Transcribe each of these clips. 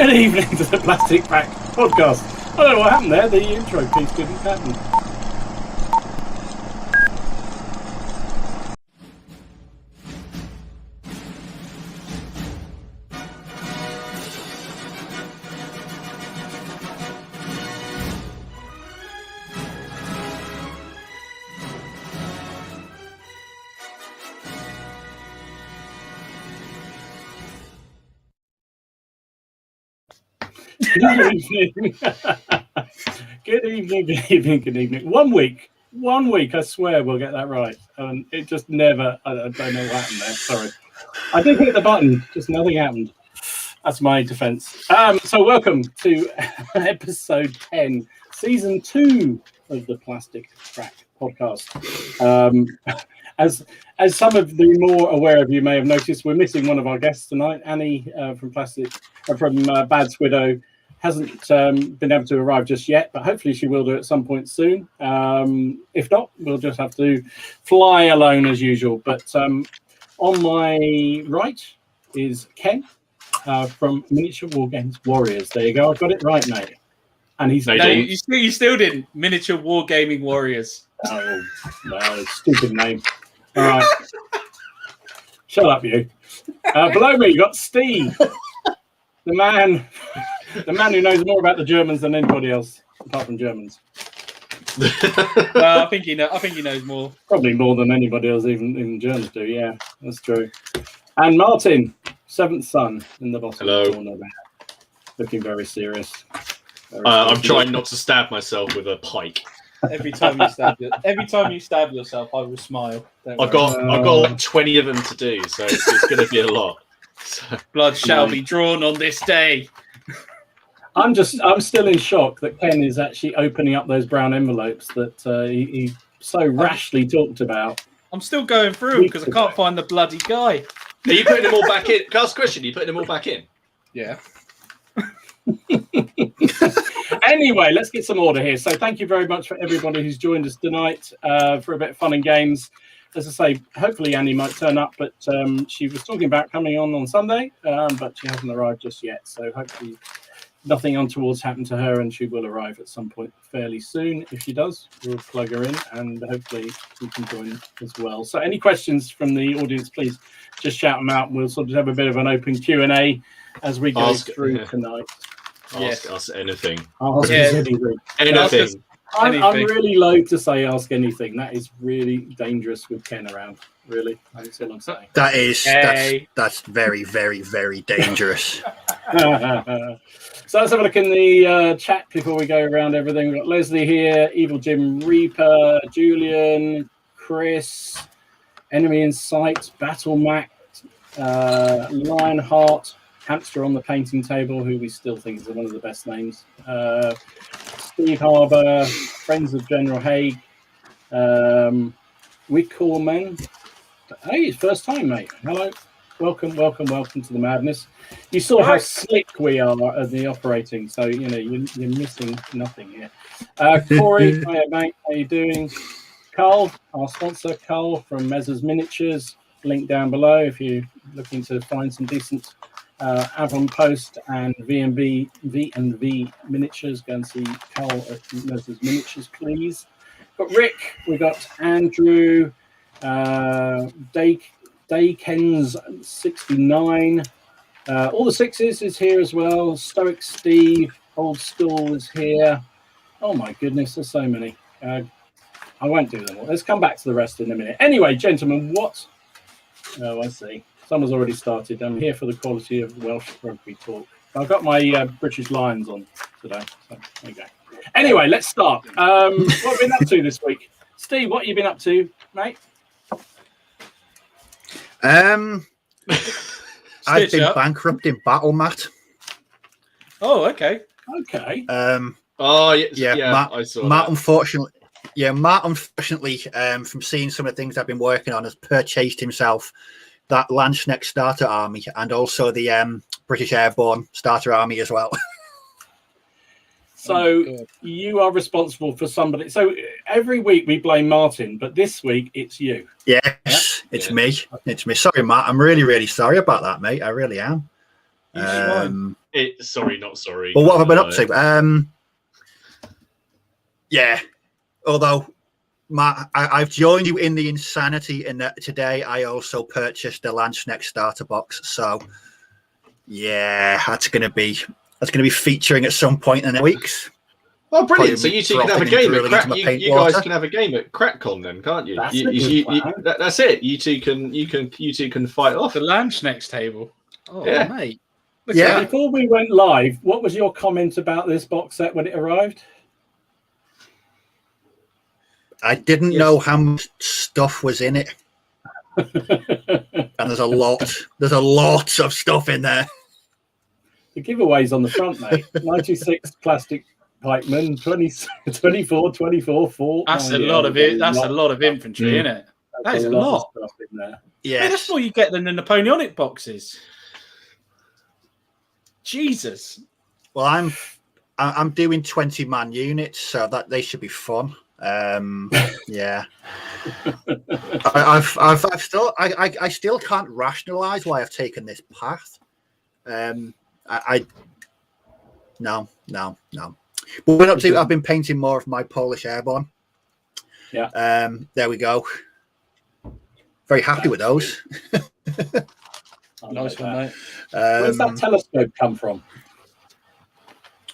Good evening to the Plastic Crack Podcast. I don't know what happened there. The intro piece didn't happen. Good evening. Good evening. 1 week. 1 week, I swear we'll get that right. And it just never, I don't know what happened there. Sorry. I did hit the button, just nothing happened. That's my defense. So welcome to episode 10, season 2 of the Plastic Crack Podcast. As some of the more aware of you may have noticed, we're missing one of our guests tonight. Annie from Bad Squiddo hasn't been able to arrive just yet, but hopefully she will do at some point soon. If not, we'll just have to fly alone as usual. But on my right is Ken from Miniature War Games Warriors. There you go. I've got it right, mate. And he's you still didn't. Miniature War Gaming Warriors. Oh, no, stupid name. All right. Shut up, you. Below me, you got Steve, the man who knows more about the Germans than anybody else, apart from Germans. I think he knows more. Probably more than anybody else, even Germans do. Yeah, that's true. And Martin, seventh son in the bottom corner there, looking very serious. I'm trying not to stab myself with a pike. Every time you stab yourself, I will smile. I've got like 20 of them to do, so it's going to be a lot. So, blood shall be drawn on this day. I'm still in shock that Ken is actually opening up those brown envelopes that he so rashly talked about. I'm still going through because I can't find the bloody guy. Are you putting them all back in? Can I ask a question? Are you putting them all back in? Yeah. Anyway, let's get some order here. So thank you very much for everybody who's joined us tonight for a bit of fun and games. As I say, hopefully Annie might turn up, but she was talking about coming on Sunday, but she hasn't arrived just yet. So hopefully nothing untoward's happened to her and she will arrive at some point fairly soon. If she does, we'll plug her in and hopefully she can join as well. So any questions from the audience, please just shout them out and we'll sort of have a bit of an open Q&A as we go through tonight. Ask us anything. Ask us anything. Anything. I'm really loath to say ask anything. That is really dangerous with Ken around. Really, that's all I'm saying. That's very, very, very dangerous. So let's have a look in the chat before we go around everything. We've got Leslie here, Evil Jim Reaper, Julian, Chris, Enemy in Sight, Battle Mac, Lionheart, Hamster on the Painting Table, who we still think is one of the best names. Steve Harbour, Friends of General Haig, Wickorman. Hey, it's first time, mate. Hello. Welcome to the madness. You saw how slick we are at the operating, so you know you're missing nothing here. Corey, hi mate, how you doing? Carl, our sponsor, Carl from Mezzers Miniatures. Link down below if you're looking to find some decent Avon Post and V&V miniatures. Go and see Carl at Mezzers Miniatures, please. Got Rick, we got Andrew, Daykens 69. All the sixes is here as well. Stoic Steve, Old Stool is here. Oh my goodness, there's so many. I won't do them all. Let's come back to the rest in a minute. Anyway, gentlemen, what? Oh, I see. Someone's already started. I'm here for the quality of Welsh rugby talk. I've got my British Lions on today. So there you go. Anyway, let's start. What have you been up to this week? Steve, what have you been up to, mate? I've been bankrupt in Battle Mat. Oh, okay. Okay. Yeah, I saw Matt, that. Matt, unfortunately, from seeing some of the things I've been working on, has purchased himself that Landsneck Starter Army and also the British Airborne Starter Army as well. So you are responsible for somebody. So every week we blame Martin, but this week it's you. Yes, it's me. It's me. Sorry, Matt. I'm really, really sorry about that, mate. I really am. Sorry, not sorry. But what have I been up to? Yeah. Although I've joined you in the insanity in that today I also purchased the Landsneck starter box. So yeah, that's gonna be featuring at some point in the weeks. Oh, brilliant! So you two can have a game at Crack. You guys water. can have a game at CrackCon then, can't you? That's a good plan. That's it. You two can fight off. The Landsneck's table. Oh, Yeah. mate. Yeah. Before we went live, what was your comment about this box set when it arrived? I didn't know how much stuff was in it. And there's a lot of stuff in there. The giveaways on the front, mate. 96 plastic pikemen, 24, 4. That's a lot of it. That's a lot of infantry, isn't it? That is a lot. Of stuff in there. Yeah, Hey, that's more you get than the Napoleonic boxes. Jesus. Well, I'm doing 20-man units, so that they should be fun. Yeah. I still can't rationalize why I've taken this path. No. But we're up to. I've been painting more of my Polish airborne. Yeah. There we go. Very happy with those. Nice one, mate. Where's that telescope come from?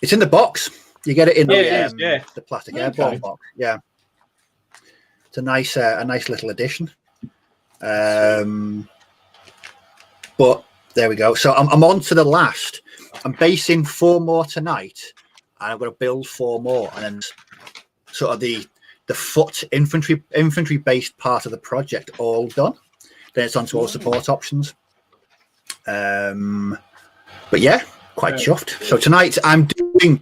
It's in the box. You get it in the plastic airborne box. Yeah. It's a nice little addition. But there we go. So I'm on to the last. I'm basing 4 more tonight, and I'm going to build 4 more, and then sort of the foot infantry based part of the project all done. Then it's on to all support options. But yeah, quite chuffed. So tonight I'm doing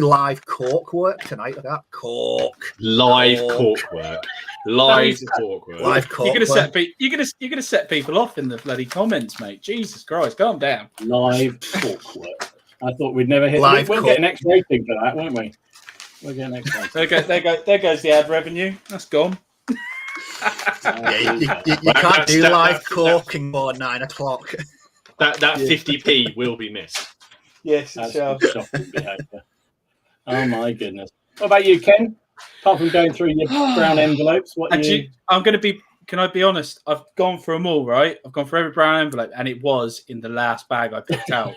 live cork work tonight. Look at that cork. Live cork work. Live cork work. Live cork. You're gonna set people off in the bloody comments, mate. Jesus Christ, calm down. Live cork work. I thought we'd never hit. We'll get an X rating for that, won't we? We'll get an X rating. There goes the ad revenue. That's gone. Yeah, you can't do live corking before 9 o'clock. That 50p will be missed. Yes, that's shocking behaviour. Oh my goodness. What about you, Ken? Apart from going through your brown envelopes, I'm going to be. Can I be honest? I've gone through them all, right? I've gone through every brown envelope, and it was in the last bag I picked out.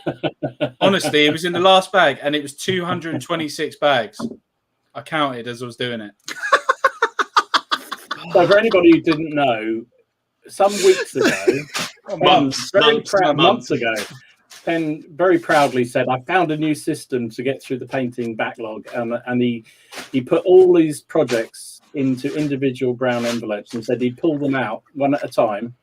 Honestly, it was in the last bag, and it was 226 bags. I counted as I was doing it. So, for anybody who didn't know, some weeks ago, months ago, Ken very proudly said, "I found a new system to get through the painting backlog," and he put all these projects into individual brown envelopes and said he'd pull them out one at a time,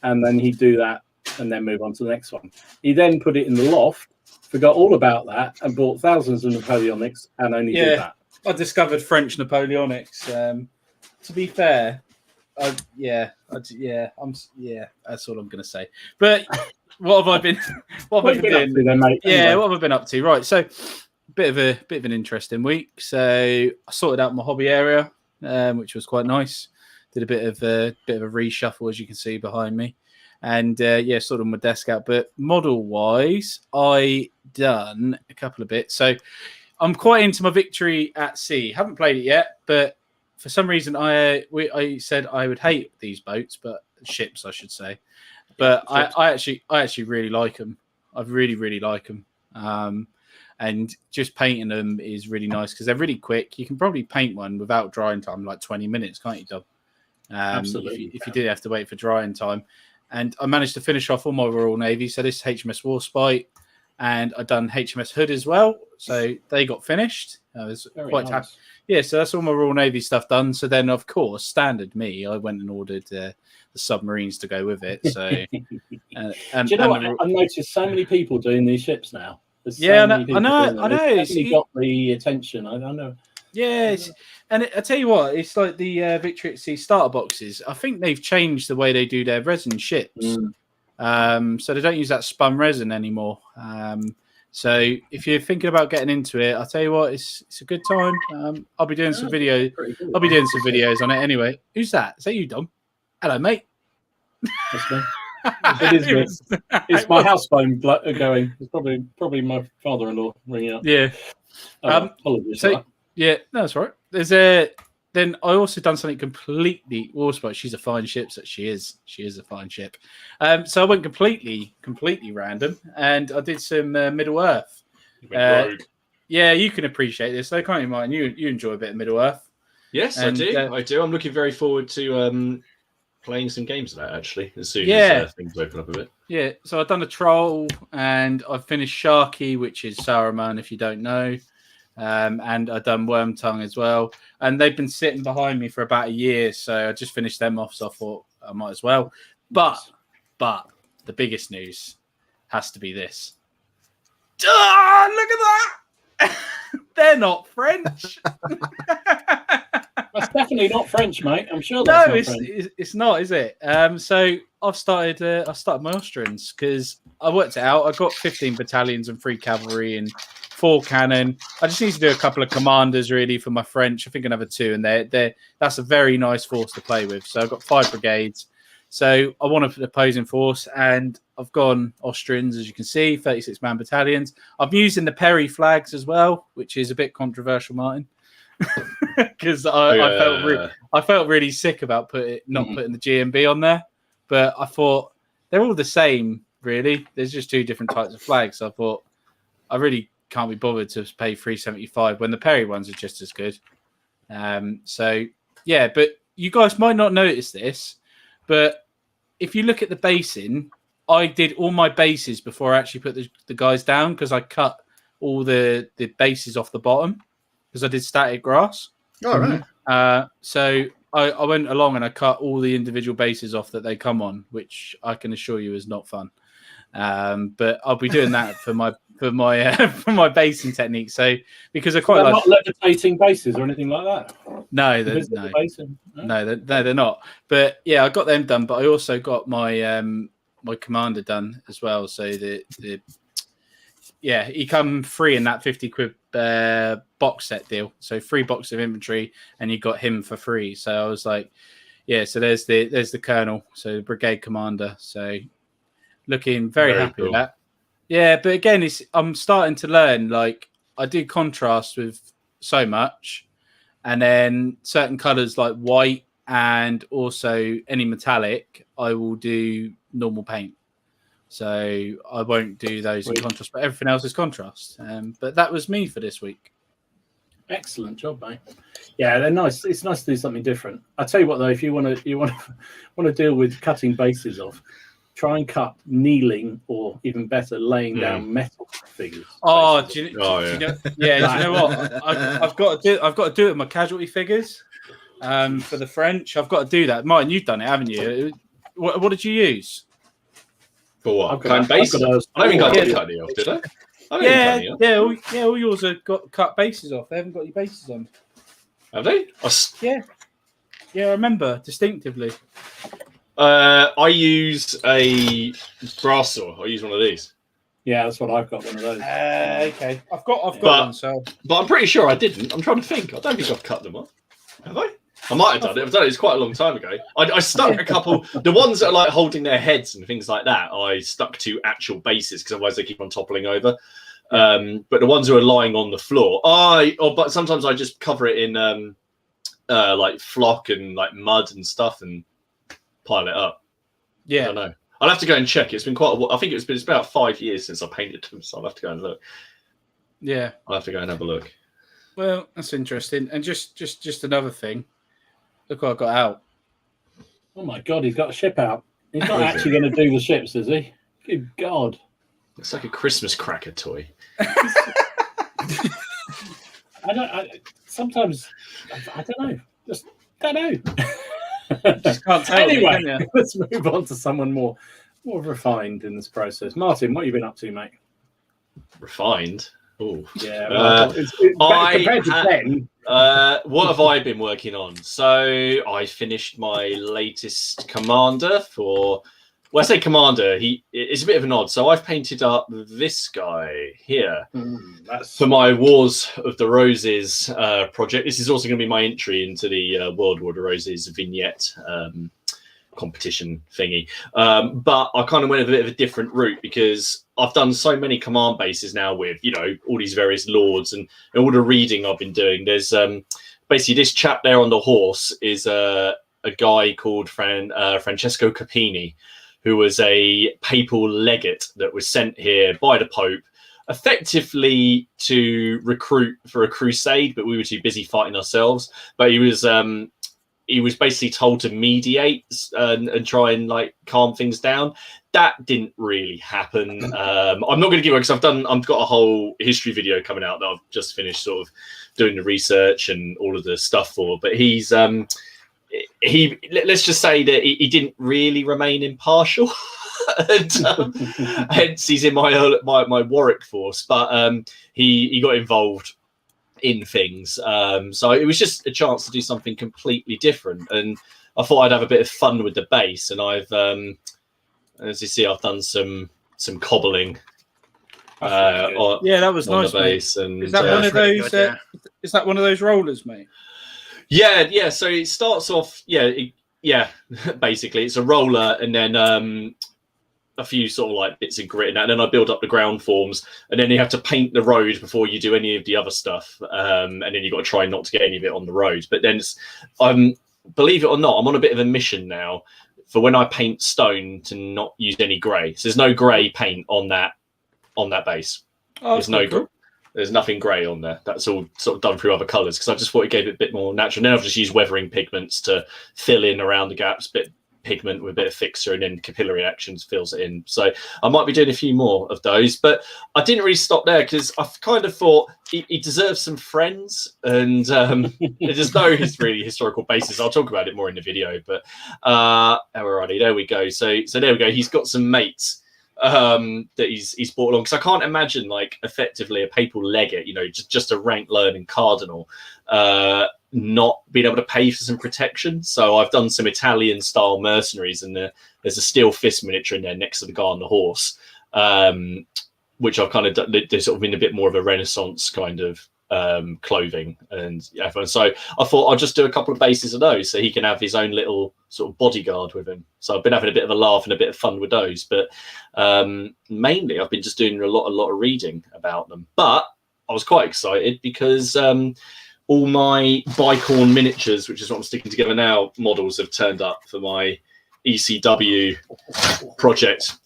and then he'd do that and then move on to the next one. He then put it in the loft, forgot all about that, and bought thousands of Napoleonics and only did that. I discovered French Napoleonics. To be fair, that's all I'm going to say. But what have I been? What have I been up to then, mate? Yeah, anyway. what have I been up to? Right, so bit of an interesting week. So I sorted out my hobby area, which was quite nice. Did a bit of a reshuffle, as you can see behind me, and sorted my desk out. But model wise, I done a couple of bits. So I'm quite into my Victory at Sea. Haven't played it yet, but for some reason I said I would hate these boats, but ships I should say. But I actually really like them. I really like them. And just painting them is really nice because they're really quick. You can probably paint one without drying time, like 20 minutes, can't you, Dom? Absolutely. If you did have to wait for drying time. And I managed to finish off all my Royal Navy. So this HMS Warspite, and I've done HMS Hood as well. So they got finished. I was quite happy. Yeah, so that's all my Royal Navy stuff done. So then, of course, standard me, I went and ordered the submarines to go with it. So, and do you know what? I've noticed so many people doing these ships now. I know. It's got the attention. I don't know. Yeah, and I tell you what, it's like the Victory at Sea starter boxes. I think they've changed the way they do their resin ships. So they don't use that spun resin anymore. So if you're thinking about getting into it, I'll tell you what, it's a good time. I'll be doing some videos. I'll be doing some videos on it anyway. Who's that? Is that you, Dom? Hello, mate. That's me. It is good. It's my house phone going. It's probably my father-in-law ringing up. Yeah. Apologies for that. Yeah, no, that's right. Then I also done something completely awesome. She's a fine ship, so she is a fine ship. So I went completely random, and I did some Middle Earth. Rogue. Yeah, you can appreciate this. So can't you, Martin? You enjoy a bit of Middle Earth. Yes, I do. I do. I'm looking very forward to playing some games of that actually as soon as things open up a bit. Yeah, so I've done a troll, and I've finished Sharky, which is Saruman, if you don't know. And I've done Wormtongue as well. And they've been sitting behind me for about a year, so I just finished them off, so I thought I might as well. But the biggest news has to be this. Oh, look at that! They're not French. That's definitely not French, mate. I'm sure that's not French. It's not, is it? So I've started my Austrians because I worked it out. I've got 15 battalions and 3 cavalry and 4 cannon. I just need to do a couple of commanders really for my French. I think another 2, and that's a very nice force to play with. So I've got 5 brigades. So I want an opposing force, and I've gone Austrians, as you can see, 36-man battalions. I'm using the Perry flags as well, which is a bit controversial, Martin, because I felt really sick about not putting the GMB on there, but I thought they're all the same, really. There's just 2 different types of flags. So I thought I really can't be bothered to pay $375 when the Perry ones are just as good. So yeah, but you guys might not notice this, but if you look at the basing, I did all my bases before I actually put the guys down, because I cut all the bases off the bottom because I did static grass. All right. So I went along and I cut all the individual bases off that they come on, which I can assure you is not fun. But I'll be doing that for my basing technique. So because I quite like not levitating bases or anything like that. No, they're not. But yeah, I got them done. But I also got my my commander done as well. So he come free in that £50 box set deal. So 3 boxes of infantry, and you got him for free. So I was like, yeah. So there's the colonel. So the brigade commander. So looking very happy with that. Yeah, but again, I'm starting to learn. Like, I do contrast with so much, and then certain colours like white and also any metallic, I will do normal paint. So I won't do those in contrast, but everything else is contrast. But that was me for this week. Excellent job, mate. Yeah, they're nice. It's nice to do something different. I tell you what, though, if you want to deal with cutting bases off, try and cut kneeling, or even better, laying down metal figures. Oh, do you know what? I've got to do it with my casualty figures. For the French, I've got to do that. Martin, you've done it, haven't you? What did you use? For what? Kind bases? I don't think I did cut any off, did I? All yours have got cut bases off. They haven't got your bases on. Have they? Yeah, I remember distinctively. I use a brass saw. I use one of these. Yeah, that's what I've got. One of those. Okay, I've got one. So, but I'm pretty sure I didn't. I'm trying to think. I don't think I've cut them off. Have I? I might have done it. I've done it. It's quite a long time ago. I stuck a couple. The ones that are like holding their heads and things like that, I stuck to actual bases because otherwise they keep on toppling over. But the ones who are lying on the floor, but sometimes I just cover it in like flock and like mud and stuff and pile it up. Yeah, I don't know. I'll have to go and check. It's been quite a while. I think it's about 5 years since I painted them, so I'll have to go and look. Yeah, I'll have to go and have a look. Well, that's interesting. And just another thing. Look what I got out. Oh my God, he's got a ship out. He's not actually going to do the ships, is he? Good God. It's like a Christmas cracker toy. Sometimes, I don't know. Just don't know. Just can't tell. Anyway, let's move on to someone more refined in this process. Martin, what have you been up to, mate? Refined? Oh, yeah. Well, compared to Ben. What have I been working on? So I finished my latest commander for. Well, I say commander. It's a bit of an odd. So I've painted up this guy here for my Wars of the Roses project. This is also going to be my entry into the World War of the Roses vignette competition thingy. But I kind of went a bit of a different route because I've done so many command bases now with, you know, all these various lords and all the reading I've been doing. There's basically this chap there on the horse is a guy called Francesco Capini, who was a papal legate that was sent here by the Pope effectively to recruit for a crusade, but we were too busy fighting ourselves. But he was basically told to mediate and try and like calm things down. That didn't really happen. I'm not going to give it because I've got a whole history video coming out that I've just finished sort of doing the research and all of the stuff for. But let's just say that he didn't really remain impartial. And, hence he's in my Warwick force, but he got involved in things, so it was just a chance to do something completely different, and I thought I'd have a bit of fun with the base. And I've as you see, I've done some cobbling that was on nice, the base. mate. And is that one of those is that one of those rollers, mate? Yeah, so it starts off basically it's a roller, and then a few sort of like bits of grit, and then I build up the ground forms, and then you have to paint the road before you do any of the other stuff, and then you've got to try not to get any of it on the road. But then believe it or not, I'm on a bit of a mission now for when I paint stone to not use any grey. So there's no grey paint on that base. There's nothing grey on there. That's all sort of done through other colours because I just thought it gave it a bit more natural. And then I've just used weathering pigments to fill in around the gaps, bit pigment with a bit of fixer, and then capillary actions fills it in. So I might be doing a few more of those, but I didn't really stop there because I kind of thought he deserves some friends, and there's no really historical basis. I'll talk about it more in the video, but alrighty, there we go. So there we go. He's got some mates that he's brought along, because I can't imagine like effectively a papal legate, you know, just a rank learning cardinal, not being able to pay for some protection. So I've done some Italian style mercenaries, and there's a steel fist miniature in there next to the guy on the horse, which I've kind of done. They're sort of in a bit more of a Renaissance kind of clothing, and so I thought I'll just do a couple of bases of those so he can have his own little sort of bodyguard with him. So I've been having a bit of a laugh and a bit of fun with those, but mainly I've been just doing a lot of reading about them. But I was quite excited because all my bicorn miniatures, which is what I'm sticking together now, models have turned up for my ECW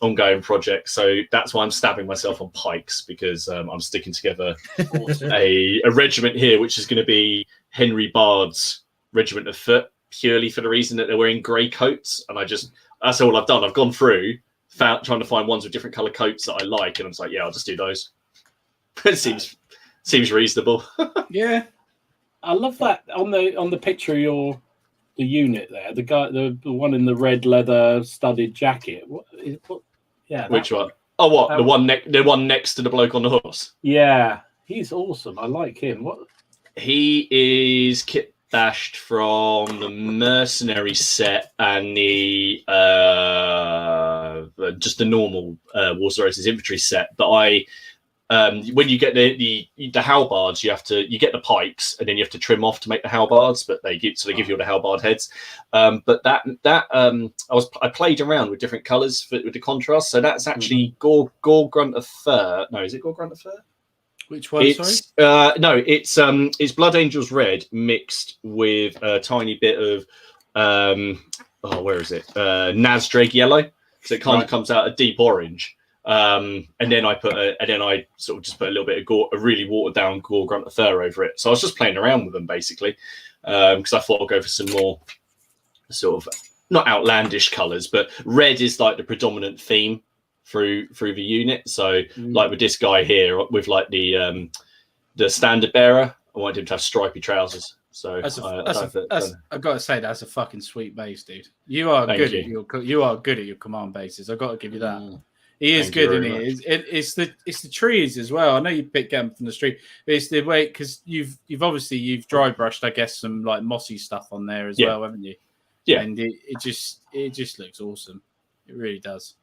ongoing project. So that's why I'm stabbing myself on pikes, because I'm sticking together a regiment here, which is going to be Henry Bard's Regiment of Foot, purely for the reason that they're wearing grey coats. And that's all I've done. I've gone through, trying to find ones with different colour coats that I like, and I'm just like, yeah, I'll just do those. It seems reasonable. Yeah. I love that on the picture of the unit there. The guy, the one in the red leather studded jacket. Yeah. Which one? Oh, what? The one next to the bloke on the horse. Yeah, he's awesome. I like him. What? He is kit bashed from the mercenary set and the just the normal War's Roses infantry set. But when you get the halbards, you get the pikes, and then you have to trim off to make the halbards. But they give you all the halbard heads. But I played around with different colours with the contrast. So that's actually Gore Grunt of Fur. No, is it Gore Grunt of Fur? Which one? Sorry. No, it's Blood Angels Red mixed with a tiny bit of where is it? Nazdrake Yellow. So it kind of comes out a deep orange. And then I sort of just put a little bit of a really watered down Gore Grunt of Fur over it. So I was just playing around with them basically, because I thought I'd go for some more sort of not outlandish colours, but red is like the predominant theme through the unit. So like with this guy here, with like the standard bearer, I wanted him to have stripy trousers. So I've got to say, that's a fucking sweet base, dude. You are good at your command bases. I've got to give you that. He is good, isn't he? It's the trees as well. I know you pick them from the street, but it's the way, because you've dry brushed, I guess, some like mossy stuff on there as well, haven't you? Yeah, and it just looks awesome. It really does.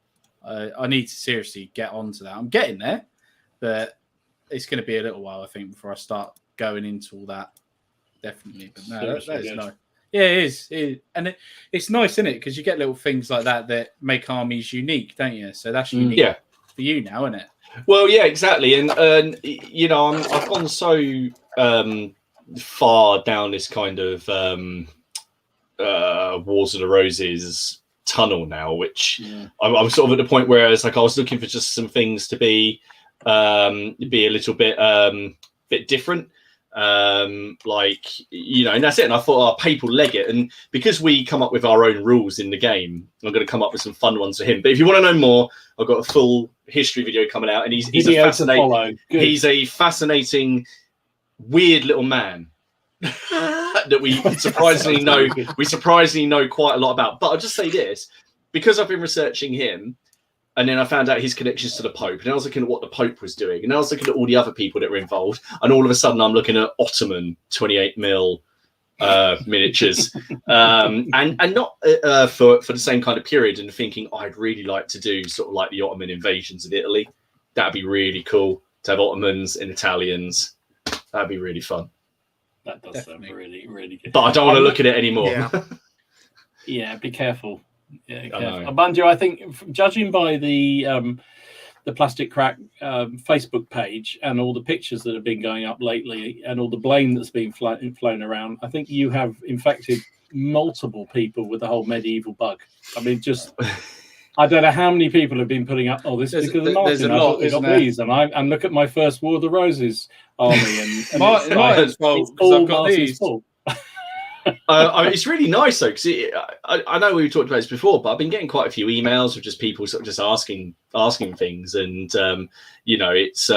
I need to seriously get onto that. I'm getting there, but it's going to be a little while, I think, before I start going into all that. Definitely, but no, that is nice. Yeah, it is. And it's nice, isn't it? Because you get little things like that make armies unique, don't you? So that's unique for you now, isn't it? Well, yeah, exactly. And you know, I've gone so far down this kind of Wars of the Roses tunnel now, which I'm sort of at the point where it's like I was looking for just some things to be a little bit different. Like, you know, and that's it. And I thought, Pape will leg it. And because we come up with our own rules in the game, I'm going to come up with some fun ones for him. But if you want to know more, I've got a full history video coming out, and he's a fascinating, weird little man that we surprisingly know quite a lot about. But I'll just say this, because I've been researching him, and then I found out his connections to the Pope, and I was looking at what the Pope was doing, and I was looking at all the other people that were involved, and all of a sudden I'm looking at Ottoman 28mm miniatures, and not for the same kind of period, and thinking I'd really like to do sort of like the Ottoman invasions of Italy. That'd be really cool to have Ottomans and Italians. That'd be really fun. That does sound really, really good. But I don't want to look at it anymore. Yeah, yeah, be careful. Yeah, Banjo, I think, judging by the Plastic Crack Facebook page and all the pictures that have been going up lately and all the blame that's been flown around, I think you have infected multiple people with the whole medieval bug. I mean, just I don't know how many people have been putting up. Oh, this is because of Martin. I got these, and look at my first War of the Roses army, and Martin's fault because I've got these. It's really nice though, because I know we've talked about this before, but I've been getting quite a few emails of just people sort of just asking things, and you know, it's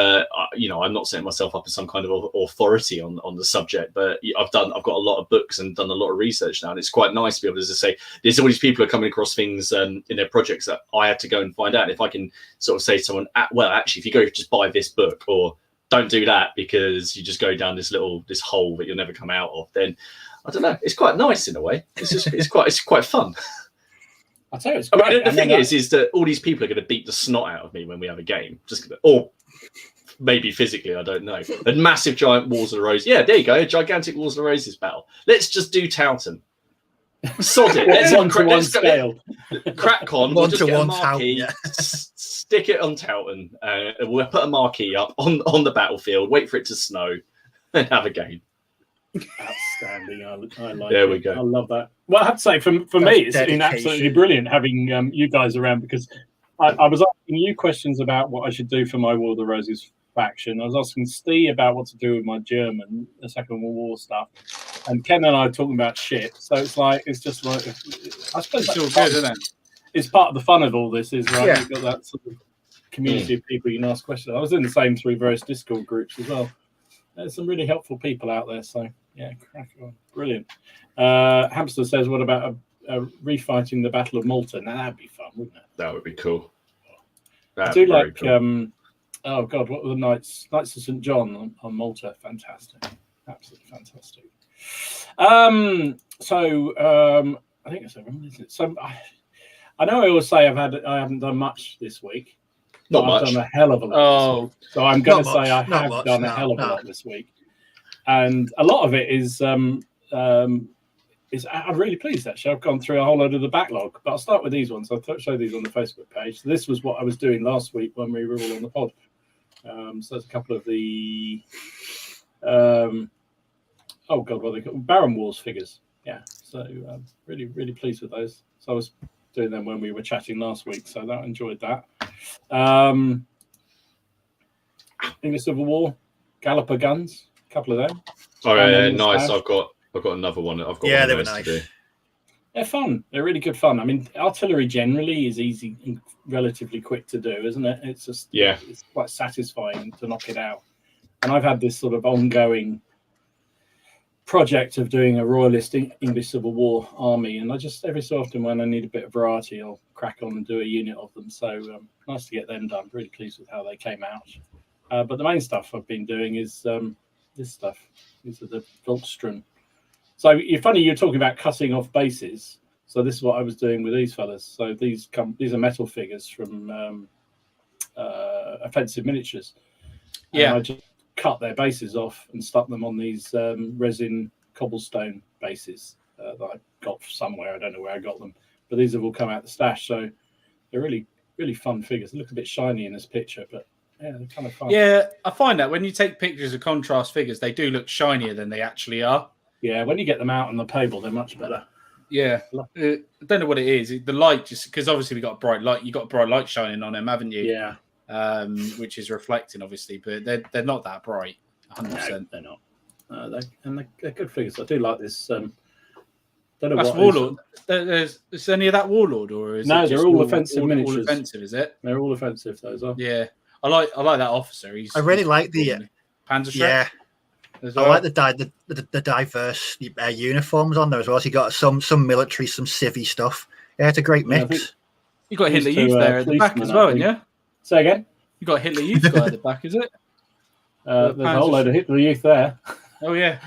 you know, I'm not setting myself up as some kind of authority on the subject, but I've got a lot of books and done a lot of research now, and it's quite nice to be able to say there's all these people who are coming across things in their projects that I had to go and find out. And if I can sort of say to someone, well, actually, if you go just buy this book, or don't do that because you just go down this hole that you'll never come out of, then I don't know. It's quite nice in a way. It's quite fun. I tell you, it's great. I mean, the thing is that all these people are going to beat the snot out of me when we have a game, or maybe physically. I don't know. A massive giant Wars of the Roses. Yeah, there you go. A gigantic Wars of the Roses battle. Let's just do Towton. Sod it. Let's one scale. CrackCon. We'll just get a marquee. Stick it on Towton. We'll put a marquee up on the battlefield. Wait for it to snow, and have a game. Outstanding. I like there it. we go. I love that. Well, I have to say, for me, it's been absolutely brilliant having you guys around, because I was asking you questions about what I should do for my War of the Roses faction. I was asking Steve about what to do with my German, the Second World War stuff, and Ken and I are talking about shit. So it's just like, I suppose it's all good, isn't it? It's part of the fun of all this, is right. Yeah. You've got that sort of community of people you can ask questions. I was in the same through various Discord groups as well. There's some really helpful people out there, so yeah, crack on. Brilliant. Hamster says, what about refighting the Battle of Malta? Now, that'd be fun, wouldn't it? That would be cool. I do like, cool. Oh God, what were the Knights of St. John on Malta? Fantastic. Absolutely fantastic. I think it's over. So I know I always say I haven't done much this week. Not much. I've done a hell of a lot. So I'm going to say I have done a hell of a lot this week, and a lot of it is I'm really pleased actually. I've gone through a whole load of the backlog, but I'll start with these ones. I'll show these on the Facebook page. So this was what I was doing last week when we were all on the pod. So there's a couple of the what are they called? Baron Wars figures. Yeah. So really, really pleased with those. So I was doing them when we were chatting last week, so I enjoyed that. English Civil War, Galloper guns, a couple of them. Oh yeah, nice. I've got another one. I've got one they were nice. To do. They're fun. They're really good fun. I mean, artillery generally is easy and relatively quick to do, isn't it? It's just it's quite satisfying to knock it out. And I've had this sort of ongoing project of doing a royalist English Civil War army, and I just every so often when I need a bit of variety, I'll crack on and do a unit of them. So nice to get them done. Really pleased with how they came out. But the main stuff I've been doing is this stuff. These are the Volkstrom. So you're funny, you're talking about cutting off bases. So this is what I was doing with these fellas. So these are metal figures from Offensive Miniatures. Yeah, and I just cut their bases off and stuck them on these resin cobblestone bases. that I got somewhere. I don't know where I got them, but these have all come out the stash. So they're really, really fun figures. They look a bit shiny in this picture, but yeah, they're kind of fun. Yeah, I find that when you take pictures of contrast figures, they do look shinier than they actually are. Yeah, when you get them out on the table, they're much better. Yeah, I don't know what it is. The light, just because obviously we got a bright light. You got a bright light shining on them, haven't you? Yeah. Which is reflecting, obviously, but they're not that bright. 100%. No, they're not. They're good figures. I do like this. Don't know That's what Warlord. Is any of that Warlord, or is No, it just they're all offensive all miniatures. offensive, is it? They're all offensive. Those are. Yeah, I like that officer. I really like the Panzer Shrek. yeah. As I well. like the diverse uniforms on there as well. So you got some military, some civvy stuff. Yeah, it's a great Yeah, I mix. You got Hitler These two, Youth there at the back policemen, as well, I think. yeah. Say again. You got Hitler Youth guy at the back, is it? There's a whole load of Hitler Youth there. Oh yeah.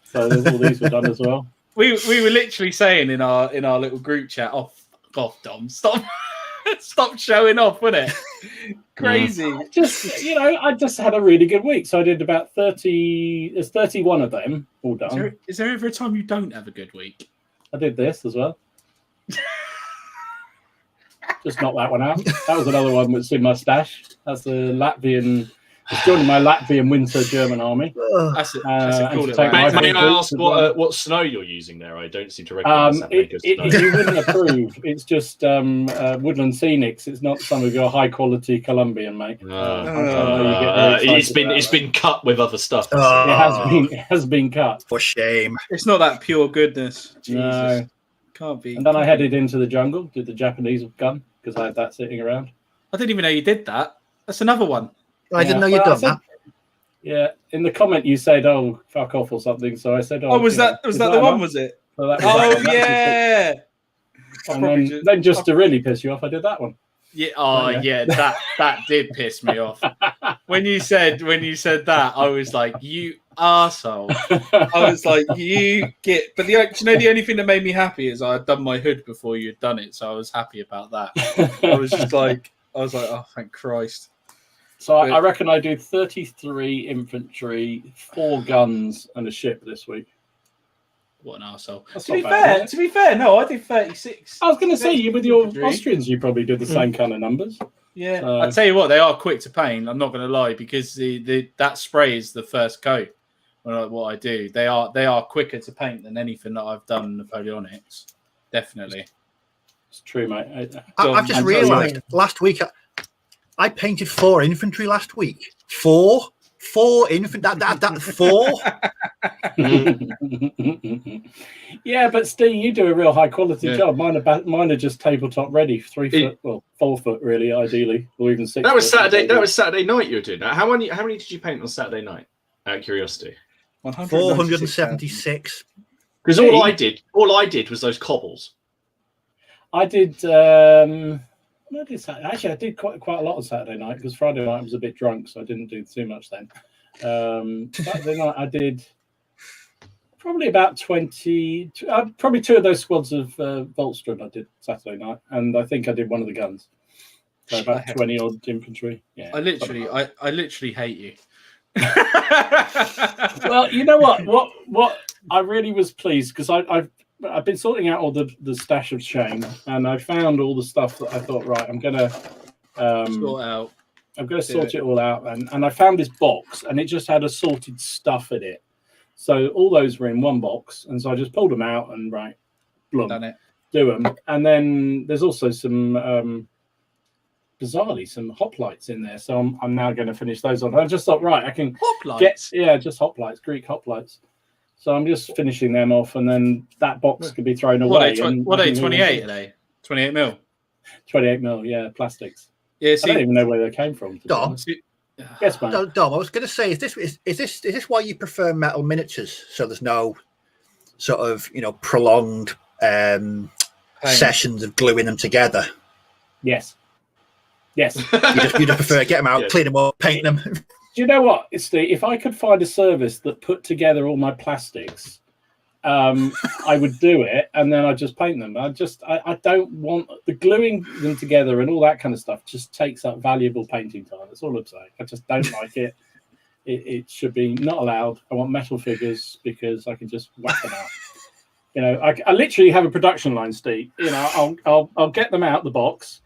So there's all these were done as well. We were literally saying in our little group chat, "Oh, fuck off, Dom! Stop, stop showing off, wasn't it? Crazy." I just had a really good week. So I did about 30. There's 31 of them all done. Is there ever a time you don't have a good week? I did this as well. Just knock that one out. That was another one that's in my stash. That's the Latvian. It's joining my Latvian Winter German army. That's a and cool to take little my May I boots ask as well. what snow you're using there? I don't seem to recognise that. You wouldn't approve. It's just Woodland Scenics. It's not some of your high quality Colombian, mate. It's been cut with other stuff. It has been cut. For shame. It's not that pure goodness. Jesus. No. Can't be. And then I headed into the jungle, did the Japanese gun because I had that sitting around. I didn't even know you did that. That's another one. I didn't know you'd done that. Yeah, in the comment you said, "Oh, fuck off" or something. So I said, Oh, was that the one? enough? Was it? So that was Oh that one. yeah. And then just to really piss you off, I did that one. Yeah. Oh yeah. That did piss me off. When you said that, I was like, "You arsehole." I was like, "You get." But the only thing that made me happy is I had done my hood before you had done it, so I was happy about that. I was like, "Oh, thank Christ." So I reckon I do 33 infantry, 4 guns, and a ship this week. What an arsehole. That's To be fair, no, I did 36. I was going to say, you with your Infantry. Austrians, you probably did the same kind of numbers. Yeah, So- I tell you what, they are quick to paint. I'm not going to lie, because that spray is the first coat. What I do, they are quicker to paint than anything that I've done Napoleonics. Definitely, It's true, mate. I've just realised last week I painted 4 infantry last week. 4 infantry. That 4. Yeah, but Steve, you do a real high quality job. Mine are just tabletop ready, 3 foot, 4 foot, really, ideally, or even 6. That was Saturday. That was Saturday night you were doing that. How many did you paint on Saturday night? Out of curiosity. 476. Because all I did was those cobbles. I did. Actually, I did quite a lot on Saturday night because Friday night I was a bit drunk, so I didn't do too much then. Saturday night I did probably about 20. Probably 2 of those squads of Voltstrand I did Saturday night, and I think I did one of the guns. So about 20 odd infantry. Yeah. I literally hate you. Well, you know what I really was pleased because I've been sorting out all the stash of Shane, and I found all the stuff that I thought, right, I'm gonna Sort out. I'm gonna sort it all out, and I found this box, and it just had assorted stuff in it. So all those were in one box, and so I just pulled them out and Done it. do them. And then there's also some bizarrely some hoplites in there, so I'm now going to finish those on. I just thought, right, I can Hoplites. just hoplites, Greek hoplites. So I'm just finishing them off, and then that box could be thrown What away. are they? 28 are they? 28 mil. 28 mil, yeah, plastics. Yeah. I don't even know where they came from. to be Dom? honest. Yes, man. Dom, I was going to say, is this why you prefer metal miniatures? So there's no sort of prolonged sessions of gluing them together. Yes. You just prefer to get them out, clean them up, paint them. Do you know what, Steve? If I could find a service that put together all my plastics, I would do it, and then I just paint them. I don't want the gluing them together and all that kind of stuff. Just takes up valuable painting time. That's all I'm saying. I just don't like it. It should be not allowed. I want metal figures because I can just whack them out. You know, I literally have a production line, Steve. You know, I'll get them out the box.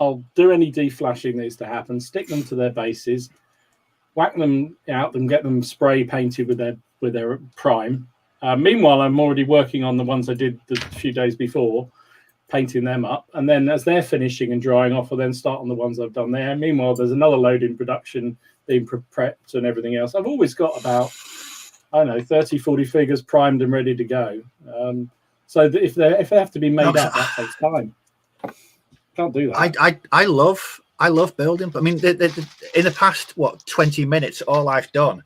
I'll do any deflashing that needs to happen. Stick them to their bases, whack them out, and get them spray painted with their prime. Meanwhile, I'm already working on the ones I did the few days before, painting them up. And then as they're finishing and drying off, I'll then start on the ones I've done there. Meanwhile, there's another load in production being prepped and everything else. I've always got about, I don't know, 30, 40 figures primed and ready to go. So that if they have to be made up, that takes time. Can't do that. I love building. I mean, in the past 20 minutes, all I've done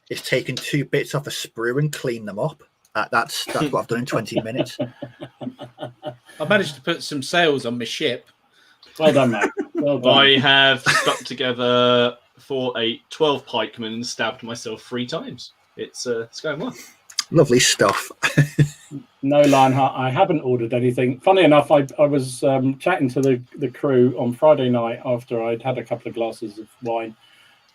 is taken 2 bits off a sprue and clean them up. That's what I've done in 20 minutes. I managed to put some sails on my ship. Well done, mate. Well done. I have stuck together for a 12 pikemen and stabbed myself 3 times. It's going well. Lovely stuff. No, Lionheart, I haven't ordered anything. Funny enough, I was chatting to the crew on Friday night after I'd had a couple of glasses of wine.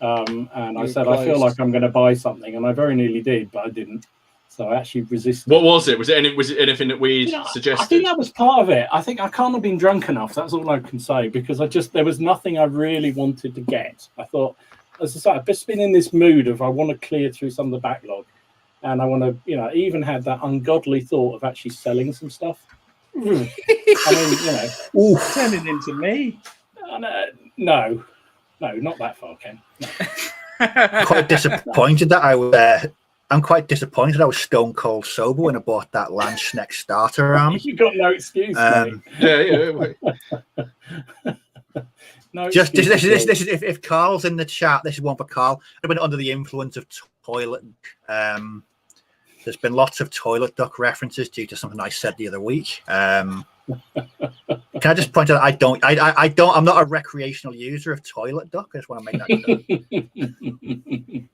And I said, I feel like I'm going to buy something. And I very nearly did, but I didn't. So I actually resisted. What was it? Was it anything that we suggested? I think that was part of it. I think I can't have been drunk enough. That's all I can say, because there was nothing I really wanted to get. I thought, as I said, I've just been in this mood of I want to clear through some of the backlog. And I want to, even had that ungodly thought of actually selling some stuff. I mean, Turning into me. No, not that far, Ken. No. Quite disappointed that I was. I'm quite disappointed I was stone cold sober when I bought that Landschneck starter arm. You've got no excuse, mate. Yeah. No Just excuse, this is if Carl's in the chat. This is one for Carl. I've been under the influence of toilet. There's been lots of toilet duck references due to something I said the other week. Can I just point out I'm not a recreational user of toilet duck. I just want to make that clear.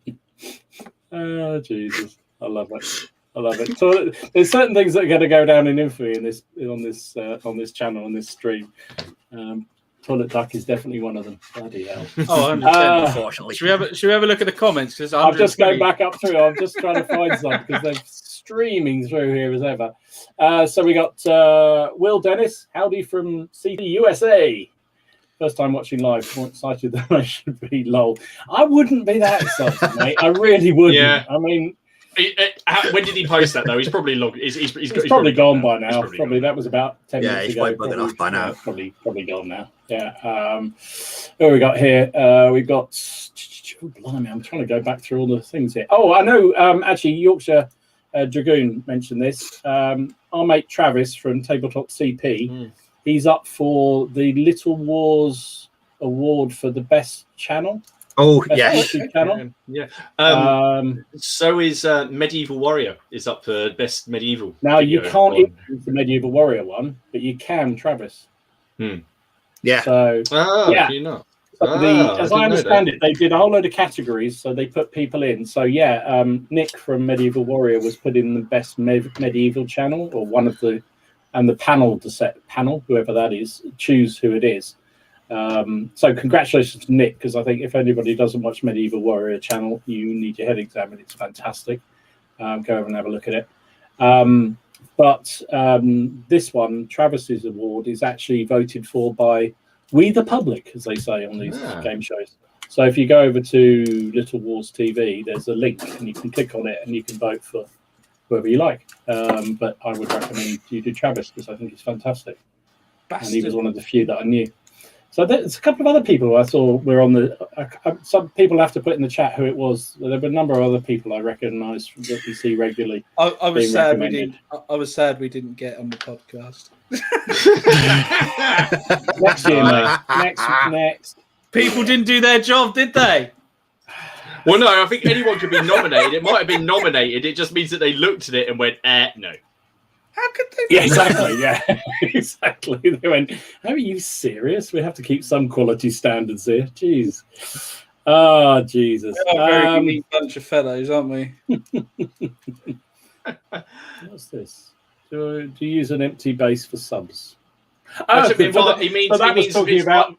Oh, Jesus. I love it. So there's certain things that are going to go down in infamy on this channel, on this stream. Toilet duck is definitely one of them. Bloody hell. Oh, 100%. Unfortunately. Should we have a look at the comments? Because I'm just going back up through. I'm just trying to find some because they're streaming through here as ever. So we got Will Dennis. Howdy from CT USA. First time watching live. More excited than I should be. Lol. I wouldn't be that excited, mate. I really wouldn't. Yeah. I mean, when did he post that though? He's probably logged. He's probably gone by now. Probably that was about 10 minutes he's ago. Probably off by now. Probably gone now. Yeah. Who we got here? We've got. Blimey, I'm trying to go back through all the things here. Oh, I know. Actually, Yorkshire Dragoon mentioned this. Our mate Travis from Tabletop CP. He's up for the Little Wars Award for the best channel. Oh, best yes. Channel. Yeah. So is Medieval Warrior is up for best medieval. Now you can't use the Medieval Warrior one, but you can Travis. Yeah. So yeah. You know. As I understand it, they did a whole load of categories, so they put people in. So yeah, Nick from Medieval Warrior was put in the best medieval channel, or one of the. And the panel, whoever that is, choose who it is. So congratulations to Nick, because I think if anybody doesn't watch Medieval Warrior channel, you need your head examined. It's fantastic. Go over and have a look at it. But this one, Travis's award, is actually voted for by we the public, as they say on these game shows. So if you go over to Little Wars TV, there's a link, and you can click on it, and you can vote for whoever you like. But I would recommend you do Travis, because I think he's fantastic. And he was one of the few that I knew. So there's a couple of other people I saw were on the. Some people have to put in the chat who it was. There were a number of other people I recognised that we see regularly. I was sad we didn't. I was sad we didn't get on the podcast. Next year, mate. Next. People didn't do their job, did they? Well, no. I think anyone could be nominated. It might have been nominated. It just means that they looked at it and went, no. How could they? Yeah, exactly. Yeah, exactly. They went, "Are you serious? We have to keep some quality standards here." Jeez. Oh, Jesus. We're a very unique bunch of fellows, aren't we? What's this? Do you use an empty base for subs? He means talking about.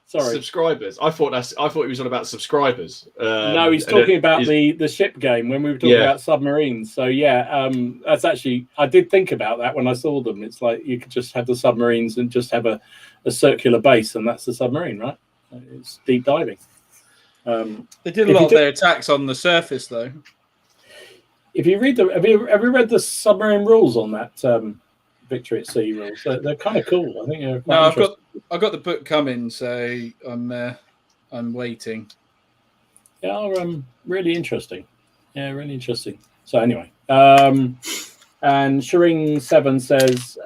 Sorry. Subscribers. I thought he was on about subscribers. No, he's talking about the ship game when we were talking about submarines. So yeah, that's actually, I did think about that when I saw them. It's like you could just have the submarines and just have a circular base, and that's the submarine, right? It's deep diving. They did a lot of their attacks on the surface, though. If you read have you read the submarine rules on that Victory at Sea rules? They're kind of cool. I think. I've got the book coming, so I'm waiting. Yeah, really interesting. Yeah, really interesting. So anyway, and Shering 7 says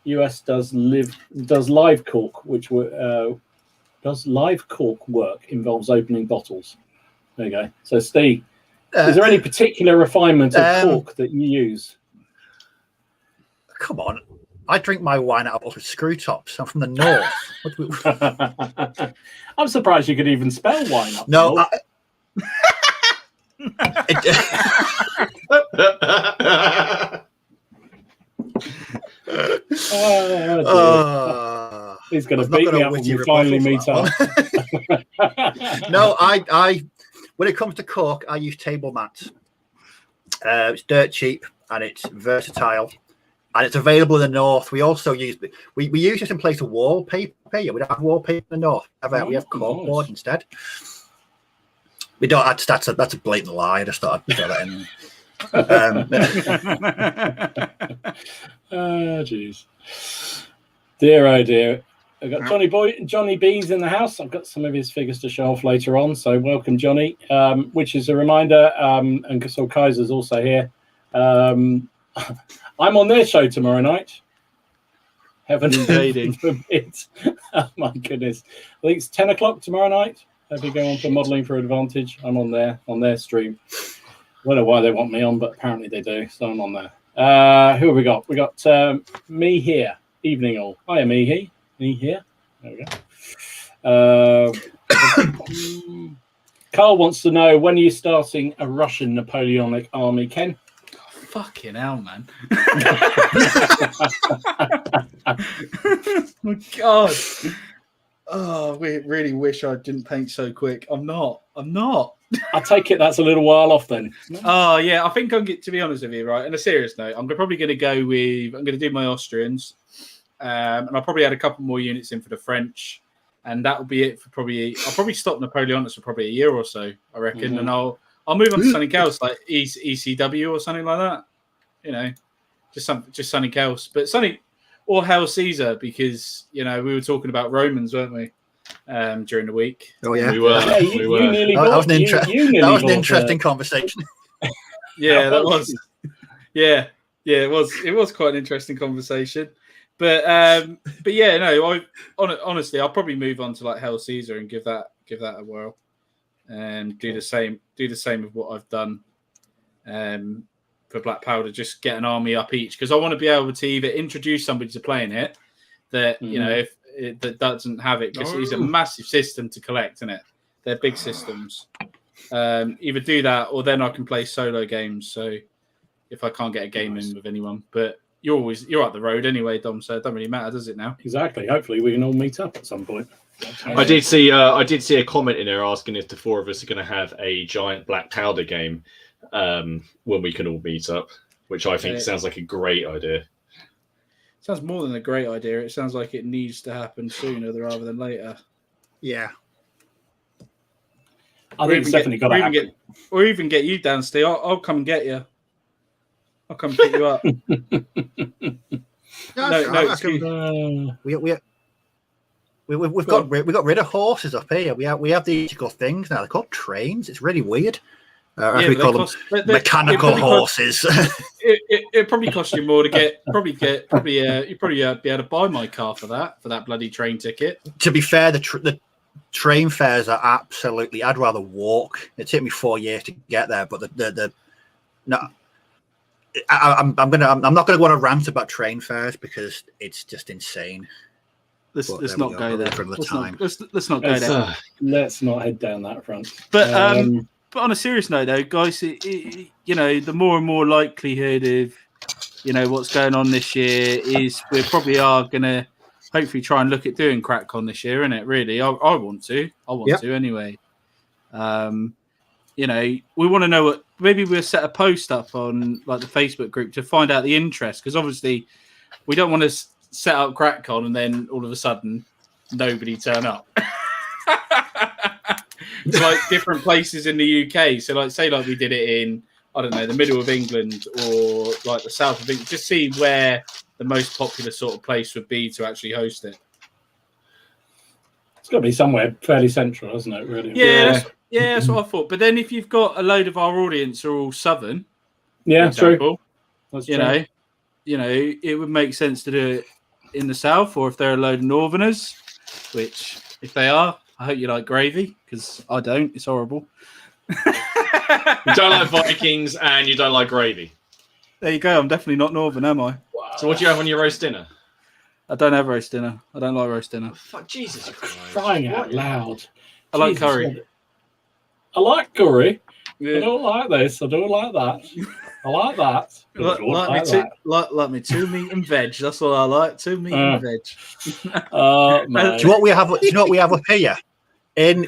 US does live cork, which does live cork work involves opening bottles. There you go. So Steve, is there any particular refinement of cork that you use? Come on. I drink my wine out of screw tops. I'm from the north. I'm surprised you could even spell wine up. No. He's going to beat me up when we finally meet up. No, I when it comes to cork, I use table mats. It's dirt cheap and it's versatile. And it's available in the north. We also use we use this in place of wallpaper. Yeah, we don't have wallpaper in the north. We have corkboard instead. We don't. That's a blatant lie. I just thought I'd throw that in. Oh jeez, dear oh dear. I've got Johnny B's in the house. I've got some of his figures to show off later on. So welcome, Johnny. Which is a reminder. And so Kaiser's also here. I'm on their show tomorrow night. Heaven forbid. Oh my goodness. I think it's 10 o'clock tomorrow night. If you go on for Modelling for Advantage, I'm on their stream. I don't know why they want me on, but apparently they do. So I'm on there. Who have we got? We got me here. Evening all. Hiya, me here. Me here. There we go. Carl wants to know, when are you starting a Russian Napoleonic army, Ken? Fucking hell, man. My God. Oh, we really wish I didn't paint so quick. I'm not. I take it that's a little while off then. Oh, yeah. I think I'm to be honest with you, right? On a serious note, I'm probably going to go with, I'm going to do my Austrians. And I'll probably add a couple more units in for the French. And that'll be it for I'll probably stop Napoleonics for probably a year or so, I reckon. Mm-hmm. And I'll move on to something else like ECW or something like that. You know, just something else. But something, or Hail Caesar, because, you know, we were talking about Romans, weren't we, during the week? Oh, yeah. We were. That was an interesting conversation. Yeah, that was. Yeah, it was quite an interesting conversation. But yeah, no, honestly, I'll probably move on to like Hail Caesar and give that a whirl. And do the same with what I've done for Black Powder. Just get an army up each, because I want to be able to either introduce somebody to playing it that you know if that doesn't have it, because it's a massive system to collect, isn't it? They're big systems. Either do that, or then I can play solo games. So if I can't get a game in with anyone, but you're up the road anyway, Dom. So it doesn't really matter, does it now? Exactly. Hopefully, we can all meet up at some point. I did see a comment in there asking if the four of us are going to have a giant Black Powder game when we can all meet up, which I think sounds like a great idea. Sounds more than a great idea. It sounds like it needs to happen sooner rather than later. Yeah. I think it's definitely got to happen. Or even get you down, Steve. I'll come and get you. I'll come pick you up. We've got rid of horses up here. We have these equal things now. They're called trains. It's really weird. We call them mechanical horses. It probably cost you more to get. You probably be able to buy my car for that bloody train ticket. To be fair, the train fares are absolutely. I'd rather walk. It took me 4 years to get there, but no. I'm not going to go on a rant about train fares because it's just insane. Let's not go there. Let's not go there. Let's not head down that front. But on a serious note, though, guys, you know, the more and more likelihood of, you know, what's going on this year is we probably are going to hopefully try and look at doing CrackCon this year, innit? Really, I want to. I want to anyway. You know, we want to know what. Maybe we'll set a post up on like the Facebook group to find out the interest, because obviously we don't want to set up CrackCon and then all of a sudden nobody turn up. It's like different places in the UK. So like say like we did it in, I don't know, the middle of England or like the south of England. Just see where the most popular sort of place would be to actually host it. It's got to be somewhere fairly central, isn't it? Really? Yeah, that's what I thought. But then if you've got a load of our audience are all southern, yeah, for example, true. That's you true. know, it would make sense to do it in the south, or if they're a load of northerners, which if they are, I hope you like gravy, because I don't. It's horrible. You don't like Vikings and you don't like gravy. There you go. I'm definitely not northern, am I? Wow. So what do you have on your roast dinner? I don't have roast dinner. I don't like roast dinner. Oh, fuck, Jesus Christ. Crying out loud. I like Jesus, curry. I like curry. I Yeah. don't like this. I don't like that. I like that. I don't Like me two meat and veg. That's all I like. Two meat and veg. Oh, Do you know what we have? Do you know what we have up here in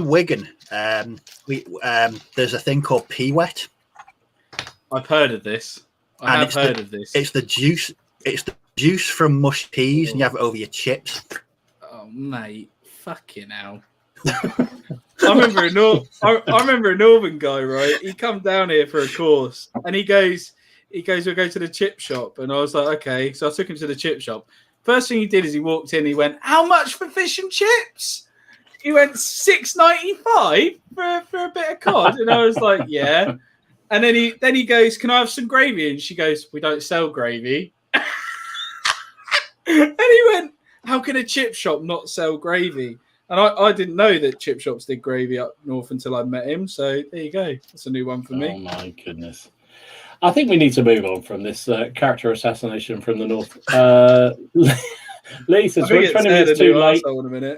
Wigan? There's a thing called Pee-wet. I've heard of this. I have heard of this. It's the juice. It's the juice from mushed peas, and you have it over your chips. Oh, mate, fucking hell! I remember a northern guy, right? He come down here for a course, and he goes, we'll go to the chip shop, and I was like, okay. So I took him to the chip shop. First thing he did is he walked in. He went, "How much for fish and chips?" He went $6.95 for a bit of cod, and I was like, yeah. And then he goes, "Can I have some gravy?" And she goes, "We don't sell gravy." And he went, "How can a chip shop not sell gravy?" And I didn't know that chip shops did gravy up north until I met him. So there you go. That's a new one for me. Oh my goodness. I think we need to move on from this character assassination from the north. Lee says we're 20 minutes too late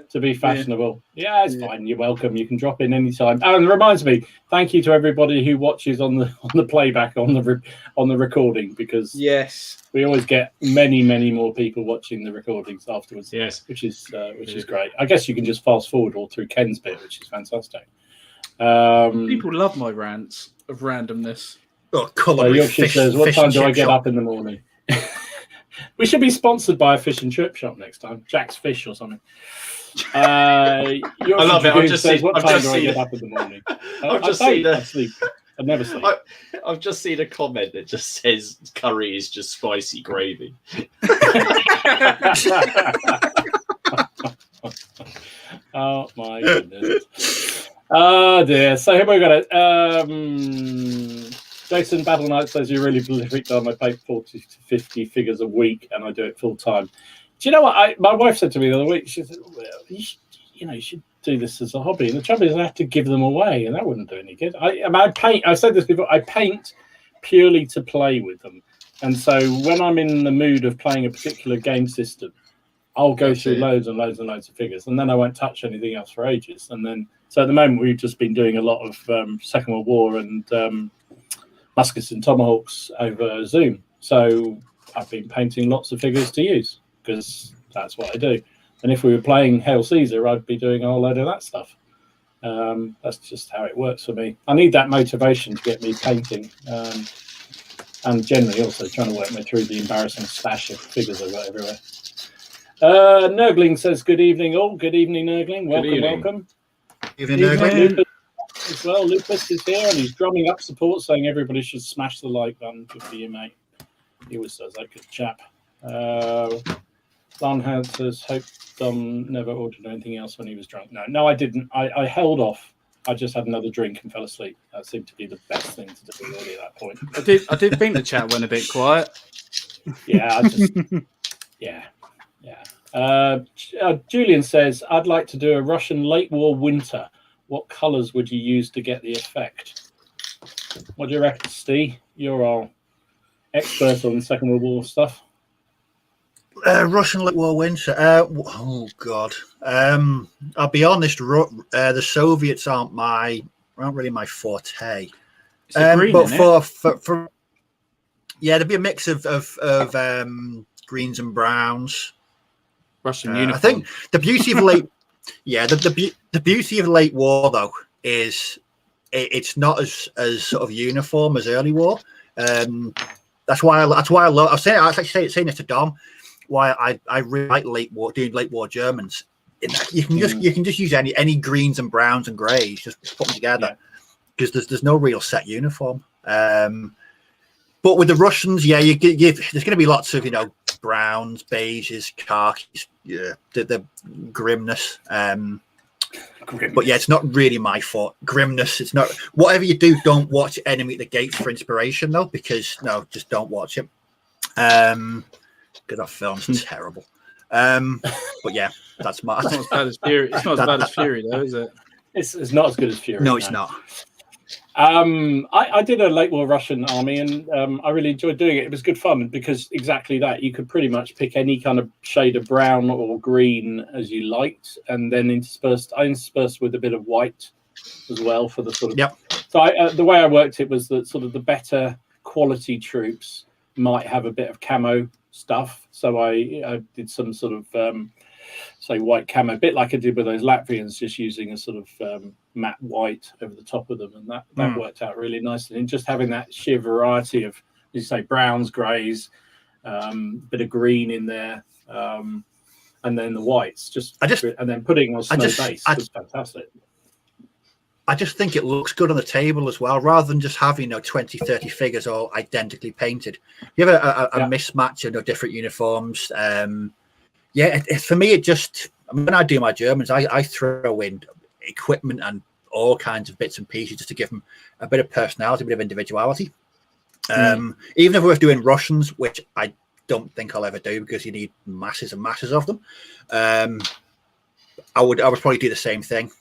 to be fashionable. Yeah, it's fine. You're welcome. You can drop in anytime. And it reminds me, thank you to everybody who watches on the playback on the recording, because we always get many more people watching the recordings afterwards. Yes, which is great. I guess you can just fast forward all through Ken's bit, which is fantastic. People love my rants of randomness. Oh, Yorkshire says, "What time do I get up in the morning?" We should be sponsored by a fish and chip shop next time. Jack's Fish or something. I love it. I've just seen. What time do I get up in the morning? I sleep. I never sleep. I've just seen a comment that just says curry is just spicy gravy. Oh my goodness. Oh dear. So here we got it. Jason Battle Knight says, "You're really prolific, Dom. I pay 40 to 50 figures a week and I do it full time." Do you know what? My wife said to me the other week, she said, "Well, you should do this as a hobby." And the trouble is I have to give them away and that wouldn't do any good. I paint, I said this before, I paint purely to play with them. And so when I'm in the mood of playing a particular game system, I'll go through loads and loads and loads of figures, and then I won't touch anything else for ages. And then, so at the moment, we've just been doing a lot of Second World War and muskets and tomahawks over Zoom. So I've been painting lots of figures to use because that's what I do. And if we were playing Hail Caesar, I'd be doing a whole load of that stuff. That's just how it works for me. I need that motivation to get me painting. And generally also trying to work me through the embarrassing stash of figures I've got everywhere. Nurgling says, "Good evening, all." Good evening, Nurgling. Welcome. Evening, Nurgling. Lucas as well. Lucas is here and he's drumming up support, saying everybody should smash the like button. Good for you, mate. He always says that. Good chap. Lionheart says, "Hope Dom never ordered anything else when he was drunk." No, I didn't. I held off. I just had another drink and fell asleep. That seemed to be the best thing to do really at that point. I did think the chat went a bit quiet. Yeah, Julian says, "I'd like to do a Russian late war winter. What colours would you use to get the effect?" What do you reckon, Steve? You're our expert on Second World War stuff. Russian late war winter. Oh God. I'll be honest. The Soviets aren't really my forte. Green, but for there'd be a mix of greens and browns. Russian uniform. I think the beauty of late, the beauty of late war though is it's not as sort of uniform as early war. That's why I love. I was actually saying it to Dom. Why I really like late war Germans. You can just use any greens and browns and greys, just put them together because there's no real set uniform. But with the Russians, there's going to be lots of browns, beiges, khakis, the grimness. But it's not really my fault. Grimness. It's not. Whatever you do, don't watch Enemy at the Gates for inspiration, though, because just don't watch it. Because that film's terrible. But yeah, that's my. It's not as bad as Fury. It's not as bad as Fury, though, is it? It's not as good as Fury. No, it's not. I did a late war Russian army, and I really enjoyed doing it. It was good fun because exactly that. You could pretty much pick any kind of shade of brown or green as you liked, and then I interspersed with a bit of white as well for the sort of. Yep. So the way I worked it was that sort of the better quality troops might have a bit of camo stuff. So I did some sort of say white camo, a bit like I did with those Latvians, just using a sort of matte white over the top of them, and that worked out really nicely. And just having that sheer variety of, as you say, browns, greys, bit of green in there, and then the whites, and then putting on snow base was fantastic. I just think it looks good on the table as well, rather than just having 20, 30 figures all identically painted. You have a mismatch of different uniforms. For me, it just, when I do my Germans, I throw in equipment and all kinds of bits and pieces just to give them a bit of personality, a bit of individuality. Even if we're doing Russians, which I don't think I'll ever do because you need masses and masses of them, I would probably do the same thing.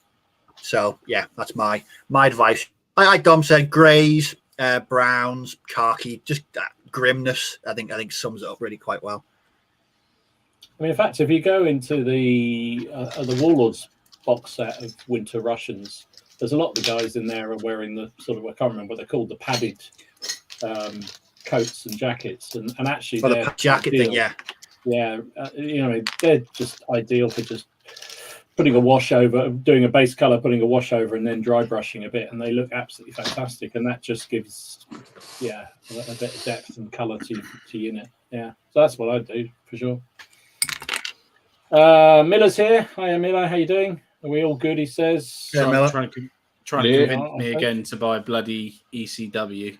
So yeah, that's my advice. Like Dom said, greys, browns, khaki, just that grimness. I think sums it up really quite well. I mean, in fact, if you go into the Warlords box set of Winter Russians, there's a lot of the guys in there are wearing the sort of, I can't remember what they're called, the padded coats and jackets, and actually the jacket thing, they're just ideal for just putting a wash over, doing a base color, putting a wash over, and then dry brushing a bit, and they look absolutely fantastic. And that just gives, a bit of depth and color to unit. Yeah, so that's what I do for sure. Miller's here. Hiya, Miller. How you doing? Are we all good? He says. Yeah, trying to convince me again to buy bloody ECW.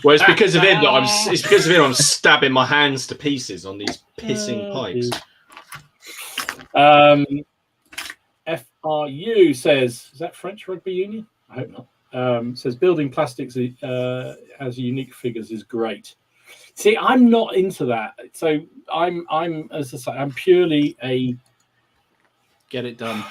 Well, it's because of him that I'm stabbing my hands to pieces on these pissing pipes. FRU says, is that French Rugby Union? I hope not. Says building plastics as unique figures is great. See, I'm not into that. So I'm as I say, I'm purely a get it done.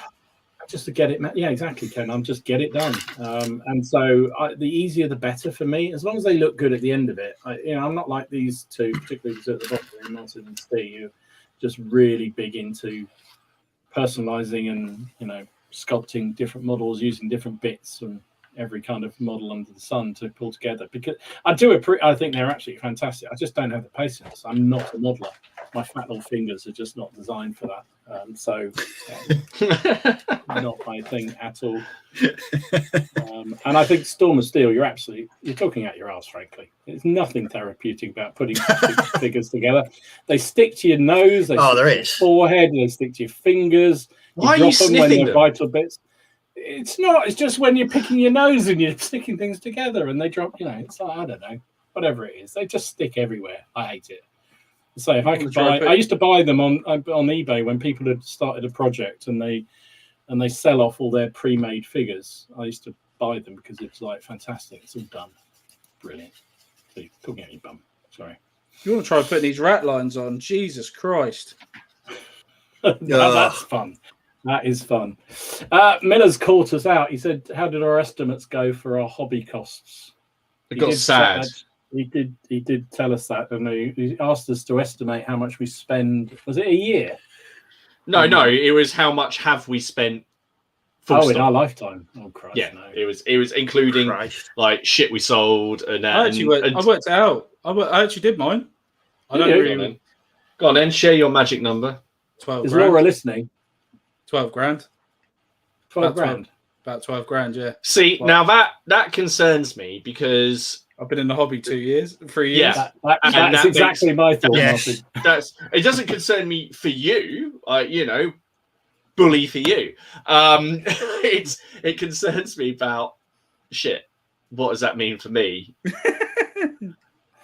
Just to get it, yeah, exactly, Ken. I'm just get it done. And so the easier the better for me, as long as they look good at the end of it. I'm not like these two, particularly at the bottom, Martin and Steve. You're just really big into personalizing and sculpting different models using different bits and every kind of model under the sun to pull together, because I think they're absolutely fantastic. I just don't have the patience. I'm not a modeler. My fat little fingers are just not designed for that. Not my thing at all. And I think Storm of Steel, you're talking out your ass, frankly. There's nothing therapeutic about putting figures together. They stick to your nose, they stick to your forehead, they stick to your fingers. Why are you sniffing them? Vital bits. It's not. It's just when you're picking your nose and you're sticking things together and they drop. It's like, I don't know, whatever it is. They just stick everywhere. I hate it. So if I could I used to buy them on eBay when people had started a project and they sell off all their pre-made figures. I used to buy them because it's like fantastic. It's all done, brilliant. So you're talking at your bum. Sorry. You want to try putting these rat lines on? Jesus Christ! That's fun. That is fun. Miller's caught us out. He said, "How did our estimates go for our hobby costs?" It got sad. He did tell us that, and he asked us to estimate how much we spend. Was it a year? No. It was how much have we spent. In our lifetime. Oh Christ! Yeah, no. It was including like shit we sold and that. I worked it out. I actually did mine. I don't really. Go on then. Share your magic number. 12 Is grand. Laura listening? 12 grand. 12 grand. About 12 grand, yeah. See, Well, now that concerns me because I've been in the hobby 3 years. Yeah. And That's that exactly my thought, Yes. Martin. it doesn't concern me for you, bully for you. It concerns me about shit. What does that mean for me?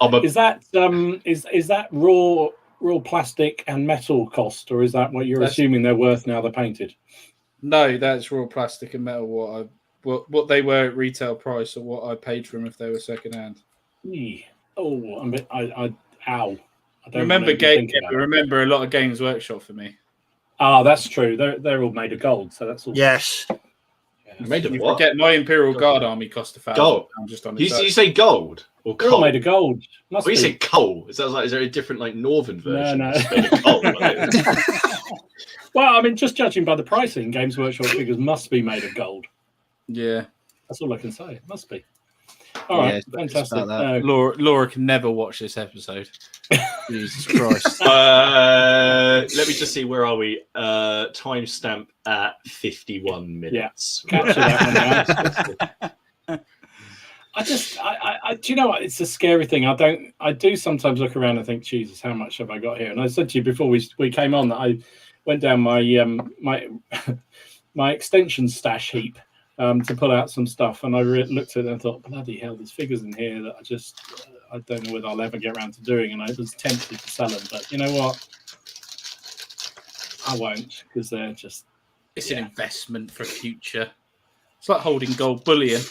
Is that raw plastic and metal cost, or is that what you're assuming they're worth now they're painted? No, that's raw plastic and metal. What they were at retail price, or what I paid for them if they were second hand. Oh, ow! I don't Remember, think about it. remember a lot of Games Workshop for me. Ah, that's true. They're all made of gold, so that's all. Yes. Made of You what? forget my Imperial Guard army cost £1,000 Gold. just on You its own. say gold or They're all coal? made of gold. Well, you say coal. It sounds like is there a different northern version? No. that's made of coal? Well, I mean, just judging by the pricing, Games Workshop figures must be made of gold. Yeah. That's all I can say. It must be. All right, fantastic. Laura can never watch this episode. Jesus Christ. Let me just see. Where are we? Timestamp at 51 minutes. Capture that one. I do you know what? It's a scary thing. I do sometimes look around and think, Jesus, how much have I got here? And I said to you before we came on that I went down my my extension stash heap to pull out some stuff, and I looked at it and thought, bloody hell, there's figures in here that I don't know whether I'll ever get around to doing, and I was tempted to sell them, but you know what? I won't, because they're just... It's an investment for future. It's like holding gold bullion.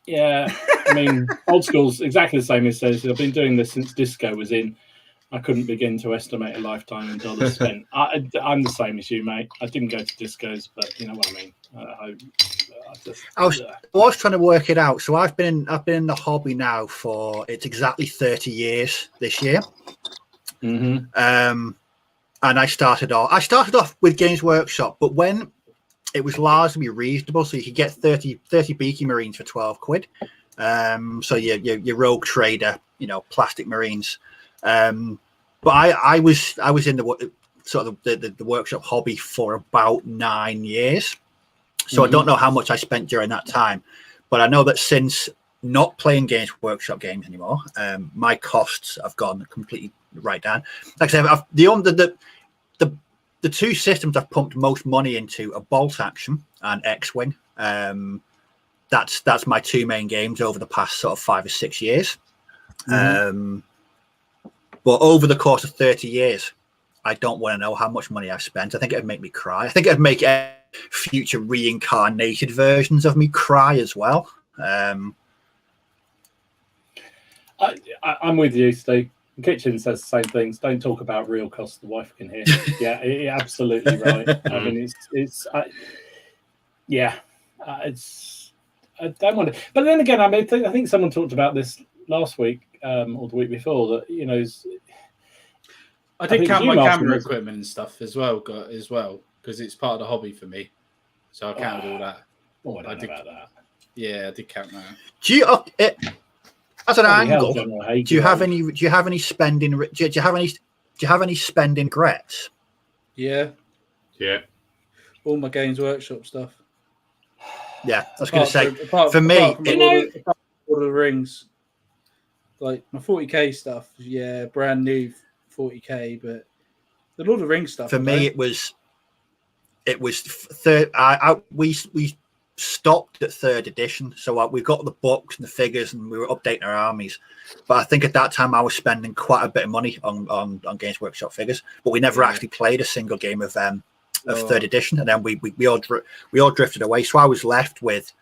Yeah, I mean, old school's exactly the same as says. I've been doing this since disco was in. I couldn't begin to estimate a lifetime in dollars spent. I'm the same as you, mate. I didn't go to discos, but you know what I mean. I was trying to work it out. So I've been in the hobby now for it's exactly 30 years this year. Mm-hmm. And I started off with Games Workshop, but when it was largely reasonable, so you could get 30 Beaky Marines for 12 quid. So your Rogue Trader, plastic Marines. But I was in the sort of the workshop hobby for about 9 years. So I don't know how much I spent during that time, but I know that since not playing Games Workshop games anymore, my costs have gone completely right down. Like I said, the two systems I've pumped most money into are Bolt Action and X-Wing. That's my two main games over the past sort of 5 or 6 years. But over the course of 30 years, I don't want to know how much money I've spent. I think it'd make me cry. I think it'd make future reincarnated versions of me cry as well. I'm with you, Steve. The kitchen says the same things. Don't talk about real costs. The wife can hear. Yeah, you're absolutely right. I mean, I don't want to. But then again, I mean, I think someone talked about this last week or the week before that I did count my camera equipment and stuff as well, because it's part of the hobby for me. So I counted all that. Oh, I don't know about that. Yeah, I did count that. Do you, as an angle, do you have any spending? Do you have any spending regrets? Yeah. All my Games Workshop stuff. Yeah, I was going to say for me, Lord of the Rings, like my 40k stuff. Yeah, brand new 40k, but the Lord of the Rings stuff. For me, it was third. We stopped at 3rd edition, so we got the books and the figures, and we were updating our armies. But I think at that time I was spending quite a bit of money on Games Workshop figures, but we never actually played a single game of 3rd edition, and then we all drifted away. So I was left with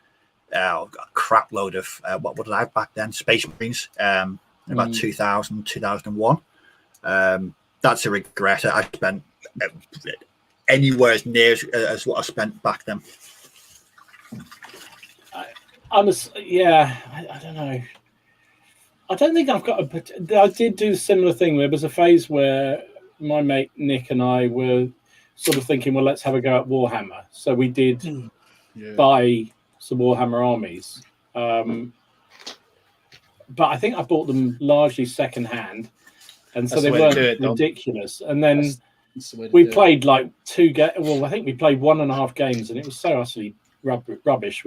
a crap load of what did I have back then? Space Marines, about 2000, 2001. That's a regret. I spent anywhere as near as what I spent back then. I don't know. I don't think I've got I did do a similar thing. There was a phase where my mate Nick and I were sort of thinking, well, let's have a go at Warhammer. So we did buy some Warhammer armies. But I think I bought them largely second hand. And so they weren't ridiculous. And then That's the way to We do it. played like 2 games. Well, I think we played 1.5 games, and it was so utterly rubbish.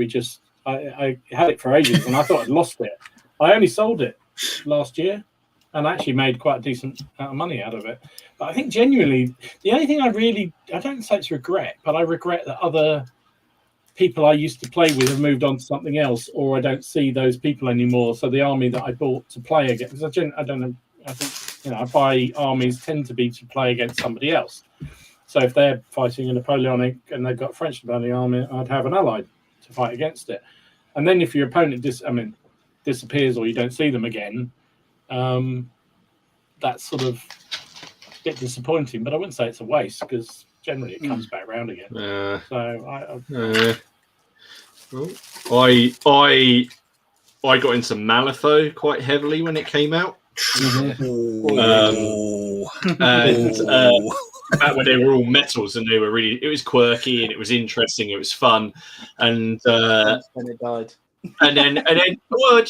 I had it for ages, and I thought I'd lost it. I only sold it last year, and actually made quite a decent amount of money out of it. But I think genuinely, the only thing I don't say it's regret, but I regret that other people I used to play with have moved on to something else, or I don't see those people anymore. So the army that I bought to play against, because I don't know, I think I buy armies tend to be to play against somebody else. So if they're fighting a Napoleonic and they've got a French Napoleonic army, I'd have an allied to fight against it. And then if your opponent disappears or you don't see them again, that's sort of a bit disappointing. But I wouldn't say it's a waste, because generally it comes back round again. I got into Malifaux quite heavily when it came out. Back when they were all metals, and it was quirky and it was interesting, it was fun, and When it died. and then well, it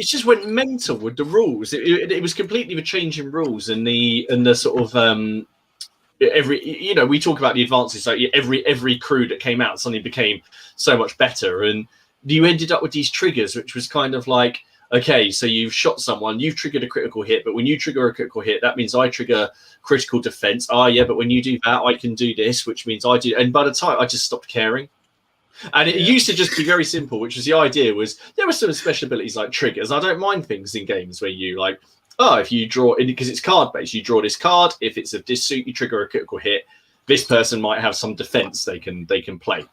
just went mental with the rules. It was completely the changing rules, and the sort of we talk about the advances, like every crew that came out suddenly became so much better, and you ended up with these triggers, which was kind of like, okay, so you've shot someone, you've triggered a critical hit, but when you trigger a critical hit, that means I trigger critical defense. But when you do that, I can do this, which means I do. And by the time I just stopped caring. And it used to just be very simple, which was the idea was there were some special abilities like triggers. I don't mind things in games where you like, if you draw, because it's card based, you draw this card. If it's of this suit, you trigger a critical hit. This person might have some defense they can play.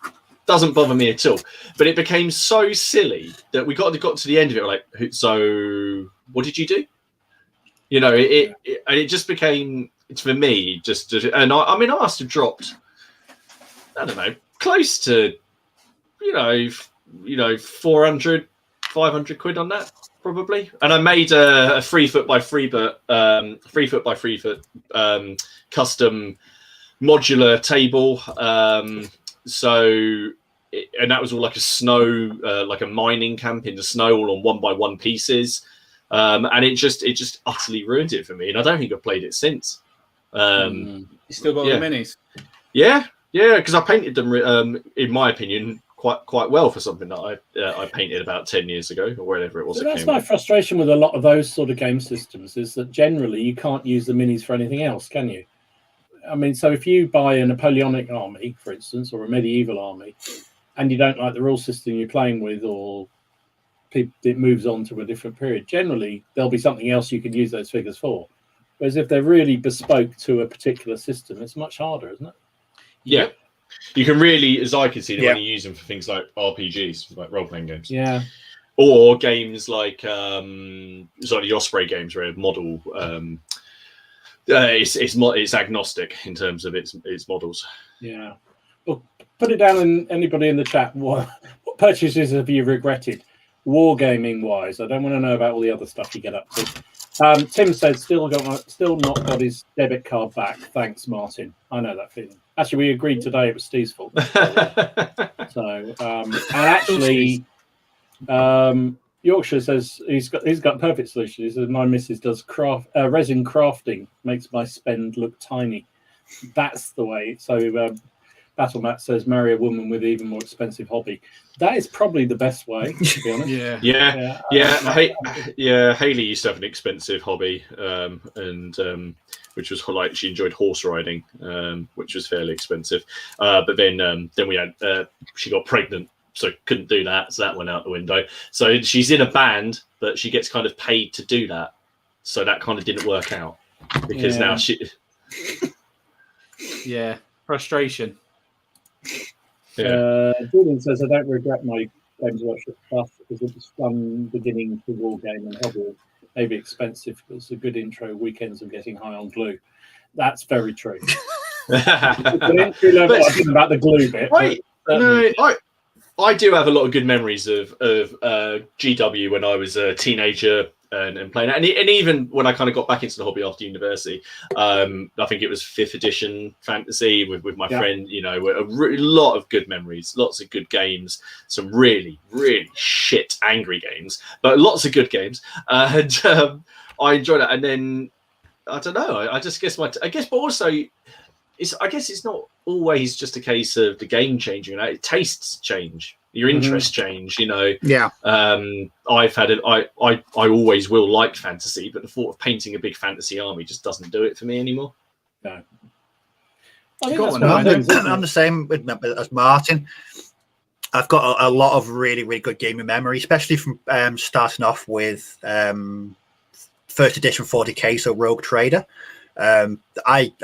Doesn't bother me at all. But it became so silly that we got to the end of it. We're like, so what did you do? It just became, it's for me, just, and I must have dropped, I don't know, close to, 400, 500 quid on that, probably. And I made a 3 foot by 3 foot, 3 foot by 3 foot custom modular table. And that was all like a snow, like a mining camp in the snow, all on 1x1 pieces. And it just utterly ruined it for me. And I don't think I've played it since. You still got the minis? Yeah, because I painted them, in my opinion, quite well for something that I painted about 10 years ago or whatever it was. So that's my frustration with a lot of those sort of game systems, is that generally you can't use the minis for anything else, can you? I mean, so if you buy a Napoleonic army, for instance, or a medieval army, and you don't like the rule system you're playing with, or it moves on to a different period, generally there'll be something else you can use those figures for. Whereas if they're really bespoke to a particular system, it's much harder, isn't it? Yeah. You can really, as I can see, they only use them for things like RPGs, like role-playing games. Yeah. Or games like the Osprey games, where model it's agnostic in terms of its models. Yeah. Well, put it down in anybody in the chat. What purchases have you regretted, wargaming wise? I don't want to know about all the other stuff you get up to. Tim says still not got his debit card back. Thanks, Martin. I know that feeling. Actually, we agreed today it was Steve's fault. So, and actually, Yorkshire says he's got a perfect solution. He says my missus does resin crafting, makes my spend look tiny. That's the way. So Battlemat says marry a woman with even more expensive hobby. That is probably the best way, to be honest. Hayley used to have an expensive hobby, and which was like she enjoyed horse riding, which was fairly expensive. But then we had she got pregnant, so couldn't do that, so that went out the window. So she's in a band, but she gets kind of paid to do that, so that kind of didn't work out because now she. Frustration. Julian says I don't regret my Games Workshop stuff because it was fun beginning to war game and hobby. Maybe expensive, but it's a good intro. Weekends of getting high on glue. That's very true. I think about the glue bit. I do have a lot of good memories of GW when I was a teenager and playing it. And even when I kind of got back into the hobby after university, I think it was 5th edition fantasy with my friend, a lot of good memories, lots of good games, some really, really shit, angry games, but lots of good games. And I enjoyed it. And then I don't know. I just guess but also I guess it's not always just a case of the game changing. Tastes change, your interests change. Yeah. I always will like fantasy, but the thought of painting a big fantasy army just doesn't do it for me anymore. No. I think that's one of the things, isn't I'm it? the same as Martin. I've got a lot of really, really good gaming memory, especially from starting off with first edition 40k, so Rogue Trader. I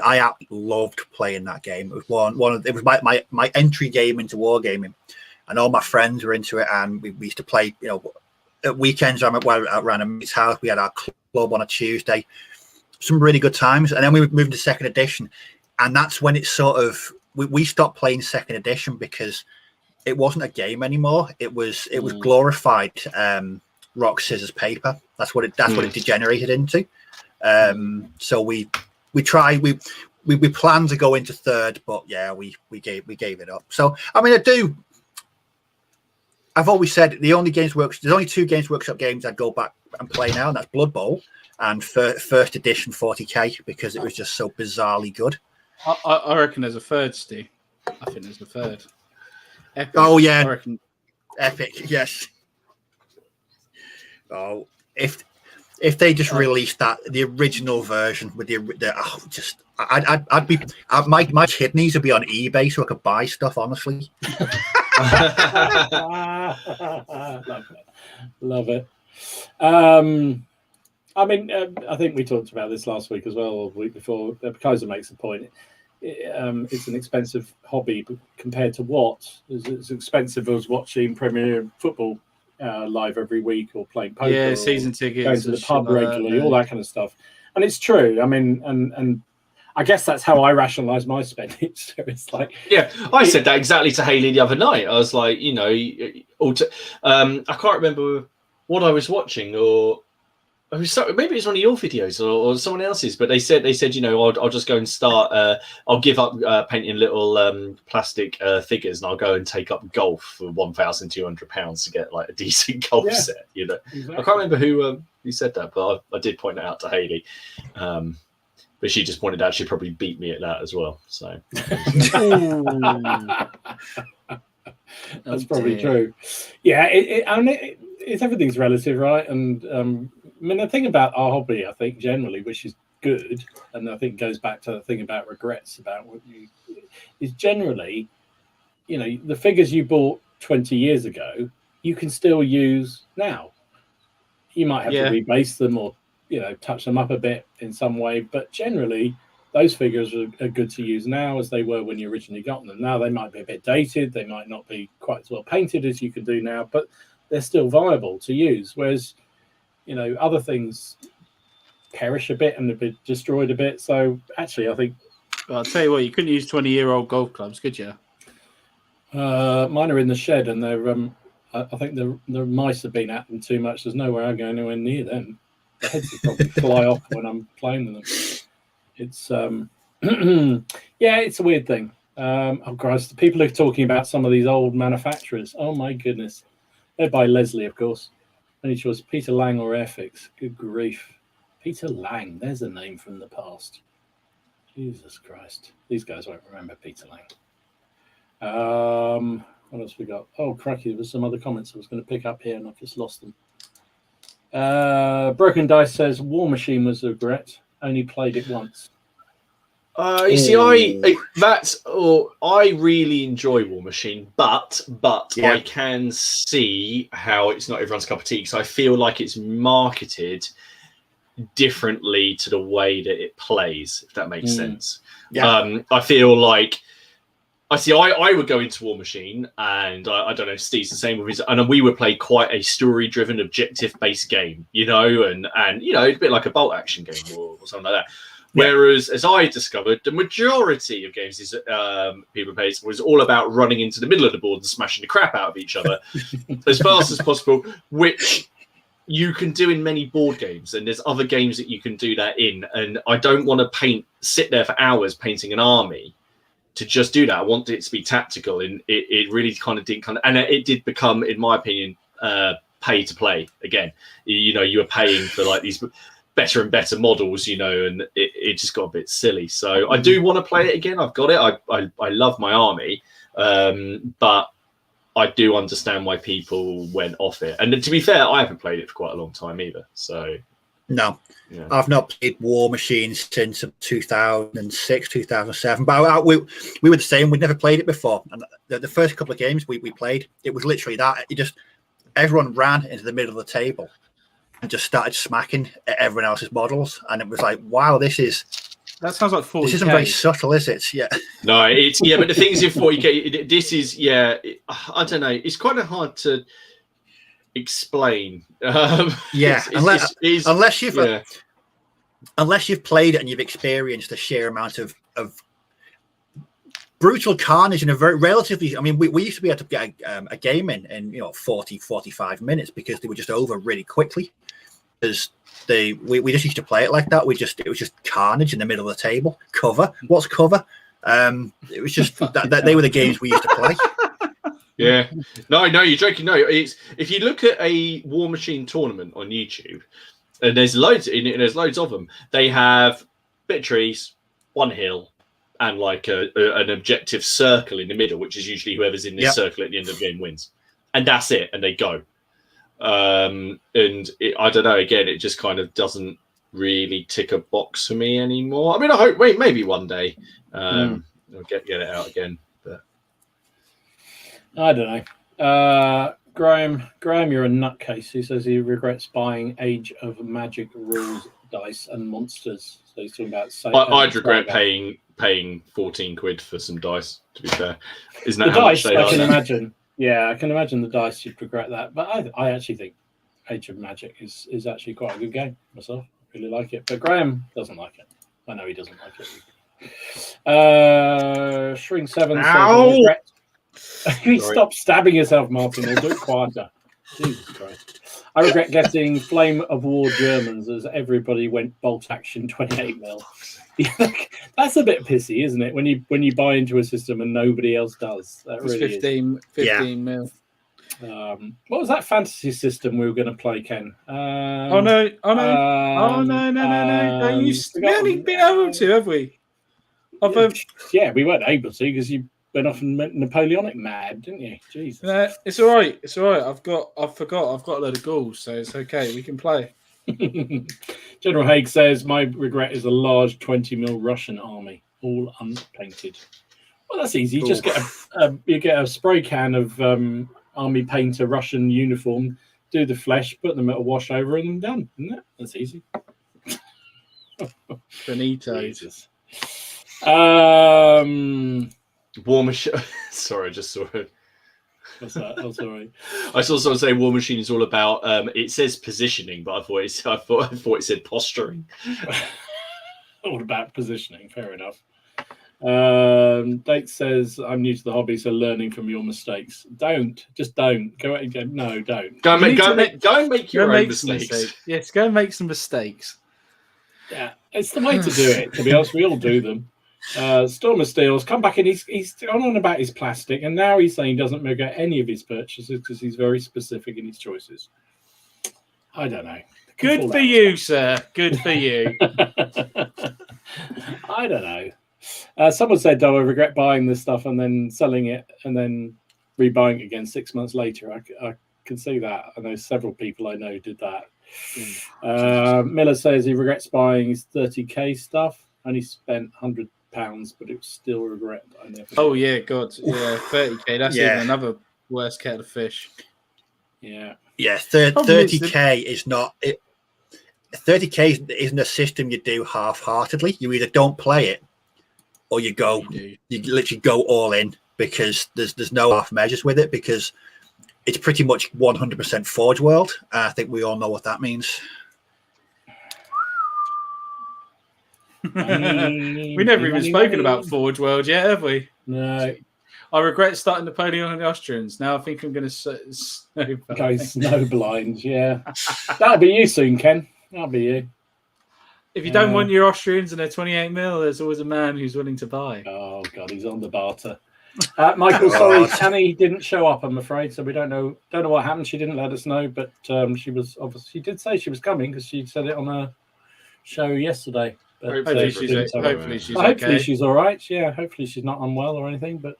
absolutely loved playing that game. It was it was my entry game into wargaming, and all my friends were into it. And we used to play, at weekends. I ran a mate's house. We had our club on a Tuesday. Some really good times, and then we moved to second edition, and that's when it sort of we stopped playing second edition because it wasn't a game anymore. It was glorified rock, scissors, paper. That's what it degenerated into. So we planned to go into third, but yeah, we gave it up. So I mean, I've always said there's only two Games Workshop games I'd go back and play now, and that's Blood Bowl and first edition 40k, because it was just so bizarrely good. I reckon there's a third, Steve. I think there's a third. Epic. Oh yeah, I reckon. Epic, yes. Oh, if they just released the original version with my kidneys would be on eBay so I could buy stuff. Honestly, Love it. I mean, I think we talked about this last week as well, or the week before. Kaiser makes a point. It's an expensive hobby compared to what? It's expensive as watching Premier Football live every week, or playing poker, Yeah, season tickets, going to the pub regularly, all that kind of stuff. And it's true. I mean, and I guess that's how I rationalise my spending. So it's like, yeah, I said that exactly to Haley the other night. I was like, I can't remember what I was watching, or maybe it was one of your videos or someone else's, but they said I'll just go and start. I'll give up painting little plastic figures, and I'll go and take up golf for £1,200 to get like a decent golf set. Exactly. I can't remember who said that, but I did point it out to Haley. But she just pointed out she'd probably beat me at that as well. So that's probably true. Yeah, it's everything's relative, right? And I mean, the thing about our hobby, I think generally, which is good, and I think goes back to the thing about regrets about what is generally, the figures you bought 20 years ago, you can still use now. You might have to rebase them or touch them up a bit in some way, but generally those figures are good to use now as they were when you originally got them. Now they might be a bit dated, they might not be quite as well painted as you can do now, but they're still viable to use. Whereas other things perish a bit and they've been destroyed a bit. So actually, I think I'll tell you what, you couldn't use 20-year-old golf clubs, could you? Mine are in the shed, and they're I think the mice have been at them too much. There's nowhere I go anywhere near them. The heads would probably fly off when I'm playing with them. It's it's a weird thing. Oh Christ, the people are talking about some of these old manufacturers. Oh my goodness, they're by Leslie, of course. Any choice, Peter Lang or Airfix? Good grief, Peter Lang. There's a name from the past. Jesus Christ, these guys won't remember Peter Lang. What else we got? Oh, crikey, there was some other comments I was going to pick up here, and I've just lost them. Broken Dice says War Machine was a regret. Only played it once. You see, I really enjoy War Machine, but I can see how it's not everyone's cup of tea, because I feel like it's marketed differently to the way that it plays, if that makes sense. Yeah. I feel like I would go into War Machine, and I don't know, Steve's the same with his, and we would play quite a story-driven, objective-based game, and a bit like a bolt action game or something like that. Whereas, as I discovered, the majority of games people play was all about running into the middle of the board and smashing the crap out of each other as fast as possible, which you can do in many board games, and there's other games that you can do that in. And I don't want to sit there for hours painting an army to just do that. I want it to be tactical, and it really and it did become, in my opinion, pay to play again. You were paying for like these. better and better models, and it just got a bit silly. So I do want to play it again. I've got it. I love my army, but I do understand why people went off it. And to be fair, I haven't played it for quite a long time either. So no, yeah. I've not played War Machines since 2006, 2007. But we were the same. We'd never played it before. And the first couple of games we played, it was literally that. Everyone ran into the middle of the table and just started smacking at everyone else's models. And it was like, wow, that sounds like 40K. This isn't very subtle, is it? Yeah. No, it's but the things in 40K, this is I don't know. It's kind of hard to explain. Unless you've played it and you've experienced the sheer amount of brutal carnage in a very relatively. I mean, we used to be able to get a game in 40, 45 minutes because they were just over really quickly. Because we just used to play it like that. It was just carnage in the middle of the table. Cover. What's cover? It was just that they were the games we used to play. Yeah. No, you're joking. No, it's if you look at a War Machine tournament on YouTube, and there's loads of them. They have bit of trees, one hill, and like an objective circle in the middle, which is usually whoever's in this circle at the end of the game wins, and that's it. And they go. I don't know. Again, it just kind of doesn't really tick a box for me anymore. I mean, I hope maybe one day I'll get it out again. But I don't know. Graham, you're a nutcase. He says he regrets buying Age of Magic rules, dice, and monsters. So he's talking about. I'd regret paying 14 quid for some dice. To be fair, isn't that the how dice? much they I can are? imagine. Yeah, I can imagine the dice you'd regret that. But I actually think Age of Magic is actually quite a good game myself. I really like it. But Graham doesn't like it. I know he doesn't like it. Shrink 7 says regret. Stop stabbing yourself, Martin, or do it quieter. Jesus Christ. I regret getting Flame of War Germans as everybody went bolt action 28mm. That's a bit pissy, isn't it? When you buy into a system and nobody else does. That It's really 15 mil. What was that fantasy system we were going to play, Ken? No. Don't you we haven't been able to, have we? Yeah, we weren't able to because you went off and went Napoleonic mad, didn't you? Jesus. No, it's all right. I've got a load of goals, so it's okay. We can play. General Haig says, my regret is a large 20mm Russian army, all unpainted. Well, that's easy. You just get a spray can of army paint, a Russian uniform, do the flesh, put them at a wash over, and done. Isn't it? That's easy. Benito. Jesus. War Machine. Sorry, I just saw it. What's that? Oh, sorry. I saw someone say War Machine is all about. It says positioning, but I thought it said posturing. All about positioning. Fair enough. Date says, I'm new to the hobby, so learning from your mistakes. Just don't. Go again. No, don't. Go and make your own mistakes. Yes, go and make some mistakes. Yeah, it's the way to do it, to be honest. We all do them. Storm of Steel's come back and he's gone on about his plastic, and now he's saying he doesn't regret any of his purchases because he's very specific in his choices. I don't know. Good for you, sir. Good for you. I don't know. Someone said, I regret buying this stuff and then selling it and then rebuying it again 6 months later. I can see that. I know several people I know did that. Miller says he regrets buying his 30k stuff. Only spent £100, but it was still a regret. Oh yeah, God, yeah, 30k. That's even another worse kettle of fish. Yeah, 30k is not it. 30k isn't a system you do half-heartedly. You either don't play it, or you literally go all in because there's no half measures with it because it's pretty much 100% Forge World. I think we all know what that means. We never even spoken about Forge World yet, have we? No. I regret starting Napoleon and the Austrians. Now I think I'm going to go snowblind. Yeah, that'll be you soon, Ken. That'll be you. If you don't want your Austrians and they're 28mm, there's always a man who's willing to buy. Oh God, he's on the barter. Michael, sorry, Tanny didn't show up, I'm afraid, so we don't know what happened. She didn't let us know, but she did say she was coming because she said it on show yesterday. But, Hopefully she's okay. she's all right. Yeah, hopefully she's not unwell or anything. But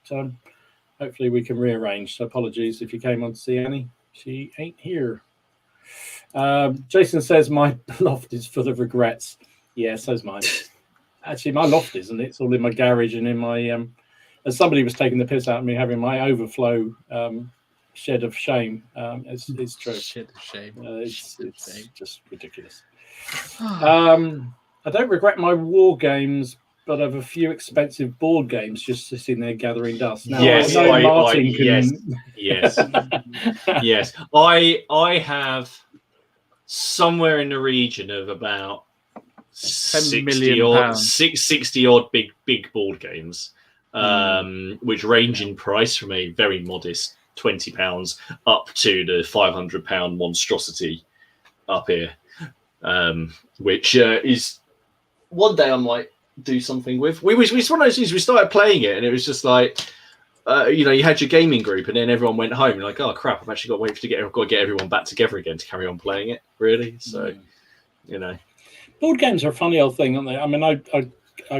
hopefully we can rearrange. So apologies if you came on to see Annie. She ain't here. Jason says my loft is full of regrets. Yeah, so's mine. Actually, my loft isn't. It's all in my garage and in my. As somebody was taking the piss out of me having my overflow shed of shame. It's true. Shed of shame. It's just ridiculous. I don't regret my war games, but I have a few expensive board games just sitting there gathering dust. Now, Yes, Martin can... yes. Yes. I have somewhere in the region of about 60 odd big board games, which range in price from a very modest £20 up to the £500 monstrosity up here, which is one day I might do something with. We one of those things, we started playing it and it was just like, you had your gaming group and then everyone went home and like, oh crap, I've actually got to wait to get everyone back together again to carry on playing it, really. So board games are a funny old thing, aren't they? I mean, I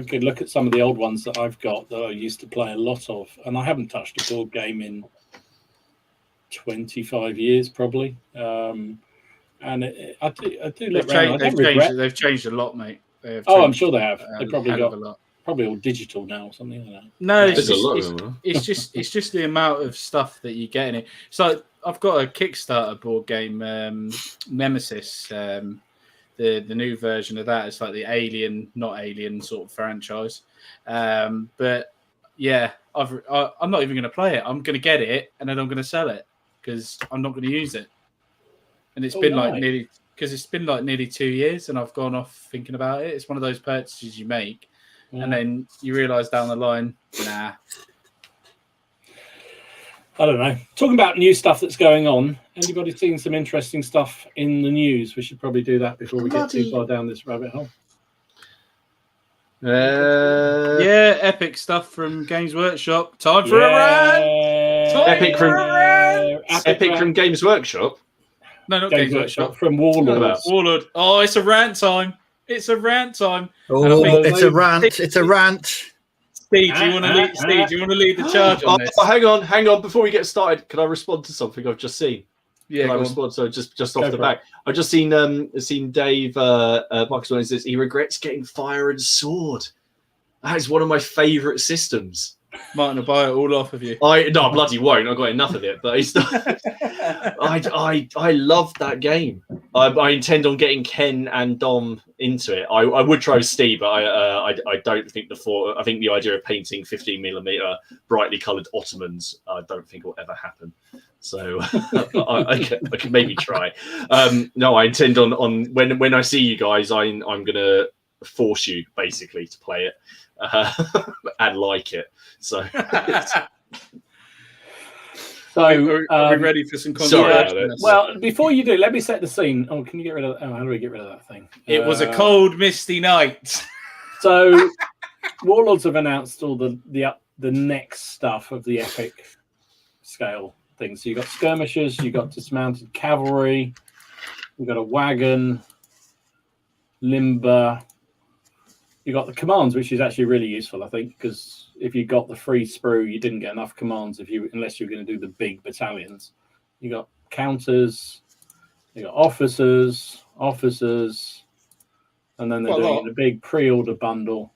could look at some of the old ones that I've got that I used to play a lot of, and I haven't touched a board game in 25 years probably. And I do look around. They've changed a lot, mate. I'm sure they have. They probably got a lot. Probably all digital now or something like that. No, it's just the amount of stuff that you get in it. So I've got a Kickstarter board game, Nemesis. The new version of that. It's like the Alien, not Alien sort of franchise. But yeah, I'm not even going to play it. I'm going to get it and then I'm going to sell it because I'm not going to use it. And it's been like nearly 2 years, and I've gone off thinking about it. It's one of those purchases you make, and then you realise down the line, nah. I don't know. Talking about new stuff that's going on, anybody seen some interesting stuff in the news? We should probably do that before we get too far down this rabbit hole. Yeah, epic stuff from Games Workshop. Time for a rant. Epic from Games Workshop. No, not Games Workshop. From Warlord. Warlord. Oh, it's a rant time. It's a rant time. Oh, it's a rant. It's a rant. Steve, do you want to lead the charge on this? Hang on. Before we get started, can I respond to something I've just seen? Yeah, can I respond? So just off the back, I've just seen Dave Marcus Williams says he regrets getting Fire and Sword. That is one of my favourite systems. Martin will buy it all off of you. I bloody won't. I got enough of it, but it's not, I love that game. I intend on getting Ken and Dom into it. I would try with Steve, but I don't think I think the idea of painting 15mm brightly coloured Ottomans, I don't think will ever happen. So I can maybe try. No, I intend on when I see you guys, I'm gonna force you basically to play it and like it. So. So are we ready for some content? Well, before you do, let me set the scene. Oh, can you get rid of? Oh, how do we get rid of that thing? It was a cold, misty night. So, Warlords have announced all the next stuff of the epic scale things. So you got skirmishers, you got dismounted cavalry, you got a wagon, limber. You got the commands, which is actually really useful, I think, because if you got the free sprue, you didn't get enough commands unless you're going to do the big battalions. You got counters, you got officers, and then they're doing a big pre-order bundle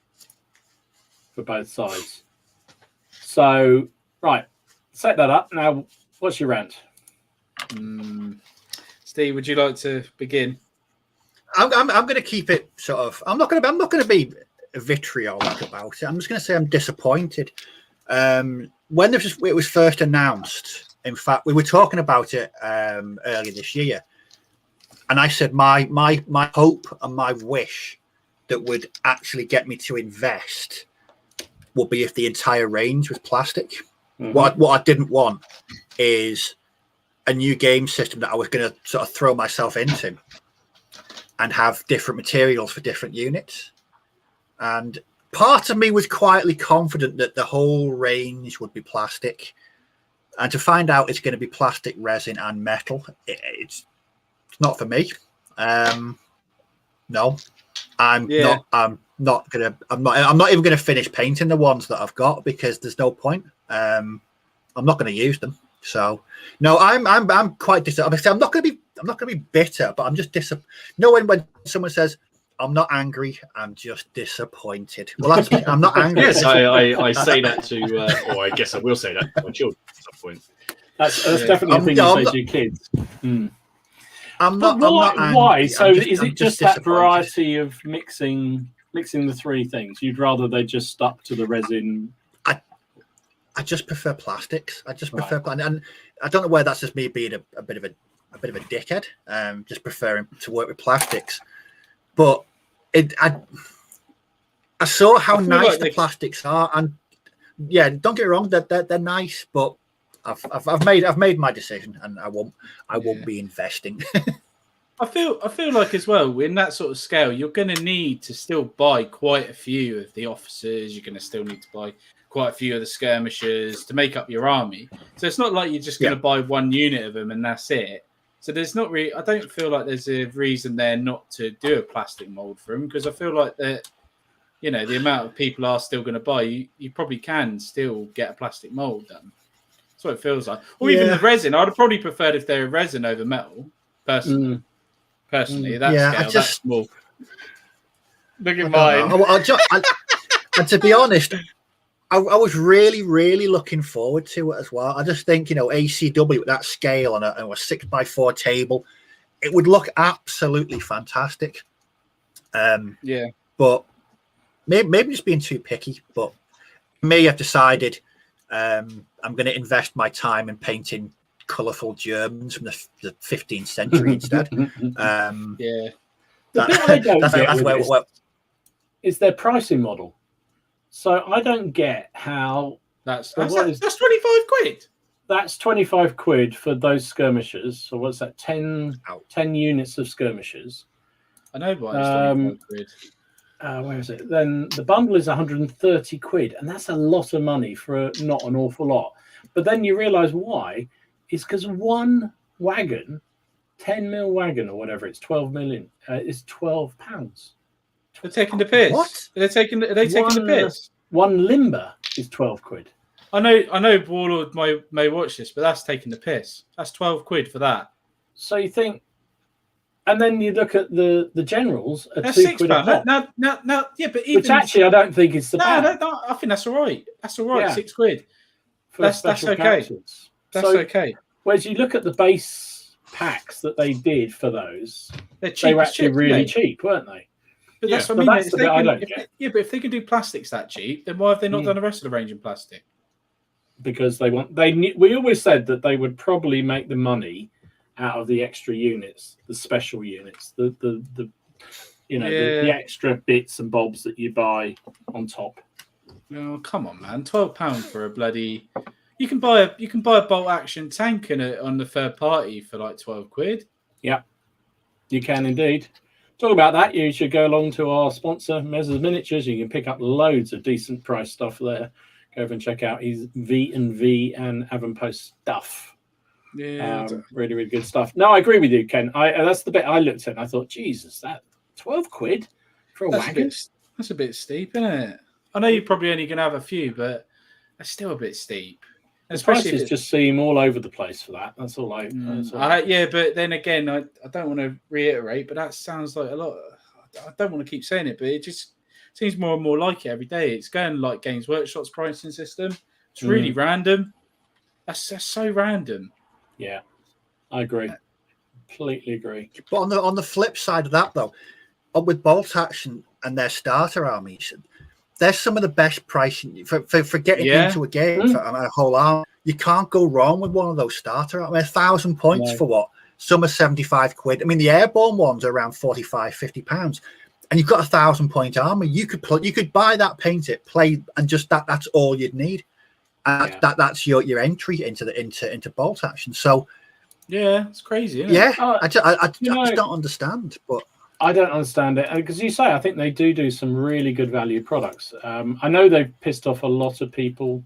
for both sides. So, right, set that up. Now, what's your rant? Steve, would you like to begin? I'm going to keep it sort of. I'm not going to be vitriolic about it. I'm just going to say I'm disappointed. When it was first announced, in fact, we were talking about it earlier this year, and I said my hope and my wish that would actually get me to invest would be if the entire range was plastic. Mm-hmm. What I didn't want is a new game system that I was going to sort of throw myself into and have different materials for different units. And part of me was quietly confident that the whole range would be plastic. And to find out it's going to be plastic, resin, and metal, it's not for me. No. I'm not even gonna finish painting the ones that I've got because there's no point. I'm not gonna use them. So no, I'm quite disappointed. I'm not gonna be bitter, but I'm just disappointed. No, when someone says I'm not angry, I'm just disappointed. Well, actually, I'm not angry. Yes, I say that to, or I guess I will say that to my children at some point. That's definitely a thing you say to your kids. I'm But not angry. why? So is I'm it just that disappointed. variety of mixing the three things? You'd rather they just stuck to the resin? I just prefer plastics. I just prefer and I don't know whether that's just me being a bit of a dickhead, just preferring to work with plastics. But I saw how nice the plastics are, and yeah, don't get me wrong, they're nice, but I've made my decision, and I won't be investing. I feel like as well in that sort of scale, you're going to need to still buy quite a few of the officers. You're going to still need to buy quite a few of the skirmishers to make up your army. So it's not like you're just going to buy one unit of them and that's it. So there's not really. I don't feel like there's a reason there not to do a plastic mold for them, because I feel like that, you know, the amount of people are still going to buy. You probably can still get a plastic mold done. That's what it feels like. Or even the resin. I'd have probably preferred if they're resin over metal. Personally, that's small. Look at mine. And to be honest, I was really, really looking forward to it as well. I just think, ACW with that scale on a 6x4 table, it would look absolutely fantastic. But maybe just being too picky. But me, I've decided I'm going to invest my time in painting colourful Germans from the 15th century instead. It's their pricing model. So I don't get how that's 25 quid. That's 25 quid for those skirmishers. So what's that? 10 units of skirmishers. I know why it's 25 quid. Where is it? Then the bundle is 130 quid, and that's a lot of money for not an awful lot. But then you realise why? It's because one wagon, 10 mil wagon or whatever, it's 12 million, is £12. They're taking the piss. What? Are they taking the piss? One limber is 12 quid. I know Warlord may watch this, but that's taking the piss. That's 12 quid for that. So you think, and then you look at the generals at that's £2 a pop. No, yeah, but even which actually I don't think is the bad. No, I think that's all right. That's all right. Yeah. £6 that's okay. Characters. That's okay. Whereas you look at the base packs that they did for those, cheap, they were actually really cheap, weren't they? But that's what I mean. That's the bit I don't get. But if they can do plastics that cheap, then why have they not done the rest of the range in plastic? Because we always said that they would probably make the money out of the extra units, the special units, the extra bits and bobs that you buy on top. Oh, come on, man! £12 for a bloody. You can buy a bolt action tank on the third party for like 12 quid. Yeah, you can indeed. Talk about that. You should go along to our sponsor, Mezzers Miniatures. You can pick up loads of decent price stuff there. Go over and check out his V&V and Avonpost stuff. Yeah, really, really good stuff. No, I agree with you, Ken. That's the bit I looked at and I thought, Jesus, that 12 quid for a wagon? That's a bit steep, isn't it? I know you're probably only going to have a few, but that's still a bit steep. The prices just seem all over the place for that. That's all but then again, I don't want to reiterate, but that sounds like a lot. I don't want to keep saying it, but it just seems more and more like it every day. It's going like Games Workshop's pricing system. It's really random. That's so random. Yeah, I agree. Completely agree. But on the flip side of that, though, with Bolt Action and their starter armies, they're some of the best pricing for getting into a game for a whole army. You can't go wrong with one of those starter armies. 1,000 points for what? Some are 75 quid. I mean, the airborne ones are around 45, 50 pounds. And you've got 1,000 point army. You could buy that, paint it, play, and just that's all you'd need. And that's your entry into Bolt Action. So yeah, it's crazy. Isn't it? I just don't understand. But I don't understand it because you say I think they do some really good value products. I know they've pissed off a lot of people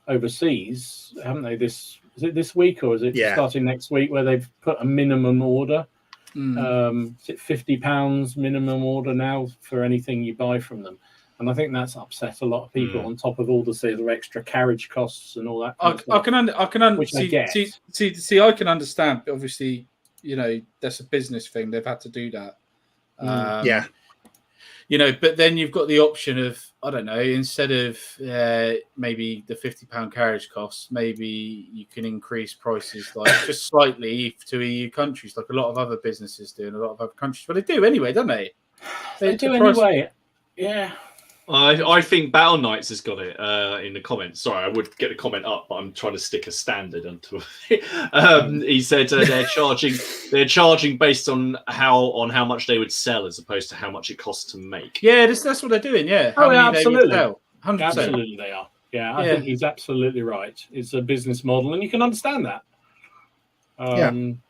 overseas, haven't they? Is it this week or is it starting next week where they've put a minimum order? Is it £50 minimum order now for anything you buy from them? And I think that's upset a lot of people on top of all the extra carriage costs and all that. I can understand. Obviously, that's a business thing. They've had to do that. But then you've got the option of, I don't know, instead of maybe the £50 carriage costs, maybe you can increase prices like just slightly to EU countries, like a lot of other businesses do in a lot of other countries. But they do anyway, don't they? They do anyway. Yeah. I think Battle Knights has got it in the comments. Sorry, I would get the comment up, but I'm trying to stick a standard onto it. He said they're charging based on how much they would sell as opposed to how much it costs to make. Yeah, that's what they're doing. Yeah. Absolutely. They 100%. Absolutely, they are. Yeah, I think he's absolutely right. It's a business model, and you can understand that. Don't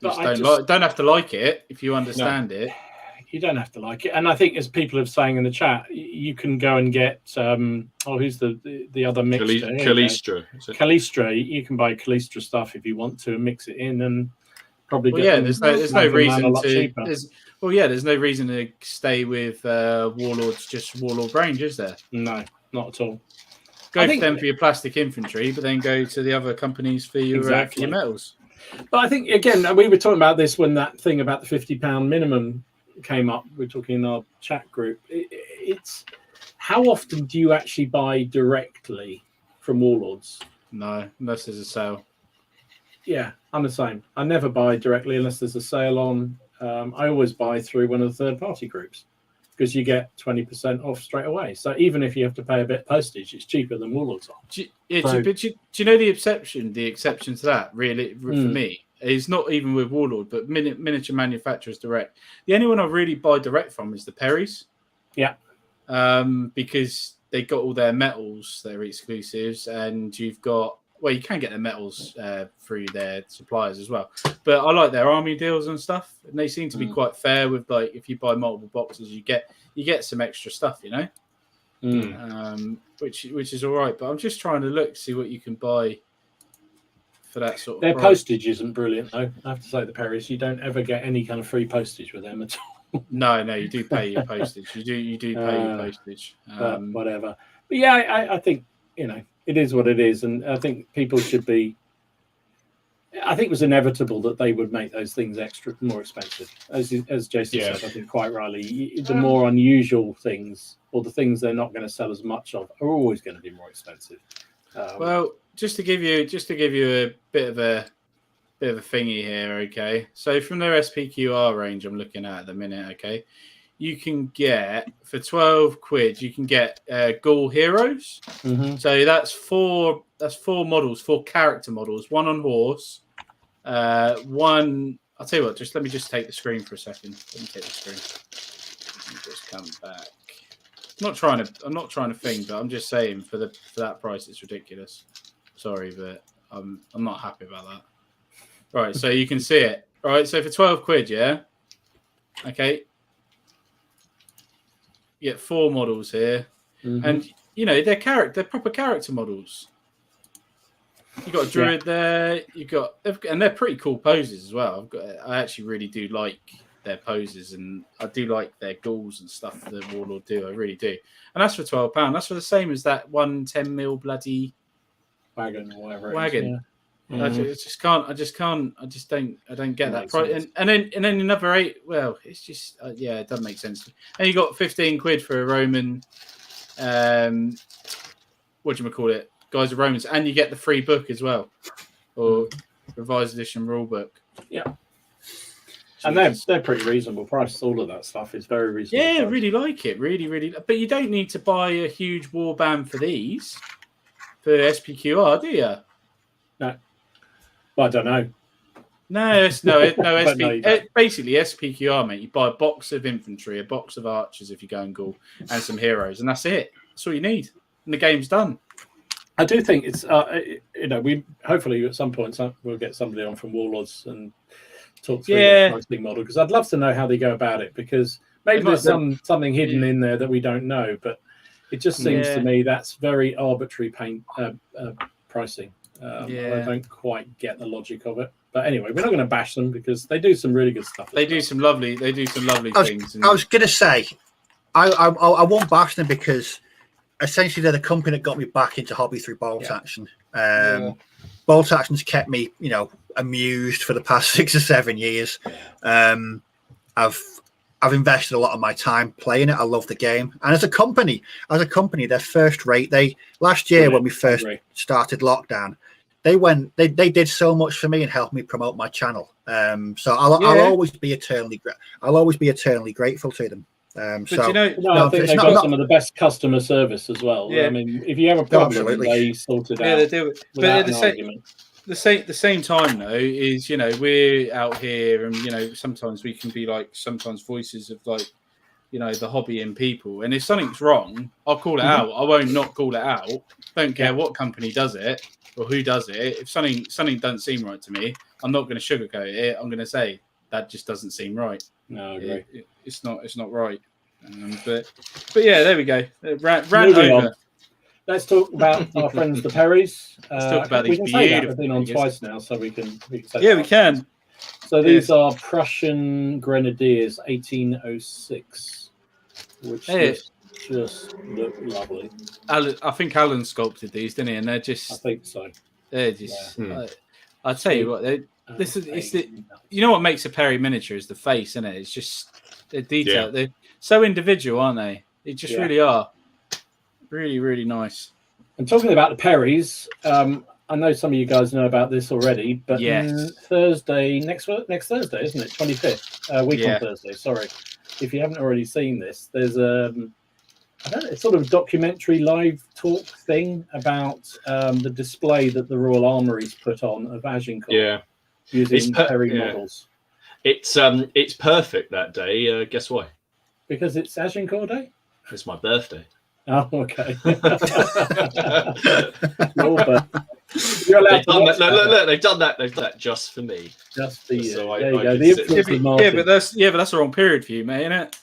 have to like it if you understand it. You don't have to like it, and I think as people have saying in the chat, you can go and get who's the other mixture? Callistra. Callistra. You can buy Callistra stuff if you want to and mix it in, and probably there's no reason to. There's no reason to stay with Warlords, just Warlord range, is there? No, not at all. Go for them for your plastic infantry, but then go to the other companies for your metals. But I think again, we were talking about this when that thing about the £50 minimum came up. We're talking in our chat group. It's how often do you actually buy directly from Warlords? No, unless there's a sale. Yeah, I'm the same. I never buy directly unless there's a sale on. I always buy through one of the third-party groups because you get 20% off straight away. So even if you have to pay a bit of postage, it's cheaper than Warlords on. Do you know the exception? The exception to that, really, for me, is not even with Warlord, but miniature manufacturers direct. The only one I really buy direct from is the Perrys. Yeah. Because they got all their metals, their exclusives, and you've got, well, you can get their metals through their suppliers as well. But I like their army deals and stuff, and they seem to be quite fair with, like, if you buy multiple boxes, you get some extra stuff, which is all right. But I'm just trying to see what you can buy for that sort of Their price. postage isn't brilliant, though. I have to say, the Perrys, you don't ever get any kind of free postage with them at all. No, you do pay your postage. You do pay your postage. But whatever. But yeah, I think, it is what it is. And I think people should be... I think it was inevitable that they would make those things more expensive. As Jason said, I think quite rightly, the more unusual things, or the things they're not going to sell as much of, are always going to be more expensive. Well, just to give you a bit of a thingy here, okay? So from their SPQR range, I'm looking at the minute, okay? You can get for £12, you can get Ghoul Heroes. Mm-hmm. So that's four models, 4 character models, one on horse, one. I'll tell you what. Let me just take the screen for a second. Let me take the screen. Let me just come back. I'm not trying to think, but I'm just saying for that price, it's ridiculous. Sorry, but I'm not happy about that. Right, so you can see it. Right, so for £12, yeah. Okay. You get 4 models here, and they're proper character models. You got a druid there. And they're pretty cool poses as well. I actually really do like their poses, and I do like their ghouls and stuff that Warlord do. I really do. And that's for £12. That's for the same as that 110mm bloody wagon or whatever. Wagon. I don't get that price. And then another 8. Well, it's just it doesn't make sense. And you got £15 for a Roman. What do you call it? Guys of Romans, and you get the free book as well, or revised edition rule book. Yeah. And they're pretty reasonable prices. All of that stuff is very reasonable. Yeah, really like it. Really, really. But you don't need to buy a huge warband for these for SPQR, do you? No. Well, I don't know. Basically, SPQR, mate. You buy a box of infantry, a box of archers if you go and Ghoul, and some heroes, and that's it. That's all you need, and the game's done. I do think it's we hopefully at some point we'll get somebody on from Warlords and talk through the pricing model, because I'd love to know how they go about it, because maybe there's something hidden in there that we don't know, but it just seems to me that's very arbitrary pricing. I don't quite get the logic of it. But anyway, we're not going to bash them because they do some really good stuff. They do some lovely things. I was going to say, I won't bash them because essentially they're the company that got me back into hobby through bolt action. Bolt action's kept me, amused for the past 6 or 7 years. I've invested a lot of my time playing it. I love the game, and as a company, they're first rate. Last year when we first started lockdown, they did so much for me and helped me promote my channel. So I'll always be eternally grateful to them. I think they've got some of the best customer service as well. Yeah. I mean, if you have a problem, they sort it out. Yeah, they do it. But at the same time, though, is we're out here, and sometimes we can be sometimes voices of the hobby in people. And if something's wrong, I'll call it out. I won't not call it out. Don't care what company does it or who does it. If something doesn't seem right to me, I'm not going to sugarcoat it. I'm going to say that just doesn't seem right. No, I agree. It's not right. But yeah, there we go. Rant over. Let's talk about our friends the Perrys. Let's talk about these beautiful. We've been on twice now, so we can say yeah, we can. So these are Prussian Grenadiers, 1806, which just look lovely. I think Alan sculpted these, didn't he? And they're just. I think so. They're just. Yeah. I'll tell you what. What makes a Perry miniature is the face, isn't it? It's just the detail. Yeah. They're so individual, aren't they? They just really are. Really, really nice. And talking about the Perrys, I know some of you guys know about this already, but Thursday, next Thursday, isn't it? 25th, on Thursday. Sorry, if you haven't already seen this, there's it's sort of a documentary live talk thing about the display that the Royal Armouries put on of Agincourt. Yeah, using Perry models. It's perfect that day. Guess why? Because it's Agincourt Day. It's my birthday. Oh, okay. You're allowed look, they've done that just for me. Just for you. So there you go. But that's the wrong period for you, mate, isn't it?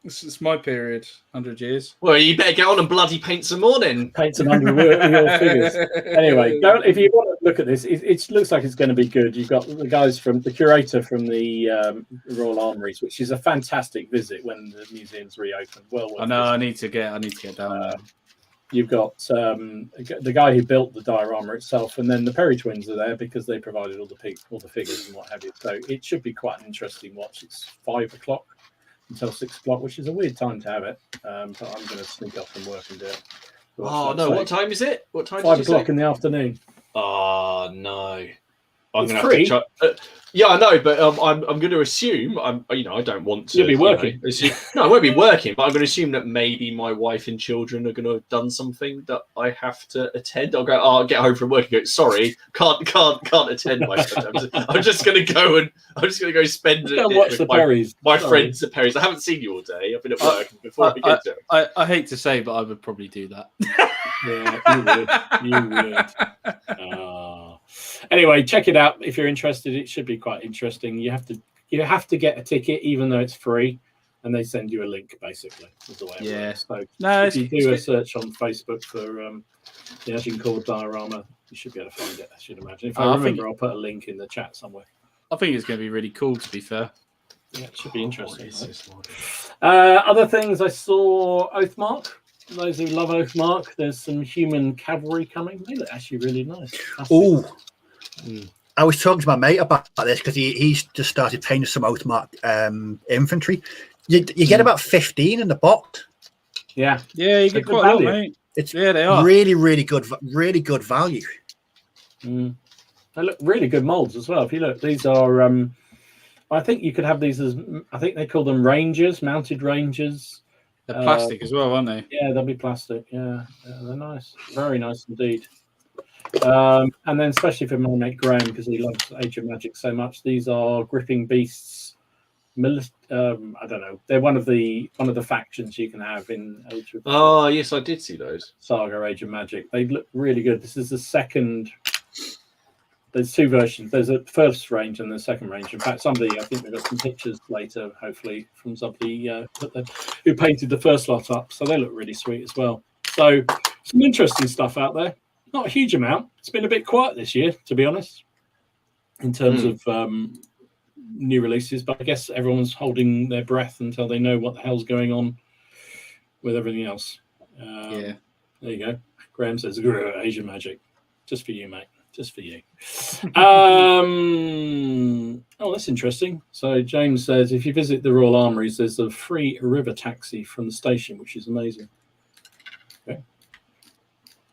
It's my period, 100 years. Well, you better get on and bloody paint some more then. Paint some under your figures. Anyway, if you want to look at this, it looks like it's going to be good. You've got the guys from the curator from the Royal Armouries, which is a fantastic visit when the museum's reopened. Well, I know. I need to get down there. You've got the guy who built the diorama itself, and then the Perry twins are there because they provided all the figures and what have you. So it should be quite an interesting watch. It's 5 o'clock. Until 6 o'clock, which is a weird time to have it, but I'm going to sneak off from work and do it. What time is it? What time? 5 o'clock in the afternoon. Oh no, I'm going to have to try. Yeah, I know, but I'm going to assume I don't want to. You'll be working. No, I won't be working, but I'm going to assume that maybe my wife and children are going to have done something that I have to attend. I'll get home from work and go, sorry, can't attend my friend. I'm just going to go spend it watch the Perrys. My friends at Perry's. I haven't seen you all day. I've been at work before I get to it. I hate to say, but I would probably do that. Yeah, you would. Anyway, check it out if you're interested. It should be quite interesting. You have to get a ticket, even though it's free, and they send you a link. Basically, is the way it works. So if you do a search on Facebook for the Agincourt diorama, you should be able to find it. I should imagine. If I remember, I'll put a link in the chat somewhere. I think it's going to be really cool. To be fair, yeah, it should be interesting. Other things I saw: Oathmark. Those who love Oathmark, there's some human cavalry coming. They look actually really nice. Oh, I was talking to my mate about this because he's just started painting some Oathmark infantry. You get about 15 in the box. Yeah, you get quite a lot, mate. They are really good value. They look really good molds as well. If you look, these are. I think you could have these as. I think they call them Rangers, mounted Rangers. They're plastic as well, aren't they? Yeah, they'll be plastic. Yeah, they're nice. Very nice indeed. And then especially for my mate Graham, because he loves Age of Magic so much, these are Gripping Beasts. I don't know. They're one of the factions you can have in Age of. Oh yes, I did see those. Saga Age of Magic. They look really good. This is the second. There's 2 versions. There's a first range and the second range. In fact, I think we've got some pictures later, hopefully, from somebody who painted the first lot up. So they look really sweet as well. So some interesting stuff out there. not a huge amount. It's been a bit quiet this year, to be honest, in terms of new releases. But I guess everyone's holding their breath until they know what the hell's going on with everything else. There you go. Graham says, Asian Magic. Just for you, mate. Just for you. Oh, that's interesting. So James says, if you visit the Royal Armouries, there's a free river taxi from the station, which is amazing. Okay.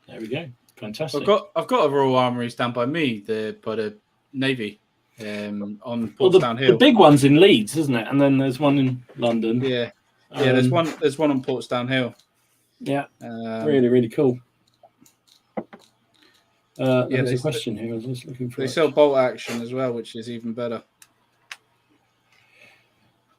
There we go. Fantastic. I've got a Royal Armouries down by me, by the Navy, on Portsdown Hill. The big one's in Leeds, isn't it? And then there's one in London. Yeah. There's one on Portsdown Hill. Yeah. Really, really cool. There's a question here. I was just looking for. They sell bolt action as well, which is even better.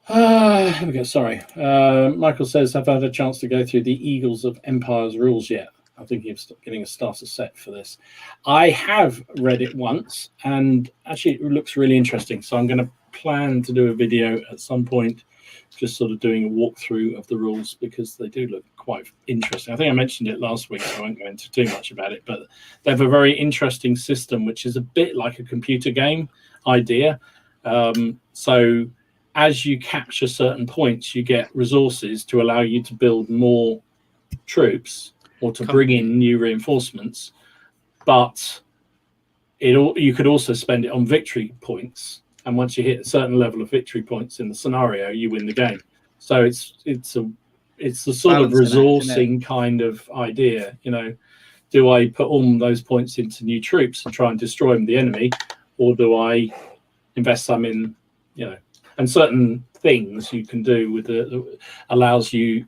Here we go. Sorry. Michael says, have I had a chance to go through the Eagles of Empire's rules yet? I'm thinking of getting a starter set for this. I have read it once, and actually it looks really interesting. So I'm going to plan to do a video at some point, just sort of doing a walkthrough of the rules, because they do look quite interesting. I think I mentioned it last week, so I won't go into too much about it, but they have a very interesting system, which is a bit like a computer game idea. So as you capture certain points, you get resources to allow you to build more troops or to bring in new reinforcements, but you could also spend it on victory points. And once you hit a certain level of victory points in the scenario, you win the game. So it's the sort of resourcing kind of idea. You know, do I put all those points into new troops and try and destroy the enemy, or do I invest some in, you know, and certain things you can do with allows you.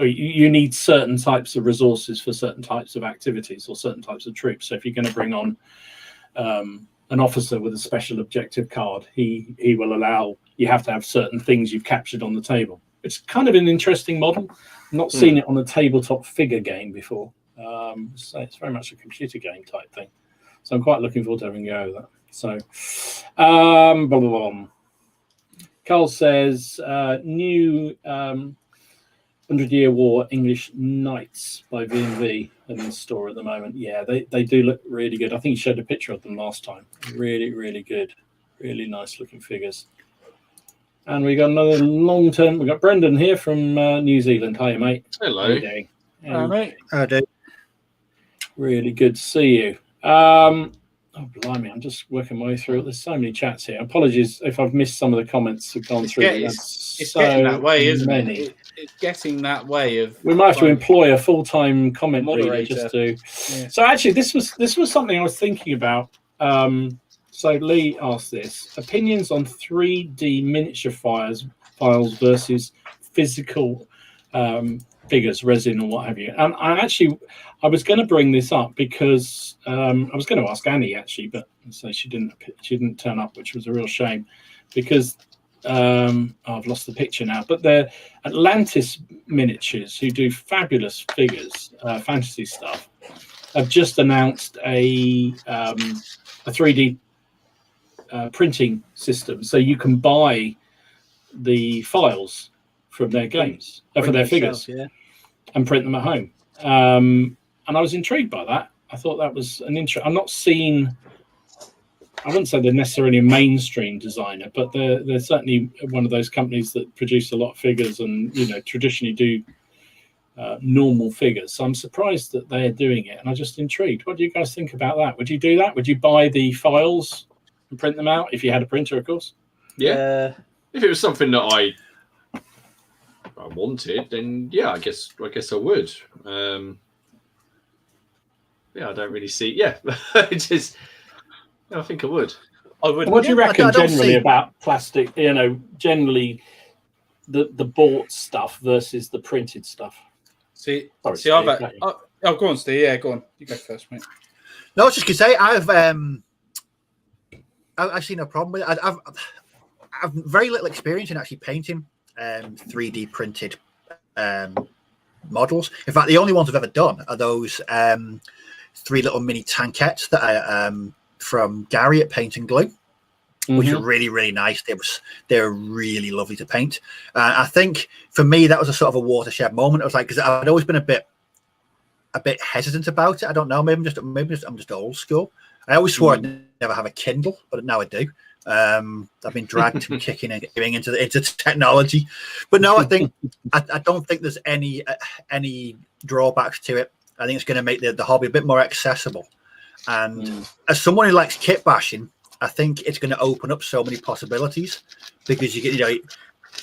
You need certain types of resources for certain types of activities or certain types of troops. So if you're going to bring on an officer with a special objective card, he will allow you have to have certain things you've captured on the table. It's kind of an interesting model. I've not seen it on a tabletop figure game before. So it's very much a computer game type thing. So I'm quite looking forward to having a go at that. So, blah, blah, blah. Carl says, new 100-Year War English Knights by V&V in the store at the moment. Yeah, they do look really good. I think you showed a picture of them last time. Really, really good. Really nice looking figures. And we got another long-term. We got Brendan here from New Zealand. Hi, mate. Hello. How are you doing? Hello, mate. I do. Really good to see you. Oh, blimey, I'm just working my way through it. There's so many chats here. Apologies if I've missed some of the comments that have gone through. It's getting that way, isn't it? It's getting that way of. We might have to employ a full-time comment moderator just to. Yeah. So actually, this was something I was thinking about. So Lee asked this: opinions on 3D miniature files versus physical figures, resin or what have you. And I was going to bring this up because I was going to ask Annie actually, but so she didn't turn up, which was a real shame, because I've lost the picture now. But they're Atlantis Miniatures, who do fabulous figures, fantasy stuff, have just announced a 3D printing system, so you can buy the files from their games, for their figures, and print them at home. And I was intrigued by that. I thought that was an interest. I wouldn't say they're necessarily a mainstream designer, but they're certainly one of those companies that produce a lot of figures and, you know, traditionally do normal figures. So I'm surprised that they're doing it, and I'm just intrigued. What do you guys think about that? Would you do that? Would you buy the files and print them out if you had a printer, of course? Yeah. If it was something that I wanted, then yeah, I guess I would. I don't really see. Yeah, I think I would. What do you reckon generally about plastic? You know, generally the bought stuff versus the printed stuff. Go on, Steve. Yeah, go on. You go first, mate. No, I was just gonna say I've seen no problem with it. I've very little experience in actually painting 3D printed models. In fact, the only ones I've ever done are those 3 little mini tankettes that I from Gary at Paint and Glue, which are really, really nice. They're really lovely to paint. I think for me that was a sort of a watershed moment. I was like, because I'd always been a bit a bit hesitant about it. I don't know. Maybe I'm just old school. I always swore I'd never have a Kindle, but now I do. I've been dragged kicking and getting into technology, but no, I think I don't think there's any drawbacks to it. I think it's going to make the hobby a bit more accessible. And as someone who likes kit bashing, I think it's going to open up so many possibilities, because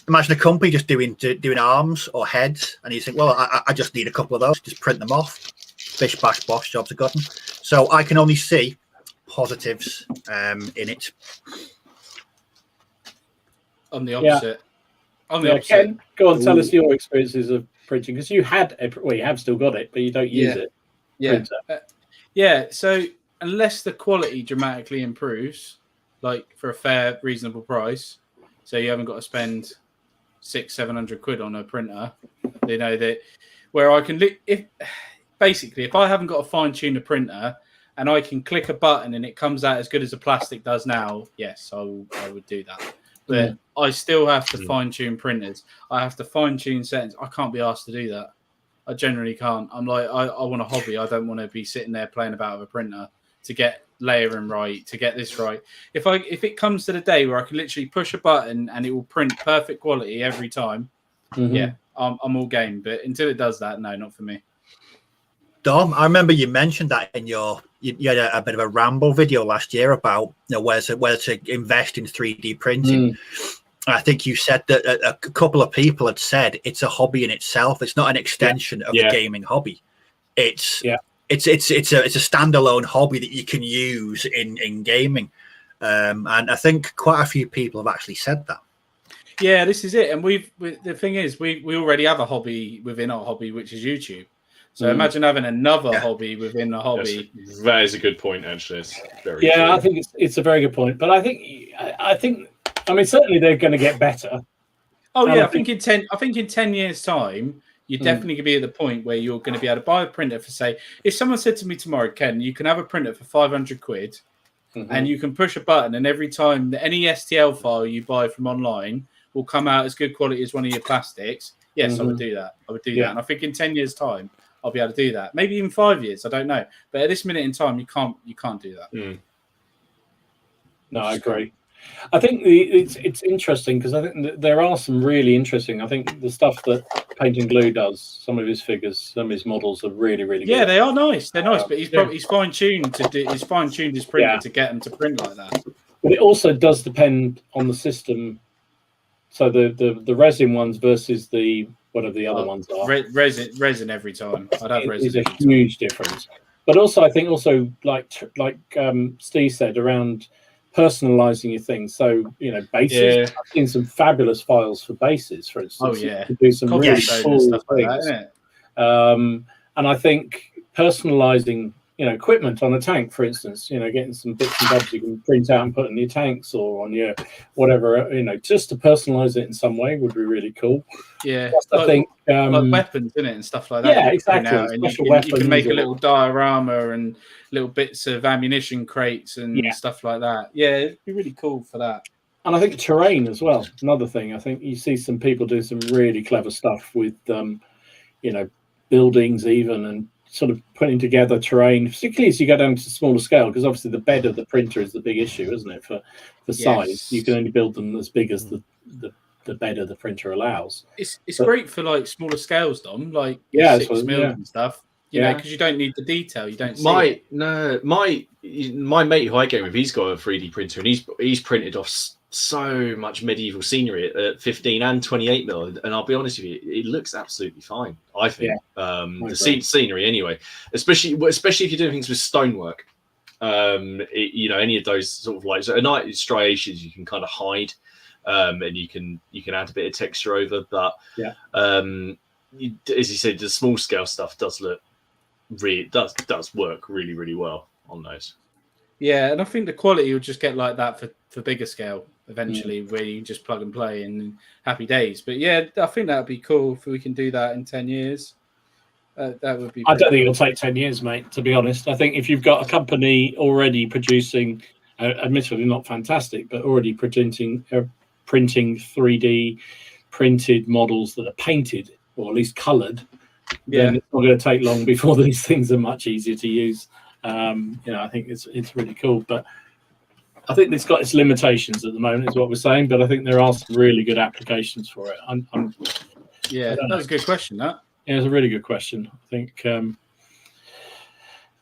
imagine a company just doing arms or heads, and you think, well, I just need a couple of those, just print them off. Bish bash bosh, jobs are gotten. So I can only see positives in it. On the opposite. Ken, go on, tell us your experiences of printing, because you have still got it, but you don't use it. So unless the quality dramatically improves, like for a fair, reasonable price, so you haven't got to spend 600-700 quid on a printer, that where I can if I haven't got to fine tune a printer and I can click a button and it comes out as good as the plastic does now, yes, I would do that. But I still have to fine tune printers. I have to fine tune settings. I can't be asked to do that. I generally can't. I'm like, I want a hobby. I don't want to be sitting there playing about with a printer to get layering right, to get this right. If it comes to the day where I can literally push a button and it will print perfect quality every time, I'm all game. But until it does that, no, not for me. Dom, I remember you mentioned that in you had a bit of a ramble video last year about whether to invest in 3D printing. I think you said that a couple of people had said it's a hobby in itself. It's not an extension of the gaming hobby. It's a standalone hobby that you can use in gaming. And I think quite a few people have actually said that. Yeah, this is it. And the thing is, we already have a hobby within our hobby, which is YouTube. So imagine having another hobby within a hobby. Yes, that is a good point, actually. It's very true. I think it's a very good point. But I think certainly they're going to get better. Oh yeah, I think in 10 years' time, you're definitely going to be at the point where you're going to be able to buy a printer for, say, if someone said to me tomorrow, Ken, you can have a printer for 500 quid, and you can push a button, and every time any STL file you buy from online will come out as good quality as one of your plastics. Yes, I would do that. I would do that, and I think in 10 years' time, I'll be able to do that. Maybe even 5 years. I don't know. But at this minute in time, you can't do that. No, I agree. I think it's interesting, because I think there are some really interesting. I think the stuff that Paint and Glue does, some of his figures, some of his models are really, really good. Yeah, they are nice. They're nice, but he's fine tuned his printer to get them to print like that. But it also does depend on the system. So the resin ones versus the whatever the other ones are. Resin every time. I'd have resin. Is a huge difference. But also, I think like Steve said, around personalizing your things. So, bases. I've seen some fabulous files for bases, for instance. Oh, yeah. You can do some really cool stuff things. like that, and I think personalizing, equipment on a tank, for instance, getting some bits and bobs you can print out and put in your tanks or on your whatever, just to personalize it in some way would be really cool. Yeah. I think like weapons, isn't it, and stuff like that. Yeah, exactly. And you can make a little diorama and little bits of ammunition crates and stuff like that. Yeah, it'd be really cool for that. And I think terrain as well. Another thing, I think you see some people do some really clever stuff with, buildings even, and sort of putting together terrain, particularly as you go down to smaller scale, because obviously the bed of the printer is the big issue, isn't it? For size, you can only build them as big as the bed of the printer allows. It's great for like smaller scales, Dom, like 6 mil and stuff. Because you don't need the detail. You don't see my mate who I go with, he's got a 3D printer, and he's printed off so much medieval scenery at 15 and 28 mil, and I'll be honest with you, it looks absolutely fine. I think the scenery anyway, especially if you're doing things with stonework. Any of those sort of like striations you can kind of hide, and you can add a bit of texture over. But as you said, the small scale stuff does work really, really well on those. Yeah, and I think the quality will just get like that for bigger scale eventually, where you just plug and play and happy days. But yeah, I think that would be cool if we can do that in 10 years. That would be. I don't think it'll take 10 years, mate, to be honest. I think if you've got a company already producing, admittedly not fantastic, but already printing 3D printed models that are painted or at least coloured, then it's not going to take long before these things are much easier to use. I think it's really cool, but I think it's got its limitations at the moment, is what we're saying. But I think there are some really good applications for it. That was a good question. Yeah, it's a really good question. I think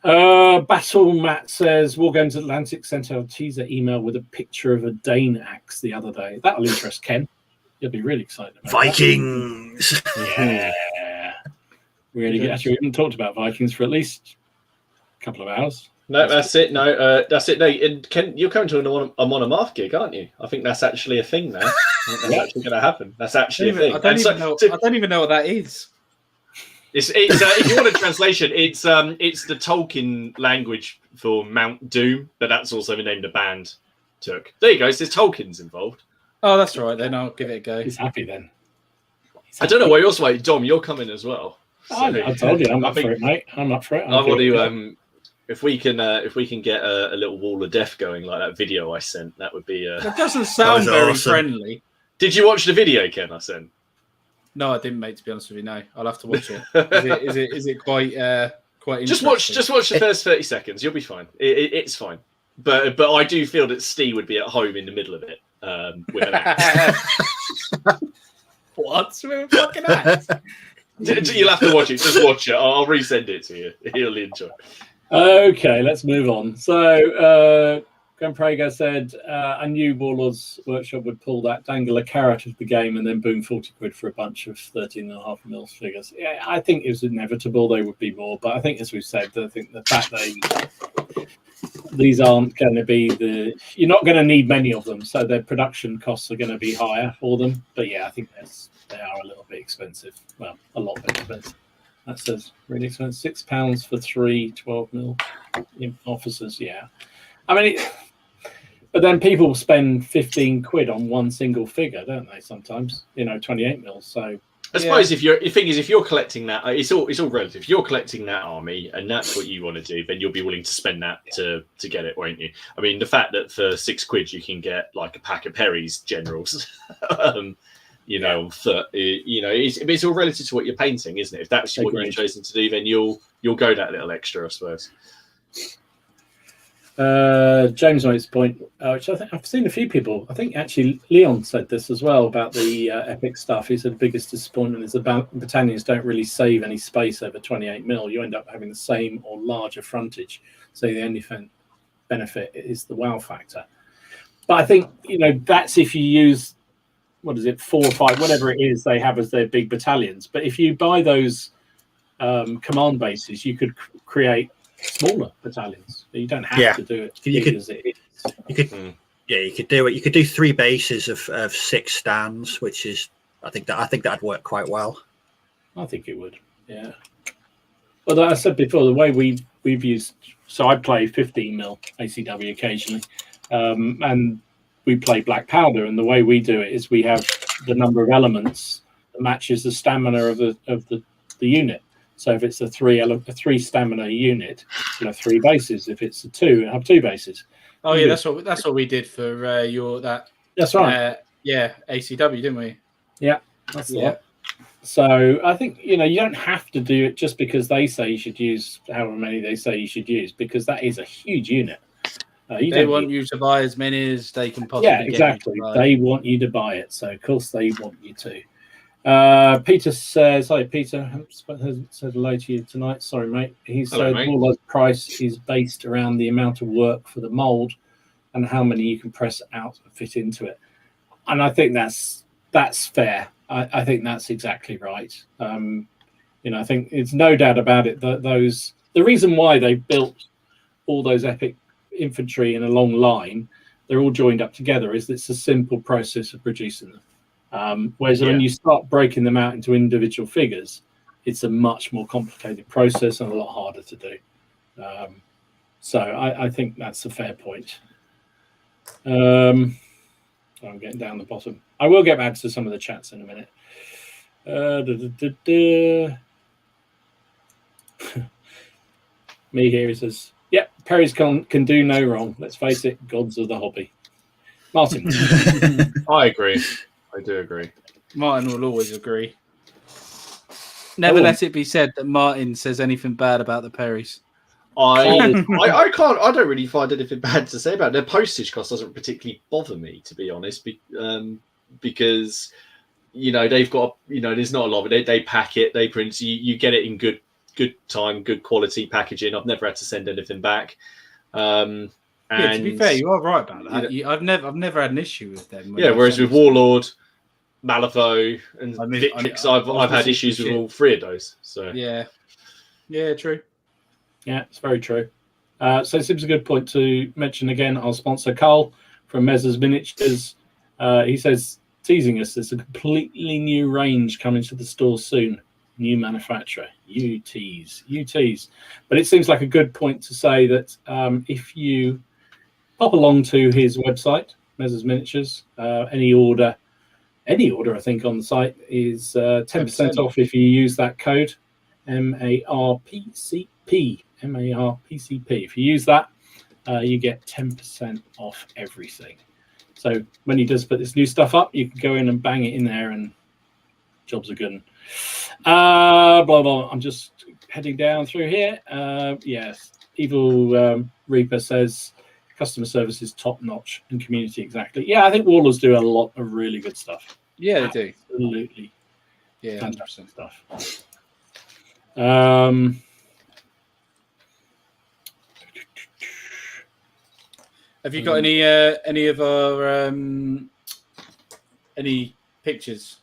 Battle Matt says Wargames Atlantic sent out a teaser email with a picture of a Dane axe the other day. That'll interest Ken. You'll be really excited about Vikings. Yeah. Really good. Actually, we haven't talked about Vikings for at least a couple of hours. No, that's it. No, that's it. No, Ken, you're coming to a monomath gig, aren't you? I think that's actually a thing now. That's actually going to happen. That's actually a thing. I don't even know what that is. It's if you want a translation, it's the Tolkien language for Mount Doom, but that's also the name the band took. There you go. So there's Tolkien's involved. Oh, that's all right then. I'll give it a go. He's happy then. I don't know why you're waiting, Dom. You're coming as well. So, I told you, I'm up for it, mate. I'm up for it. I want to. If we can get a little wall of death going like that video I sent, that would be. That doesn't sound very friendly. Did you watch the video, Ken? I sent. No, I didn't, mate. To be honest with you, no. I'll have to watch it. Is it quite Just watch the first 30 seconds. You'll be fine. It's fine. But I do feel that Steve would be at home in the middle of it with an axe. What? With a fucking axe? You'll have to watch it. Just watch it. I'll resend it to you. You'll enjoy. Okay, let's move on. So, Graham Prager said, I knew Warlords Workshop would pull that dangle a carrot of the game and then boom 40 quid for a bunch of 13.5 mil figures. Yeah, I think it was inevitable they would be more, but I think, as we've said, I think the fact these aren't going to be you're not going to need many of them, so their production costs are going to be higher for them. But yeah, I think they are a little bit expensive. Well, a lot bit expensive. That says really expensive. £6 for 3 12 mil officers. Yeah, I mean, but then people spend 15 quid on one single figure, don't they? Sometimes, 28 mils. So I suppose if you're collecting that, it's all relative. If you're collecting that army and that's what you want to do, then you'll be willing to spend that to get it, won't you? I mean, the fact that for 6 quid you can get like a pack of Perry's generals. On foot, it's all relative to what you're painting, isn't it? If that's what you've chosen to do, then you'll go that little extra, I suppose. James makes a point, which I think I've seen a few people. I think actually Leon said this as well about the epic stuff. He said the biggest disappointment is the battalions don't really save any space over 28 mil. You end up having the same or larger frontage. So the only benefit is the wow factor. But I think that's if you use 4 or 5, whatever it is they have as their big battalions. But if you buy those command bases, you could create smaller battalions. You don't have to do it. You could do it. You could do 3 bases of 6 stands, which is I think that'd work quite well. I think it would. Yeah. Well, I said before, the way we've used, so I play 15 mil ACW occasionally, and we play black powder, and the way we do it is we have the number of elements that matches the stamina of the unit. So if it's a 3 stamina unit, you'll have 3 bases. If it's a 2, you'll have 2 bases. Oh yeah, that's what we did for That's right. ACW, didn't we? Yeah, that's right. So I think you don't have to do it just because they say you should use however many they say you should use, because that is a huge unit. They want you to buy as many as they can possibly get. Yeah, exactly. They want you to buy it, so of course they want you to. Peter says, hi, Peter. I haven't said hello to you tonight. Sorry, mate. He said Warlord's price is based around the amount of work for the mold and how many you can press out and fit into it. And I think that's fair. I think that's exactly right. I think it's no doubt about it that the reason why they built all those epic infantry in a long line, they're all joined up together, is it's a simple process of producing them. Whereas when you start breaking them out into individual figures, it's a much more complicated process and a lot harder to do. So I think that's a fair point. I'm getting down the bottom. I will get back to some of the chats in a minute. Me here, he says, yep, Perry's can do no wrong. Let's face it, gods of the hobby. Martin. I agree. I do agree. Martin will always agree. Never let it be said that Martin says anything bad about the Perrys. I can't. I don't really find anything bad to say about it. Their postage cost doesn't particularly bother me, to be honest, because they've got there's not a lot of it. They pack it, they print. You get it in good time, good quality packaging. I've never had to send anything back. And to be fair, you are right about that. I've never had an issue with them. Whereas with Warlord, Malifaux, and Victrix, I've had issues with all three of those. So yeah, true. Yeah, it's very true. So it seems a good point to mention again our sponsor, Carl from Mezz's Miniatures. He says, teasing us, there's a completely new range coming to the store soon. New manufacturer. You tease. But it seems like a good point to say that if you pop along to his website, Mezz's Miniatures, any order, I think, on the site is 10% off if you use that code, MARPCP. If you use that, you get 10% off everything. So when he does put this new stuff up, you can go in and bang it in there, and jobs are good. Blah blah. I'm just heading down through here. Yes, Evil Reaper says customer service is top notch and community exactly. Yeah, I think Warlords do a lot of really good stuff. Yeah, they do. Absolutely. Yeah, fantastic stuff. Have you got any of our any pictures?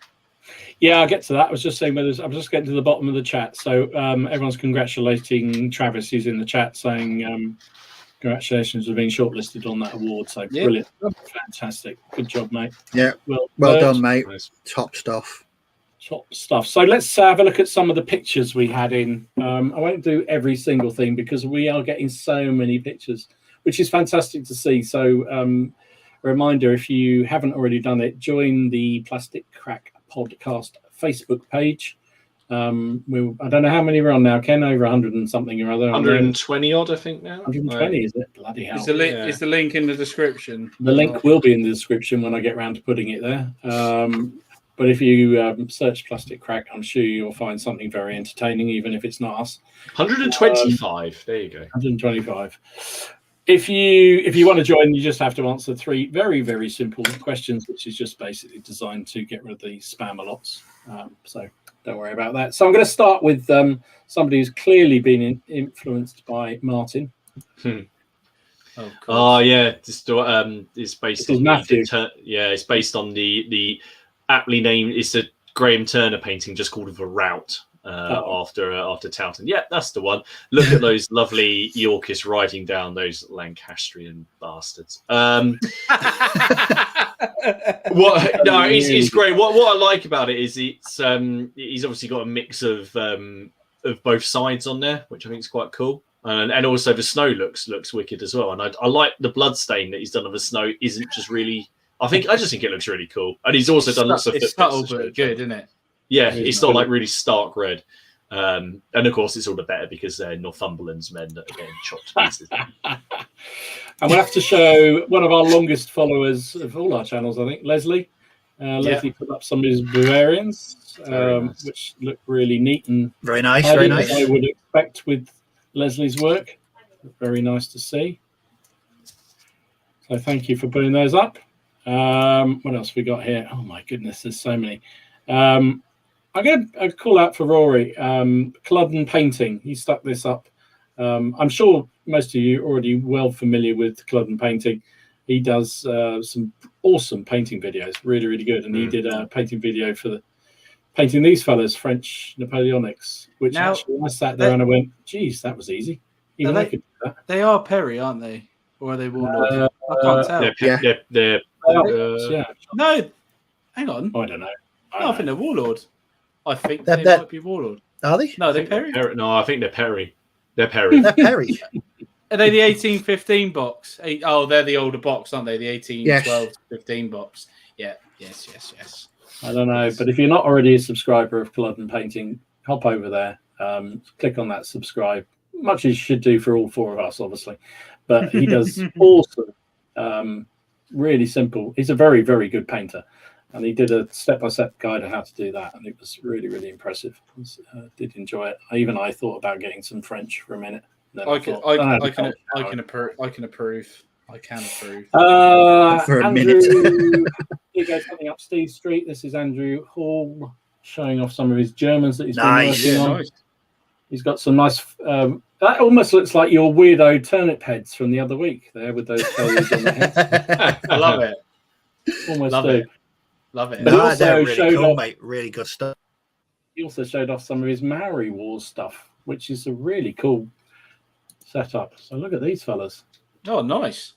Yeah, I'll get to that. I was just saying, I'm just getting to the bottom of the chat. So everyone's congratulating Travis. He's in the chat saying congratulations for being shortlisted on that award. So brilliant, fantastic, good job, mate. Yeah, well done, mate. Nice. Top stuff. So let's have a look at some of the pictures we had in. I won't do every single thing because we are getting so many pictures, which is fantastic to see. So a reminder, if you haven't already done it, join the Plastic Crack Podcast Facebook page. I don't know how many we're on now, Ken, over 100 and something or other. 120 odd, I think now. 120, is it? Bloody hell. Is the link in the description? The link will be in the description when I get around to putting it there. But if you search Plastic Crack, I'm sure you'll find something very entertaining, even if it's not us. 125. There you go. 125. If you want to join, you just have to answer 3 very, very simple questions, which is just basically designed to get rid of the spam lots. So don't worry about that. So I'm going to start with somebody who's clearly been influenced by Martin. Oh yeah, this is based on Matthew. It's based on the aptly named. It's a Graham Turner painting just called The Rout. After Towton. Yeah, that's the one. Look at those lovely Yorkists riding down those Lancastrian bastards. It's great. What I like about it is he's obviously got a mix of both sides on there, which I think is quite cool. And also the snow looks wicked as well. And I like the blood stain that he's done on the snow. Isn't just really. I just think it looks really cool. And he's also done lots of. It's subtle but good, isn't it? Yeah, it's not like really stark red. And of course, it's all the better because they're Northumberland's men that are getting chopped to pieces. And we'll have to show one of our longest followers of all our channels, I think, Leslie. Leslie put up some of his Bavarians, nice. Which look really neat and very nice. Very nice. I would expect with Leslie's work. Very nice to see. So thank you for putting those up. What else we got here? Oh my goodness, there's so many. I'm going to call out for Rory, Culloden Painting. He stuck this up. I'm sure most of you are already well familiar with Culloden Painting. He does some awesome painting videos, really, really good. And he did a painting video for painting these fellas, French Napoleonics, which now, actually I sat there and I went, geez, that was easy. Even I could do that. They are Perry, aren't they? Or are they Warlord? I can't tell. They're No, hang on. I don't know. I think they're Warlord. I think they might be Warlord. Are they? No, they're Perry. No, I think they're Perry. They're Perry. They're Perry. Are they the 1815 box? Oh, they're the older box, aren't they? The 1812 to 15 box. Yeah. Yes. I don't know, but if you're not already a subscriber of Culloden Painting, hop over there, click on that subscribe, much as you should do for all 4 of us, obviously. But he does awesome, really simple. He's a very, very good painter. And he did a step-by-step guide on how to do that, and it was really, really impressive. Did enjoy it. I thought about getting some French for a minute. I can approve. For a Andrew, minute. here goes something up Steve Street. This is Andrew Hall showing off some of his Germans that he's been Nice. working Yeah, on. nice. He's got some nice. That almost looks like your weirdo turnip heads from the other week there with those foliage on the head. I love it. Almost Love do. it. Love it. But he No, also they're really showed cool, off- mate. Really good stuff. He also showed off some of his Maori Wars stuff, which is a really cool setup. So look at these fellas. Oh, nice.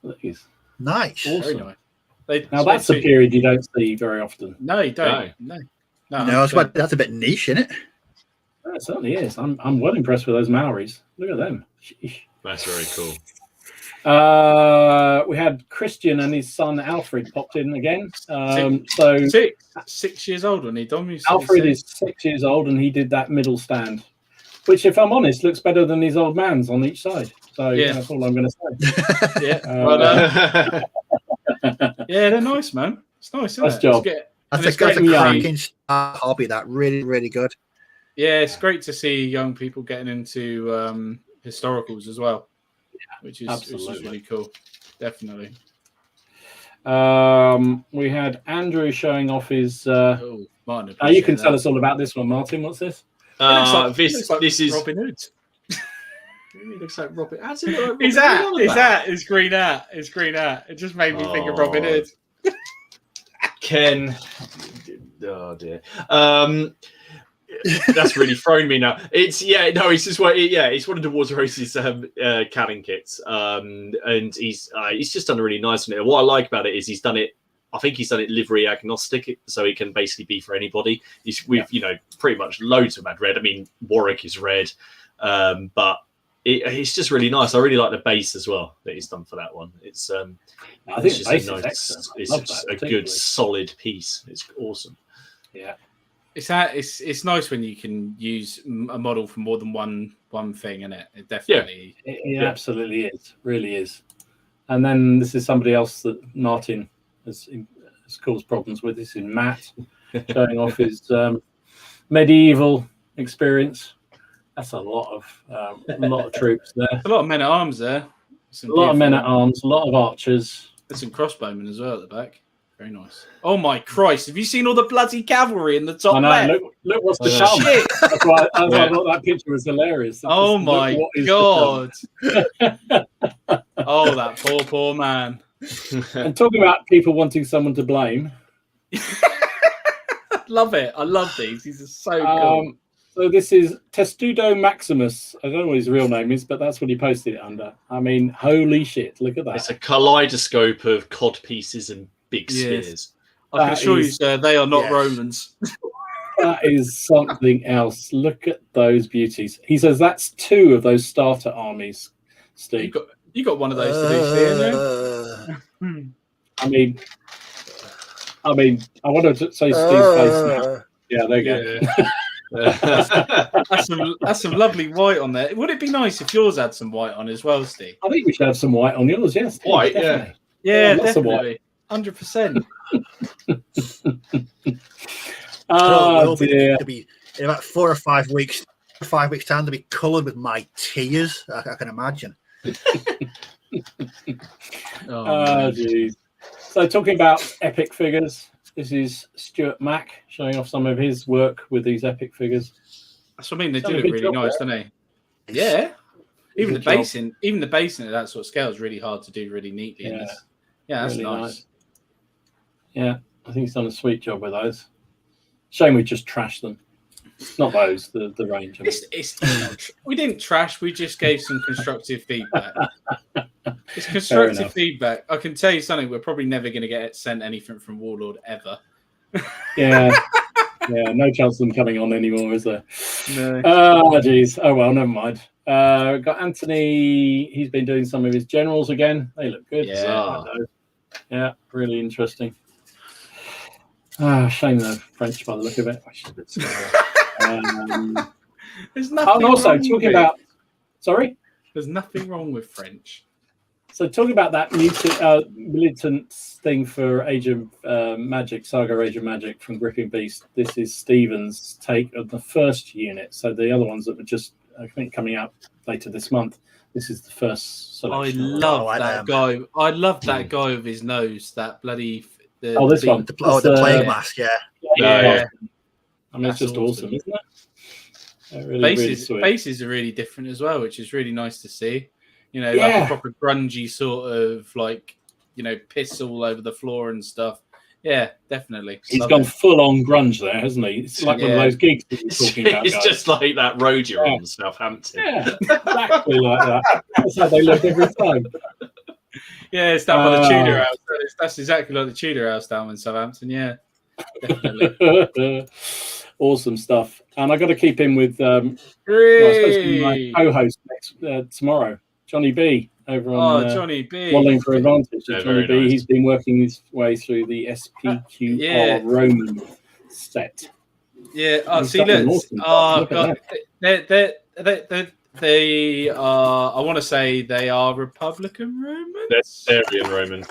Look at these. Nice. Awesome. Very nice. They, Now that's a period you don't see very often. No, you don't. No. No, that's a bit niche, isn't it? It certainly is. I'm well impressed with those Maoris. Look at them. Sheesh. That's very cool. We had Christian and his son Alfred popped in again. So 6 years old when he done. Alfred is 6 years old and he did that middle stand, which, if I'm honest, looks better than his old man's on each side. So Yeah. that's all I'm going to say. Yeah. Yeah, they're nice, man. It's nice. Isn't Nice it? job. That's it's a great cracking hobby. That really, really good. Yeah, it's great to see young people getting into historicals as well, which is absolutely. really cool. Definitely. We had Andrew showing off his. Oh, Martin, You can tell us all about this one, Martin. What's this? This is Robin Hood. He looks like Robin. How's he look like His Robin Hood? hat, his green hat. It just made me think of Robin Hood. Ken. Oh dear. That's really thrown me now. It's just it's one of the Water Rose's canning kits. And he's just done a really nice one. What I like about it is he's done it. I think he's done it livery agnostic, so he can basically be for anybody. He's with pretty much loads of mad red. I mean, Warwick is red, but it's just really nice. I really like the base as well that he's done for that one. It's I think it's the base just a is nice, excellent. I it's love just that a good particularly. solid piece. It's awesome. Yeah. It's nice when you can use a model for more than one thing, isn't it? It definitely. It absolutely is. Really is. And then this is somebody else that Martin has caused problems with. This is Matt showing off his medieval experience. That's a lot of troops there. A lot of men at arms there. A lot of men at arms, a lot of archers. There's some crossbowmen as well at the back. Very nice. Oh my Christ! Have you seen all the bloody cavalry in the top I know. left? Look what's to Oh, come. shit. That's why I thought that picture was hilarious. Oh Just look my what is to God! Oh, that poor man. come. And talking about people wanting someone to blame. Love it. I love these. These are so cool. So this is Testudo Maximus. I don't know what his real name is, but that's what he posted it under. I mean, holy shit! Look at that. It's a kaleidoscope of cod pieces and big Yes. spears. I can that assure you, is- sir, they are not Yes. Romans. That is something else. Look at those beauties. He says that's 2 of those starter armies, Steve. You got one of those to do, Steve. I mean, I wanted to say Steve's face now. Yeah, there you go. That's some lovely white on there. Would it be nice if yours had some white on as well, Steve? I think we should have some white on yours. Yes, Steve, White, definitely. Yeah, lots of definitely. 100%. Oh dear. To be in about 4 or 5 weeks. 5 weeks time to be coloured with my tears. I can imagine. Oh jeez. So talking about epic figures, this is Stuart Mack showing off some of his work with these epic figures. That's what I mean. They Done do a look good really job nice, there. don't they? Yeah. Even the Good job. basing at that sort of scale is really hard to do really neatly. Yeah. Yeah, that's Really nice. nice. Yeah, I think he's done a sweet job with those. Shame we just trashed them. Not those, the range. I mean. We didn't trash. We just gave some constructive feedback. It's Fair constructive enough. feedback. I can tell you something. We're probably never going to get sent anything from Warlord ever. Yeah. Yeah, no chance of them coming on anymore, is there? No. Oh, geez. Oh, well, never mind. We've got Anthony. He's been doing some of his generals again. They look good. Yeah. Yeah, really interesting. Shame they're French by the look of it. Which is a bit scary. There's nothing. And also, wrong talking with it. about... Sorry? There's nothing wrong with French. So talking about that militant thing for Age of Magic, Saga Age of Magic from Gripping Beast. This is Stephen's take of the first unit. So the other ones that were just, I think, coming out later this month. This is the first I selection. love that guy. I love that guy with his nose. That bloody. This one. The plague mask, yeah. Yeah. I mean, it's just awesome, isn't it? Really sweet. Bases are really different as well, which is really nice to see. You know, like a proper grungy sort of like, you know, piss all over the floor and stuff. Yeah, definitely. He's gone full on grunge there, hasn't he? It's like one of those gigs that you're talking about. It's just like that road you're on, Southampton. Yeah, exactly like that. That's how they look every time. Yeah, it's down by the Tudor house. That's exactly like the Tudor house down in Southampton. Yeah, definitely. Awesome stuff. And I got to keep in with I suppose my co-host tomorrow, Johnny B, over on Johnny B. Modelling for Advantage. Yeah, Johnny B, nice. he's been working his way through the SPQR Roman set. Yeah. He's See, done look. awesome Oh, stuff. God. They are. I want to say they are Republican Romans. They're Syrian Roman,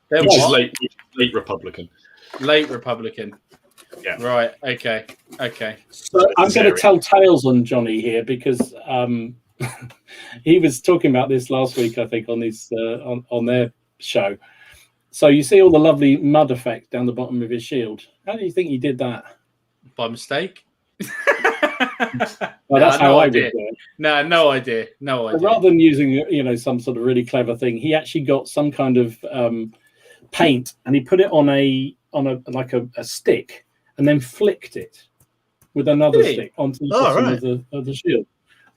They're which is what? late Republican. Late Republican. Yeah. Right. Okay. So I'm going to tell tales on Johnny here because he was talking about this last week, I think, on his on their show. So you see all the lovely mud effect down the bottom of his shield. How do you think he did that? By mistake. Well, that's how I would do it. No idea. But rather than using, some sort of really clever thing, he actually got some kind of paint and he put it on a stick and then flicked it with another stick onto the bottom of the shield,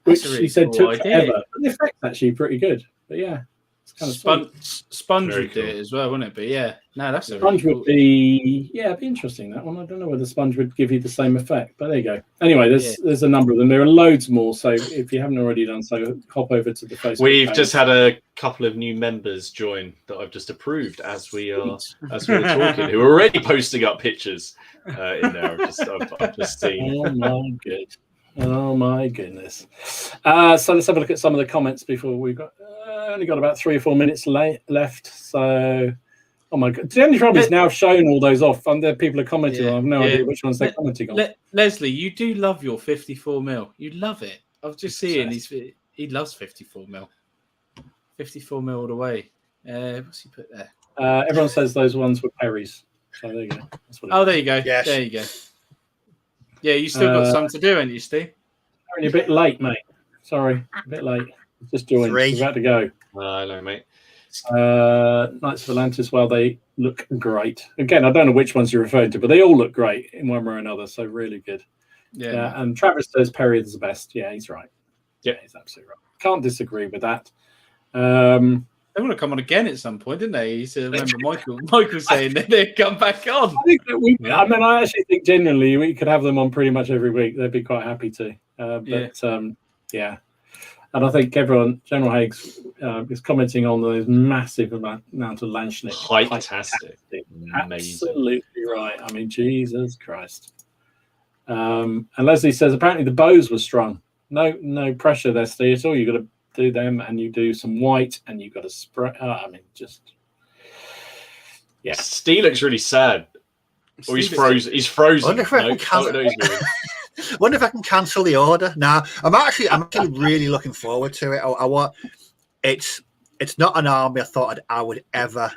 which he said took forever. But the effect's actually pretty good. But yeah, it's kind of Sponge would do it as well, wouldn't it? But yeah, no, that's Sponge would be it'd be interesting, that one. I don't know whether Sponge would give you the same effect, but there you go. Anyway, there's a number of them. There are loads more, so if you haven't already done so, hop over to the Facebook We've page. just had a couple of new members join that I've just approved as we are talking, who are already posting up pictures in there. I've just seen. Oh my goodness. So let's have a look at some of the comments before we've got only got about 3 or 4 minutes left. So, oh my god, the only problem is now showing all those off, and there people are commenting. I have no idea which ones they're commenting on. Leslie, you do love your 54mm. You love it. I've just seen he loves 54mm. 54mm all the way. What's he put there? Everyone says those ones were Perry's. So there you go. There you go. Yes. There you go. Yeah, you still got some to do, ain't you, Steve? You're a bit late, mate. Sorry, a bit late. Just joined. We're about to go. Hello, mate. Knights of Atlantis, well, they look great. Again, I don't know which ones you're referring to, but they all look great in one way or another. So really good. Yeah. And Travis says Perry is the best. Yeah, he's right. Yeah, he's absolutely right. Can't disagree with that. They want to come on again at some point, didn't they? I remember Michael saying that they'd come back on. I think that I actually think genuinely we could have them on pretty much every week. They'd be quite happy to. Yeah. And I think General Haig's is commenting on those massive amount of Lanchnik. Fantastic. Absolutely right. I mean, Jesus Christ. And Leslie says apparently the bows were strung. No pressure there, Steve, at all. You've got to do them and you do some white and you've got to spray. Steve looks really sad. Or he's frozen. He's frozen. Wonder if I can cancel the order. Now, I'm actually really looking forward to it. It's not an army I thought I would ever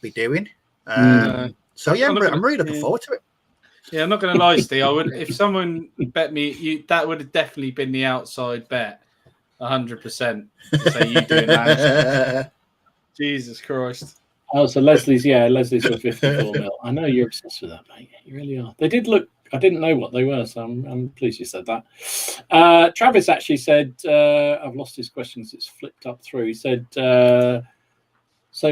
be doing. So yeah, I'm really looking forward to it. Yeah, I'm not going to lie, Steve. I would, if someone bet me, that would have definitely been the outside bet, 100%. Say you doing that. Jesus Christ. Oh, so Leslie's for 54 mil. I know you're obsessed with that, mate. You really are. They did look. I didn't know what they were, so I'm pleased you said that. Travis actually said, I've lost his questions. It's flipped up through. He said, so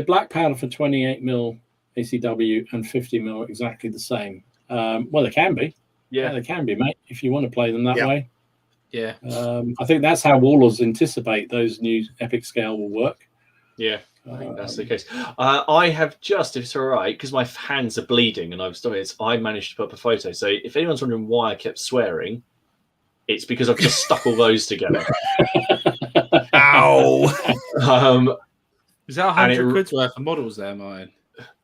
black powder for 28 mil ACW and 50 mil are exactly the same. Well, they can be. Yeah, they can be, mate, if you want to play them that way. Yeah. I think that's how Warlords anticipate those new epic scale will work. Yeah. I think that's the case. I have just, if it's all right, because my hands are bleeding and I managed to put up a photo. So if anyone's wondering why I kept swearing, it's because I've just stuck all those together. Ow! Is that And it- 100 quid's worth of models there, Martin?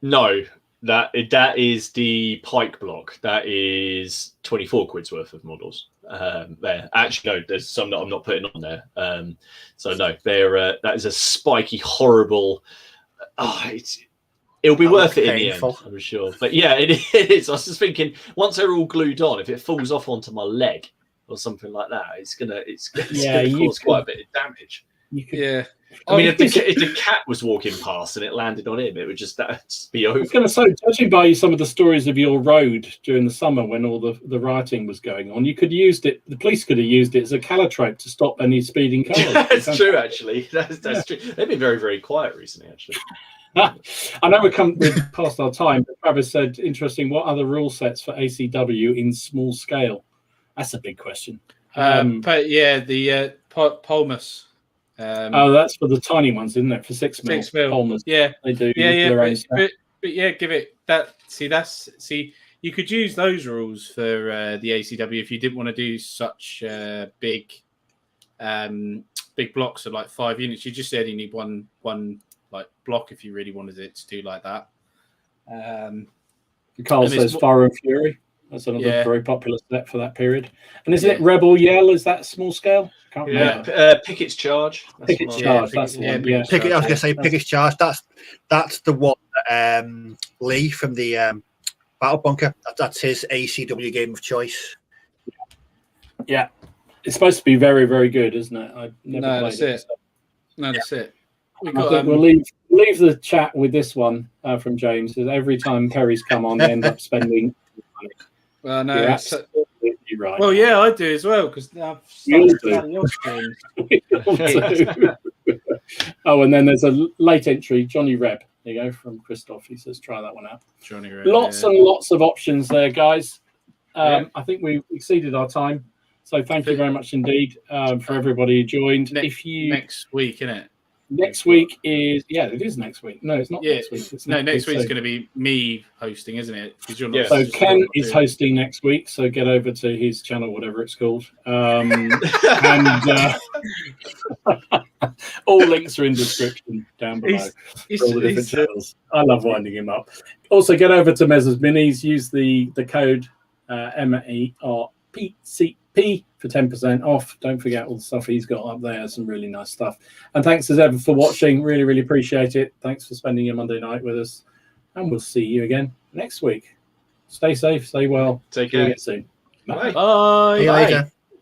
No, that is the Pike block. That is 24 quid's worth of models. There, actually, no, there's some that I'm not putting on there. So no, that is a spiky, horrible. It'll be That worth looks it in painful. the end, I'm sure. But yeah, it is. I was just thinking, once they're all glued on, if it falls off onto my leg or something like that, it's gonna cause quite a bit of damage. Yeah. I mean, if the cat was walking past and it landed on him, it would just be over. I was going to say, judging by some of the stories of your road during the summer when all the rioting was going on, you could have used it. The police could have used it as a calitrope to stop any speeding cars. That's true, actually. That's true. They've been very, very quiet recently, actually. I know we've past our time, but Travis said, interesting, what other rule sets for ACW in small scale? That's a big question. But yeah, the Polmus. That's for the tiny ones, isn't it? For 6 mil. 6 mil. Polmers. Yeah. They do. Yeah, their own stuff. but yeah, give it that. See, you could use those rules for the ACW if you didn't want to do such big blocks of like 5 units. You just only need one like block if you really wanted it to do like that. Carl says Fire and Fury. That's another very popular set for that period. And isn't it Rebel Yell? Is that small scale? Can't remember. Pickett's Charge. Pickett's Charge. That's the one. Yeah. Pickett, I was going to say Pickett's Charge. That's the one that Lee from the Battle Bunker. That's his ACW game of choice. Yeah, it's supposed to be very, very good, isn't it? I've never played it. So. No, that's it. I think we'll leave the chat with this one from James. Because every time Perry's come on, they end up spending money. Well, no, You're absolutely right. Well, yeah, I do as well because I've started Oh, and then there's a late entry, Johnny Reb. There you go, from Christoph. He says, try that one out. Johnny Reb. Lots and lots of options there, guys. I think we exceeded our time. So thank you very much indeed for everybody who joined. Next week, isn't it? Next week is it is next week. No, it's not next week. It's next week's going to be me hosting, isn't it? Because you're not. So Ken is hosting next week. So get over to his channel, whatever it's called, and all links are in description down below. For all the different channels. I love winding him up. Also, get over to Mezzers Minis. Use the code MERPCP for 10% off. Don't forget all the stuff he's got up there. Some really nice stuff. And thanks as ever for watching. Really, really appreciate it. Thanks for spending your Monday night with us. And we'll see you again next week. Stay safe, stay well. Take care. See you soon. Bye. Bye. See you later.